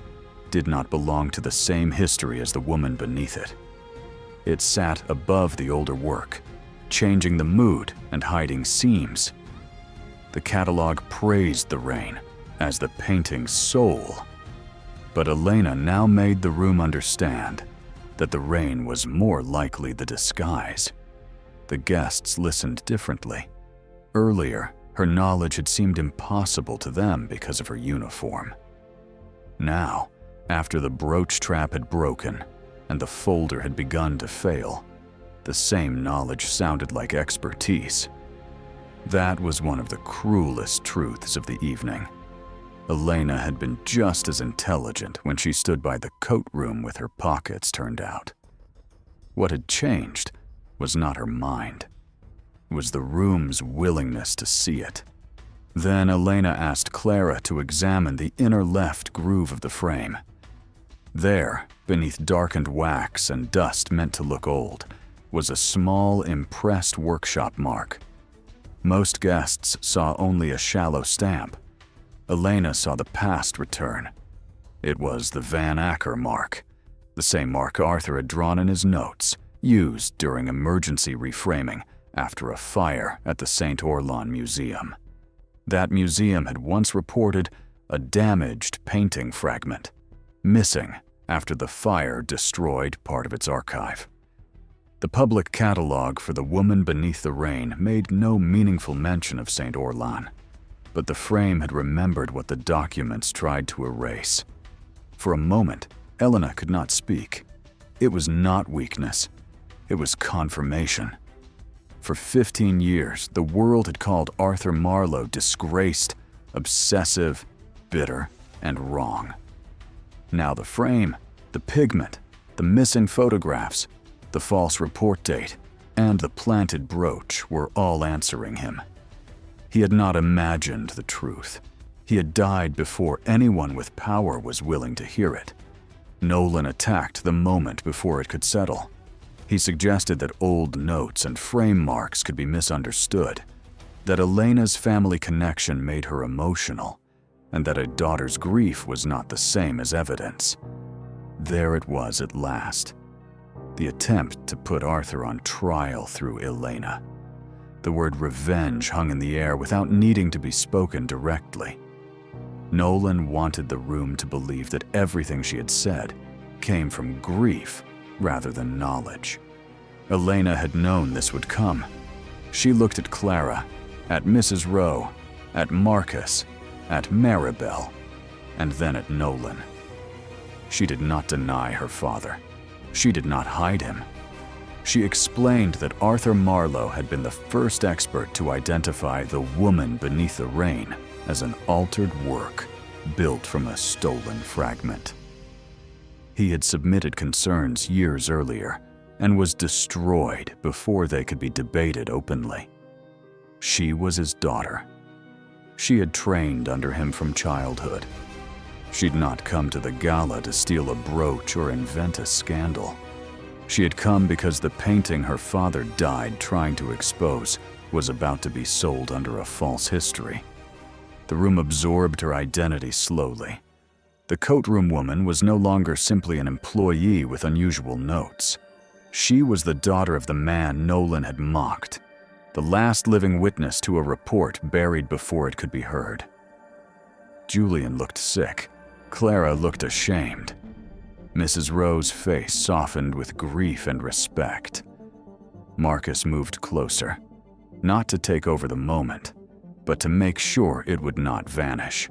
did not belong to the same history as the woman beneath it. It sat above the older work, changing the mood and hiding seams. The catalog praised the rain as the painting's soul. But Elena now made the room understand that the rain was more likely the disguise. The guests listened differently. Earlier, her knowledge had seemed impossible to them because of her uniform. Now, after the brooch trap had broken and the folder had begun to fail, the same knowledge sounded like expertise. That was one of the cruelest truths of the evening. Elena had been just as intelligent when she stood by the coat room with her pockets turned out. What had changed was not her mind. It was the room's willingness to see it. Then Elena asked Clara to examine the inner left groove of the frame. There, beneath darkened wax and dust meant to look old, was a small, impressed workshop mark. Most guests saw only a shallow stamp. Elena saw the past return. It was the Van Acker mark, the same mark Arthur had drawn in his notes, used during emergency reframing after a fire at the St. Orlan Museum. That museum had once reported a damaged painting fragment, missing after the fire destroyed part of its archive. The public catalog for The Woman Beneath the Rain made no meaningful mention of St. Orlan, but the frame had remembered what the documents tried to erase. For a moment, Elena could not speak. It was not weakness. It was confirmation. For 15 years, the world had called Arthur Marlowe disgraced, obsessive, bitter, and wrong. Now the frame, the pigment, the missing photographs, the false report date, and the planted brooch were all answering him. He had not imagined the truth. He had died before anyone with power was willing to hear it. Nolan attacked the moment before it could settle. He suggested that old notes and frame marks could be misunderstood, that Elena's family connection made her emotional, and that a daughter's grief was not the same as evidence. There it was at last. The attempt to put Arthur on trial through Elena. The word revenge hung in the air without needing to be spoken directly. Nolan wanted the room to believe that everything she had said came from grief rather than knowledge. Elena had known this would come. She looked at Clara, at Mrs. Rowe, at Marcus, at Maribel, and then at Nolan. She did not deny her father. She did not hide him. She explained that Arthur Marlowe had been the first expert to identify the woman beneath the rain as an altered work built from a stolen fragment. He had submitted concerns years earlier and was destroyed before they could be debated openly. She was his daughter. She had trained under him from childhood. She'd not come to the gala to steal a brooch or invent a scandal. She had come because the painting her father died trying to expose was about to be sold under a false history. The room absorbed her identity slowly. The coat room woman was no longer simply an employee with unusual notes. She was the daughter of the man Nolan had mocked, the last living witness to a report buried before it could be heard. Julian looked sick. Clara looked ashamed. Mrs. Rowe's face softened with grief and respect. Marcus moved closer, not to take over the moment, but to make sure it would not vanish.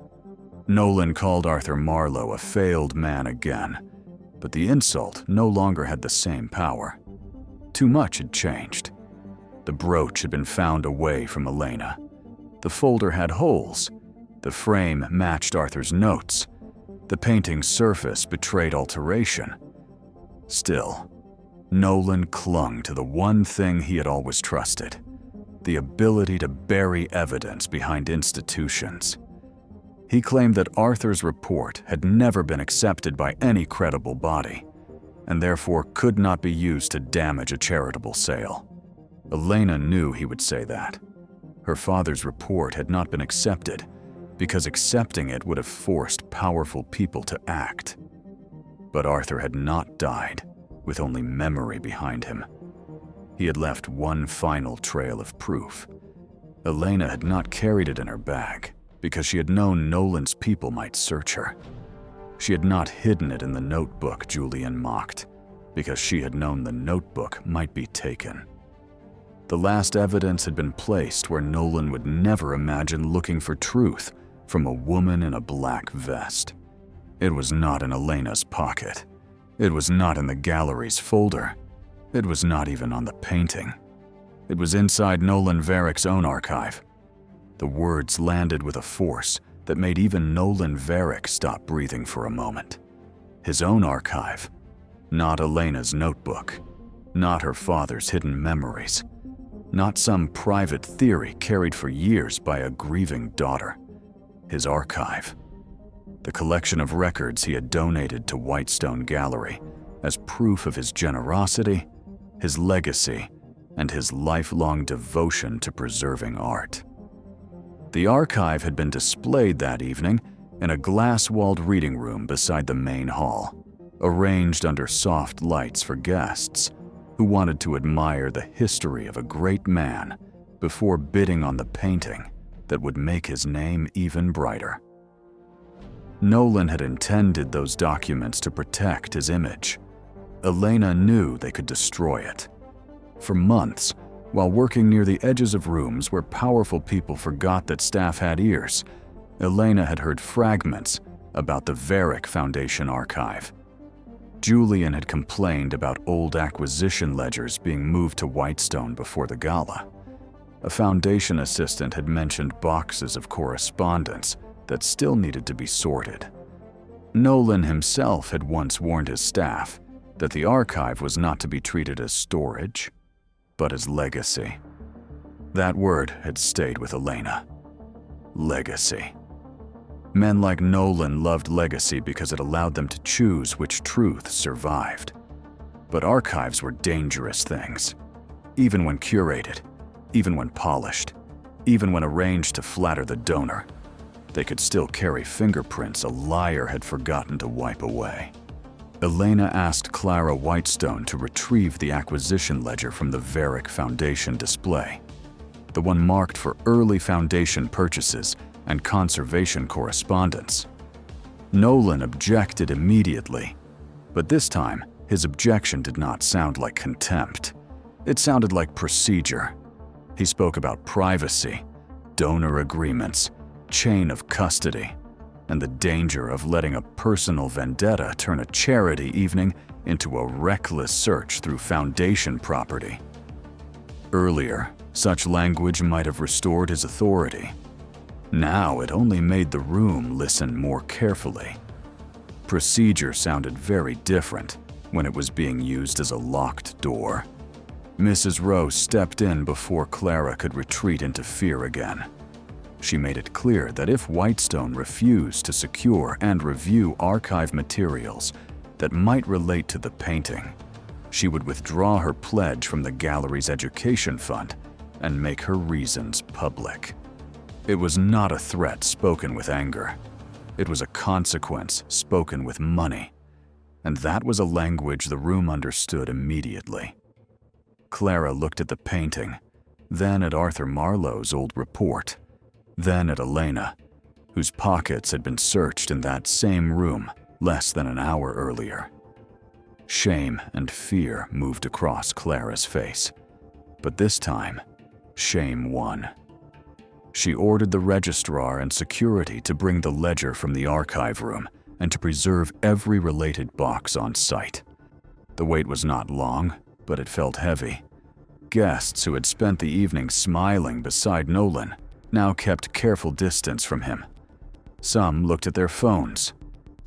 Nolan called Arthur Marlowe a failed man again, but the insult no longer had the same power. Too much had changed. The brooch had been found away from Elena. The folder had holes. The frame matched Arthur's notes. The painting's surface betrayed alteration. Still, Nolan clung to the one thing he had always trusted: the ability to bury evidence behind institutions. He claimed that Arthur's report had never been accepted by any credible body, and therefore could not be used to damage a charitable sale. Elena knew he would say that. Her father's report had not been accepted because accepting it would have forced powerful people to act. But Arthur had not died with only memory behind him. He had left one final trail of proof. Elena had not carried it in her bag because she had known Nolan's people might search her. She had not hidden it in the notebook Julian mocked because she had known the notebook might be taken. The last evidence had been placed where Nolan would never imagine looking for truth from a woman in a black vest. It was not in Elena's pocket. It was not in the gallery's folder. It was not even on the painting. It was inside Nolan Varick's own archive. The words landed with a force that made even Nolan Varick stop breathing for a moment. His own archive, not Elena's notebook, not her father's hidden memories, not some private theory carried for years by a grieving daughter. His archive. The collection of records he had donated to Whitestone Gallery as proof of his generosity, his legacy, and his lifelong devotion to preserving art. The archive had been displayed that evening in a glass-walled reading room beside the main hall, arranged under soft lights for guests who wanted to admire the history of a great man before bidding on the painting that would make his name even brighter. Nolan had intended those documents to protect his image. Elena knew they could destroy it. For months, while working near the edges of rooms where powerful people forgot that staff had ears, Elena had heard fragments about the Varick Foundation archive. Julian had complained about old acquisition ledgers being moved to Whitestone before the gala. A foundation assistant had mentioned boxes of correspondence that still needed to be sorted. Nolan himself had once warned his staff that the archive was not to be treated as storage, but as legacy. That word had stayed with Elena. Legacy. Men like Nolan loved legacy because it allowed them to choose which truths survived. But archives were dangerous things, even when curated, even when polished, even when arranged to flatter the donor. They could still carry fingerprints a liar had forgotten to wipe away. Elena asked Clara Whitestone to retrieve the acquisition ledger from the Varick Foundation display, the one marked for early Foundation purchases and conservation correspondence. Nolan objected immediately, but this time his objection did not sound like contempt. It sounded like procedure. He spoke about privacy, donor agreements, chain of custody, and the danger of letting a personal vendetta turn a charity evening into a reckless search through Foundation property. Earlier, such language might have restored his authority. Now it only made the room listen more carefully. Procedure sounded very different when it was being used as a locked door. Mrs. Rowe stepped in before Clara could retreat into fear again. She made it clear that if Whitestone refused to secure and review archive materials that might relate to the painting, she would withdraw her pledge from the gallery's education fund and make her reasons public. It was not a threat spoken with anger. It was a consequence spoken with money, and that was a language the room understood immediately. Clara looked at the painting, then at Arthur Marlowe's old report, then at Elena, whose pockets had been searched in that same room less than an hour earlier. Shame and fear moved across Clara's face, but this time, shame won. She ordered the registrar and security to bring the ledger from the archive room and to preserve every related box on site. The wait was not long, but it felt heavy. Guests who had spent the evening smiling beside Nolan now kept careful distance from him. Some looked at their phones.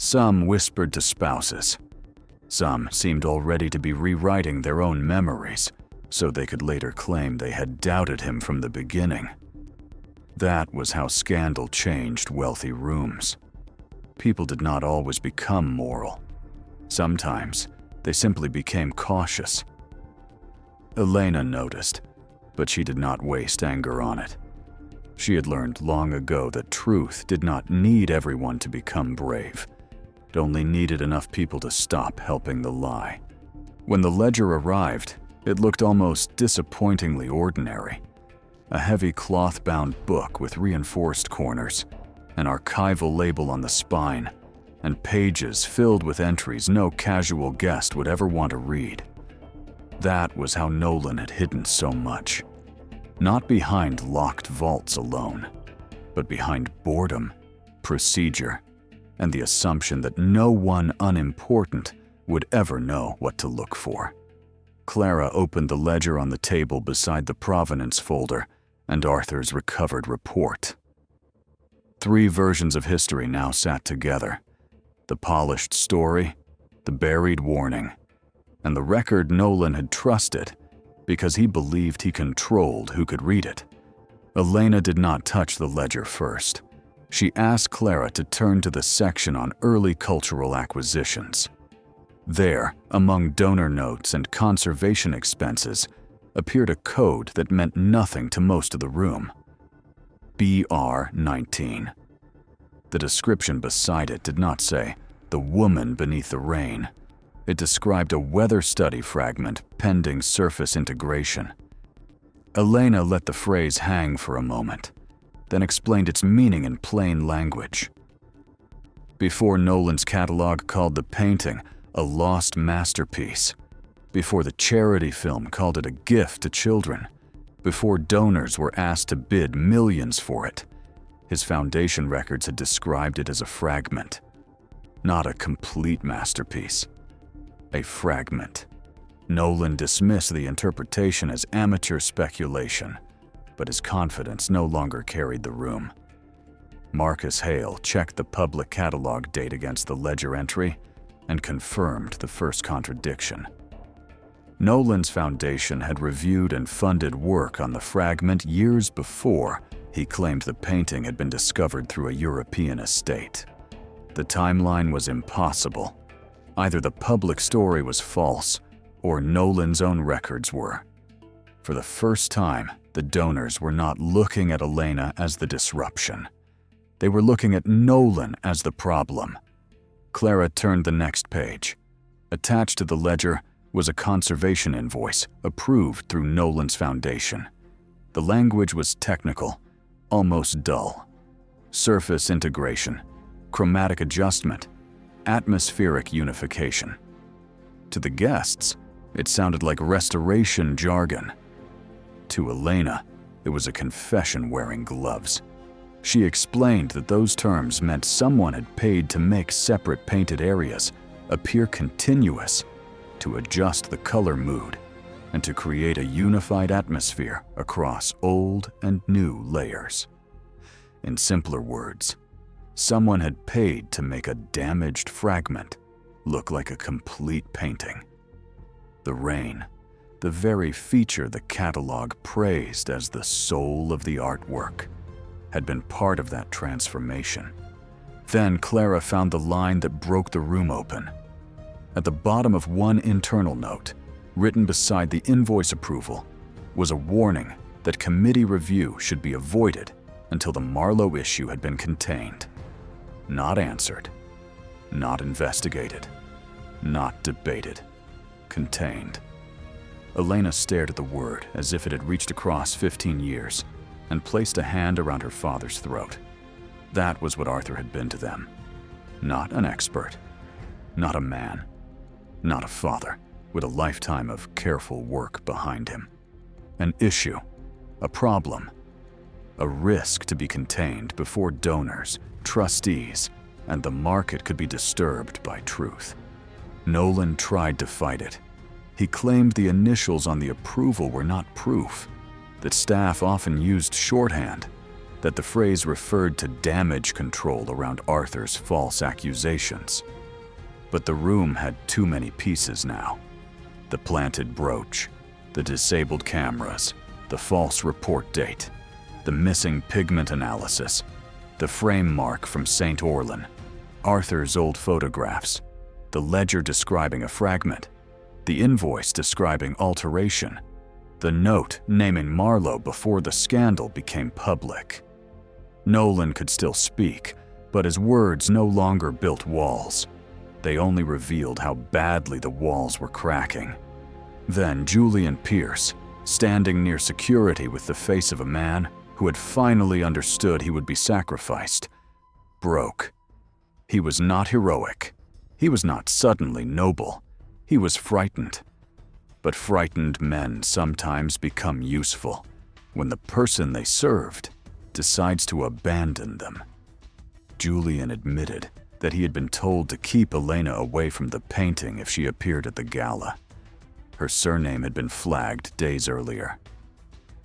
Some whispered to spouses. Some seemed already to be rewriting their own memories, so they could later claim they had doubted him from the beginning. That was how scandal changed wealthy rooms. People did not always become moral. Sometimes, they simply became cautious. Elena noticed, but she did not waste anger on it. She had learned long ago that truth did not need everyone to become brave. It only needed enough people to stop helping the lie. When the ledger arrived, it looked almost disappointingly ordinary. A heavy cloth-bound book with reinforced corners, an archival label on the spine, and pages filled with entries no casual guest would ever want to read. That was how Nolan had hidden so much. Not behind locked vaults alone, but behind boredom, procedure, and the assumption that no one unimportant would ever know what to look for. Clara opened the ledger on the table beside the provenance folder and Arthur's recovered report. 3 versions of history now sat together: the polished story, the buried warning, and the record Nolan had trusted because he believed he controlled who could read it. Elena did not touch the ledger first. She asked Clara to turn to the section on early cultural acquisitions. There, among donor notes and conservation expenses, appeared a code that meant nothing to most of the room. BR-19. The description beside it did not say, "the woman beneath the rain." It described a weather study fragment pending surface integration. Elena let the phrase hang for a moment, then explained its meaning in plain language. Before Nolan's catalog called the painting a lost masterpiece, before the charity film called it a gift to children, before donors were asked to bid millions for it, his foundation records had described it as a fragment. Not a complete masterpiece. A fragment. Nolan dismissed the interpretation as amateur speculation, but his confidence no longer carried the room. Marcus Hale checked the public catalog date against the ledger entry and confirmed the first contradiction. Nolan's foundation had reviewed and funded work on the fragment years before he claimed the painting had been discovered through a European estate. The timeline was impossible. Either the public story was false, or Nolan's own records were. For the first time, the donors were not looking at Elena as the disruption. They were looking at Nolan as the problem. Clara turned the next page. Attached to the ledger was a conservation invoice approved through Nolan's foundation. The language was technical, almost dull. Surface integration, chromatic adjustment, atmospheric unification. To the guests, it sounded like restoration jargon. To Elena, it was a confession wearing gloves. She explained that those terms meant someone had paid to make separate painted areas appear continuous, to adjust the color mood, and to create a unified atmosphere across old and new layers. In simpler words, someone had paid to make a damaged fragment look like a complete painting. The rain, the very feature the catalog praised as the soul of the artwork, had been part of that transformation. Then Clara found the line that broke the room open. At the bottom of one internal note, written beside the invoice approval, was a warning that committee review should be avoided until the Marlowe issue had been contained. Not answered, not investigated, not debated. Contained. Elena stared at the word as if it had reached across 15 years and placed a hand around her father's throat. That was what Arthur had been to them. Not an expert, not a man, not a father with a lifetime of careful work behind him. An issue, a problem, a risk to be contained before donors, trustees, and the market could be disturbed by truth. Nolan tried to fight it. He claimed the initials on the approval were not proof, that staff often used shorthand, that the phrase referred to damage control around Arthur's false accusations. But the room had too many pieces now. The planted brooch, the disabled cameras, the false report date, the missing pigment analysis, the frame mark from St. Orlan, Arthur's old photographs, the ledger describing a fragment, the invoice describing alteration, the note naming Marlowe before the scandal became public. Nolan could still speak, but his words no longer built walls. They only revealed how badly the walls were cracking. Then Julian Pierce, standing near security with the face of a man who had finally understood he would be sacrificed, broke. He was not heroic. He was not suddenly noble. He was frightened. But frightened men sometimes become useful when the person they served decides to abandon them. Julian admitted that he had been told to keep Elena away from the painting if she appeared at the gala. Her surname had been flagged days earlier.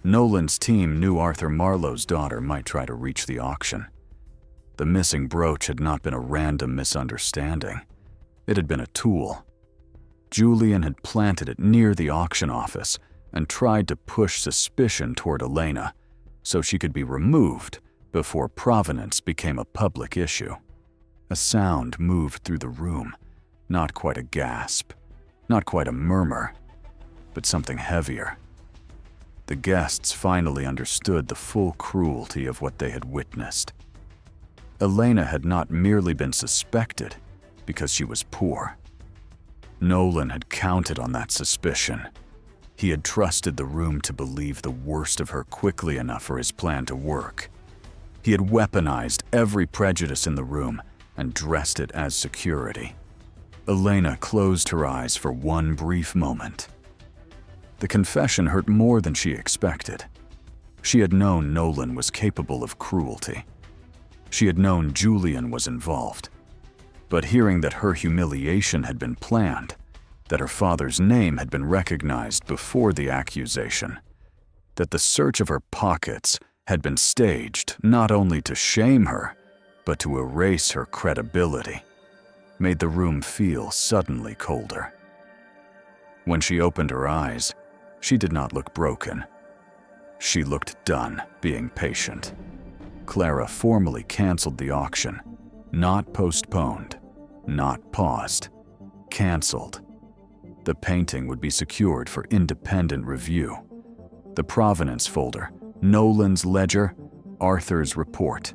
Nolan's team knew Arthur Marlowe's daughter might try to reach the auction. The missing brooch had not been a random misunderstanding. It had been a tool. Julian had planted it near the auction office and tried to push suspicion toward Elena so she could be removed before provenance became a public issue. A sound moved through the room, not quite a gasp, not quite a murmur, but something heavier. The guests finally understood the full cruelty of what they had witnessed. Elena had not merely been suspected because she was poor. Nolan had counted on that suspicion. He had trusted the room to believe the worst of her quickly enough for his plan to work. He had weaponized every prejudice in the room and dressed it as security. Elena closed her eyes for one brief moment. The confession hurt more than she expected. She had known Nolan was capable of cruelty. She had known Julian was involved. But hearing that her humiliation had been planned, that her father's name had been recognized before the accusation, that the search of her pockets had been staged not only to shame her, but to erase her credibility, made the room feel suddenly colder. When she opened her eyes, she did not look broken. She looked done being patient. Clara formally canceled the auction, not postponed, not paused, canceled. The painting would be secured for independent review. The provenance folder, Nolan's ledger, Arthur's report,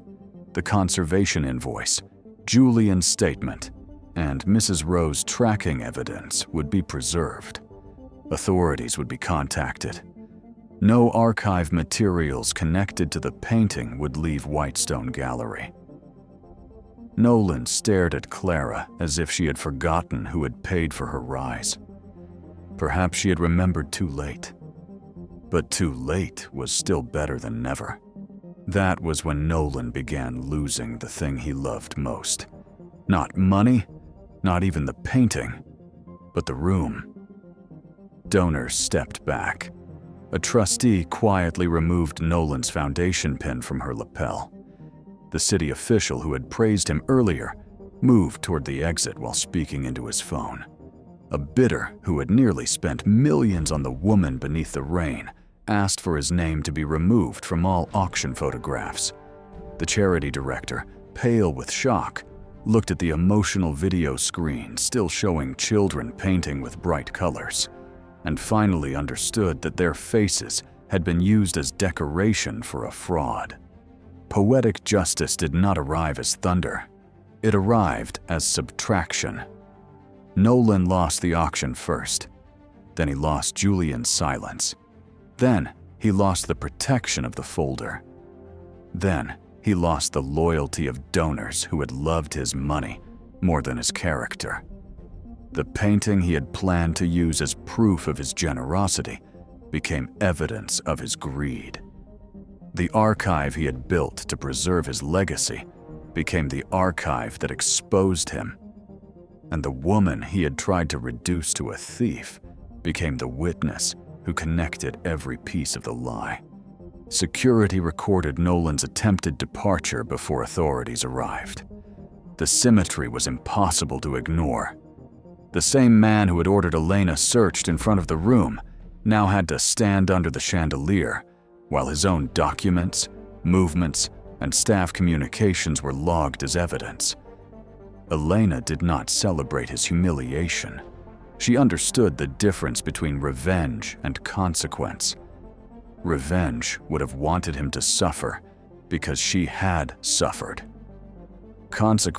the conservation invoice, Julian's statement, and Mrs. Rowe's tracking evidence would be preserved. Authorities would be contacted. No archive materials connected to the painting would leave Whitestone Gallery. Nolan stared at Clara as if she had forgotten who had paid for her rise. Perhaps she had remembered too late. But too late was still better than never. That was when Nolan began losing the thing he loved most. Not money, not even the painting, but the room. Donors stepped back. A trustee quietly removed Nolan's foundation pin from her lapel. The city official who had praised him earlier moved toward the exit while speaking into his phone. A bidder who had nearly spent millions on the woman beneath the rain asked for his name to be removed from all auction photographs. The charity director, pale with shock, looked at the emotional video screen still showing children painting with bright colors, and finally understood that their faces had been used as decoration for a fraud. Poetic justice did not arrive as thunder. It arrived as subtraction. Nolan lost the auction first. Then he lost Julian's silence. Then he lost the protection of the folder. Then he lost the loyalty of donors who had loved his money more than his character. The painting he had planned to use as proof of his generosity became evidence of his greed. The archive he had built to preserve his legacy became the archive that exposed him. And the woman he had tried to reduce to a thief became the witness who connected every piece of the lie. Security recorded Nolan's attempted departure before authorities arrived. The symmetry was impossible to ignore. The same man who had ordered Elena searched in front of the room now had to stand under the chandelier, while his own documents, movements, and staff communications were logged as evidence. Elena did not celebrate his humiliation. She understood the difference between revenge and consequence. Revenge would have wanted him to suffer because she had suffered. Consequence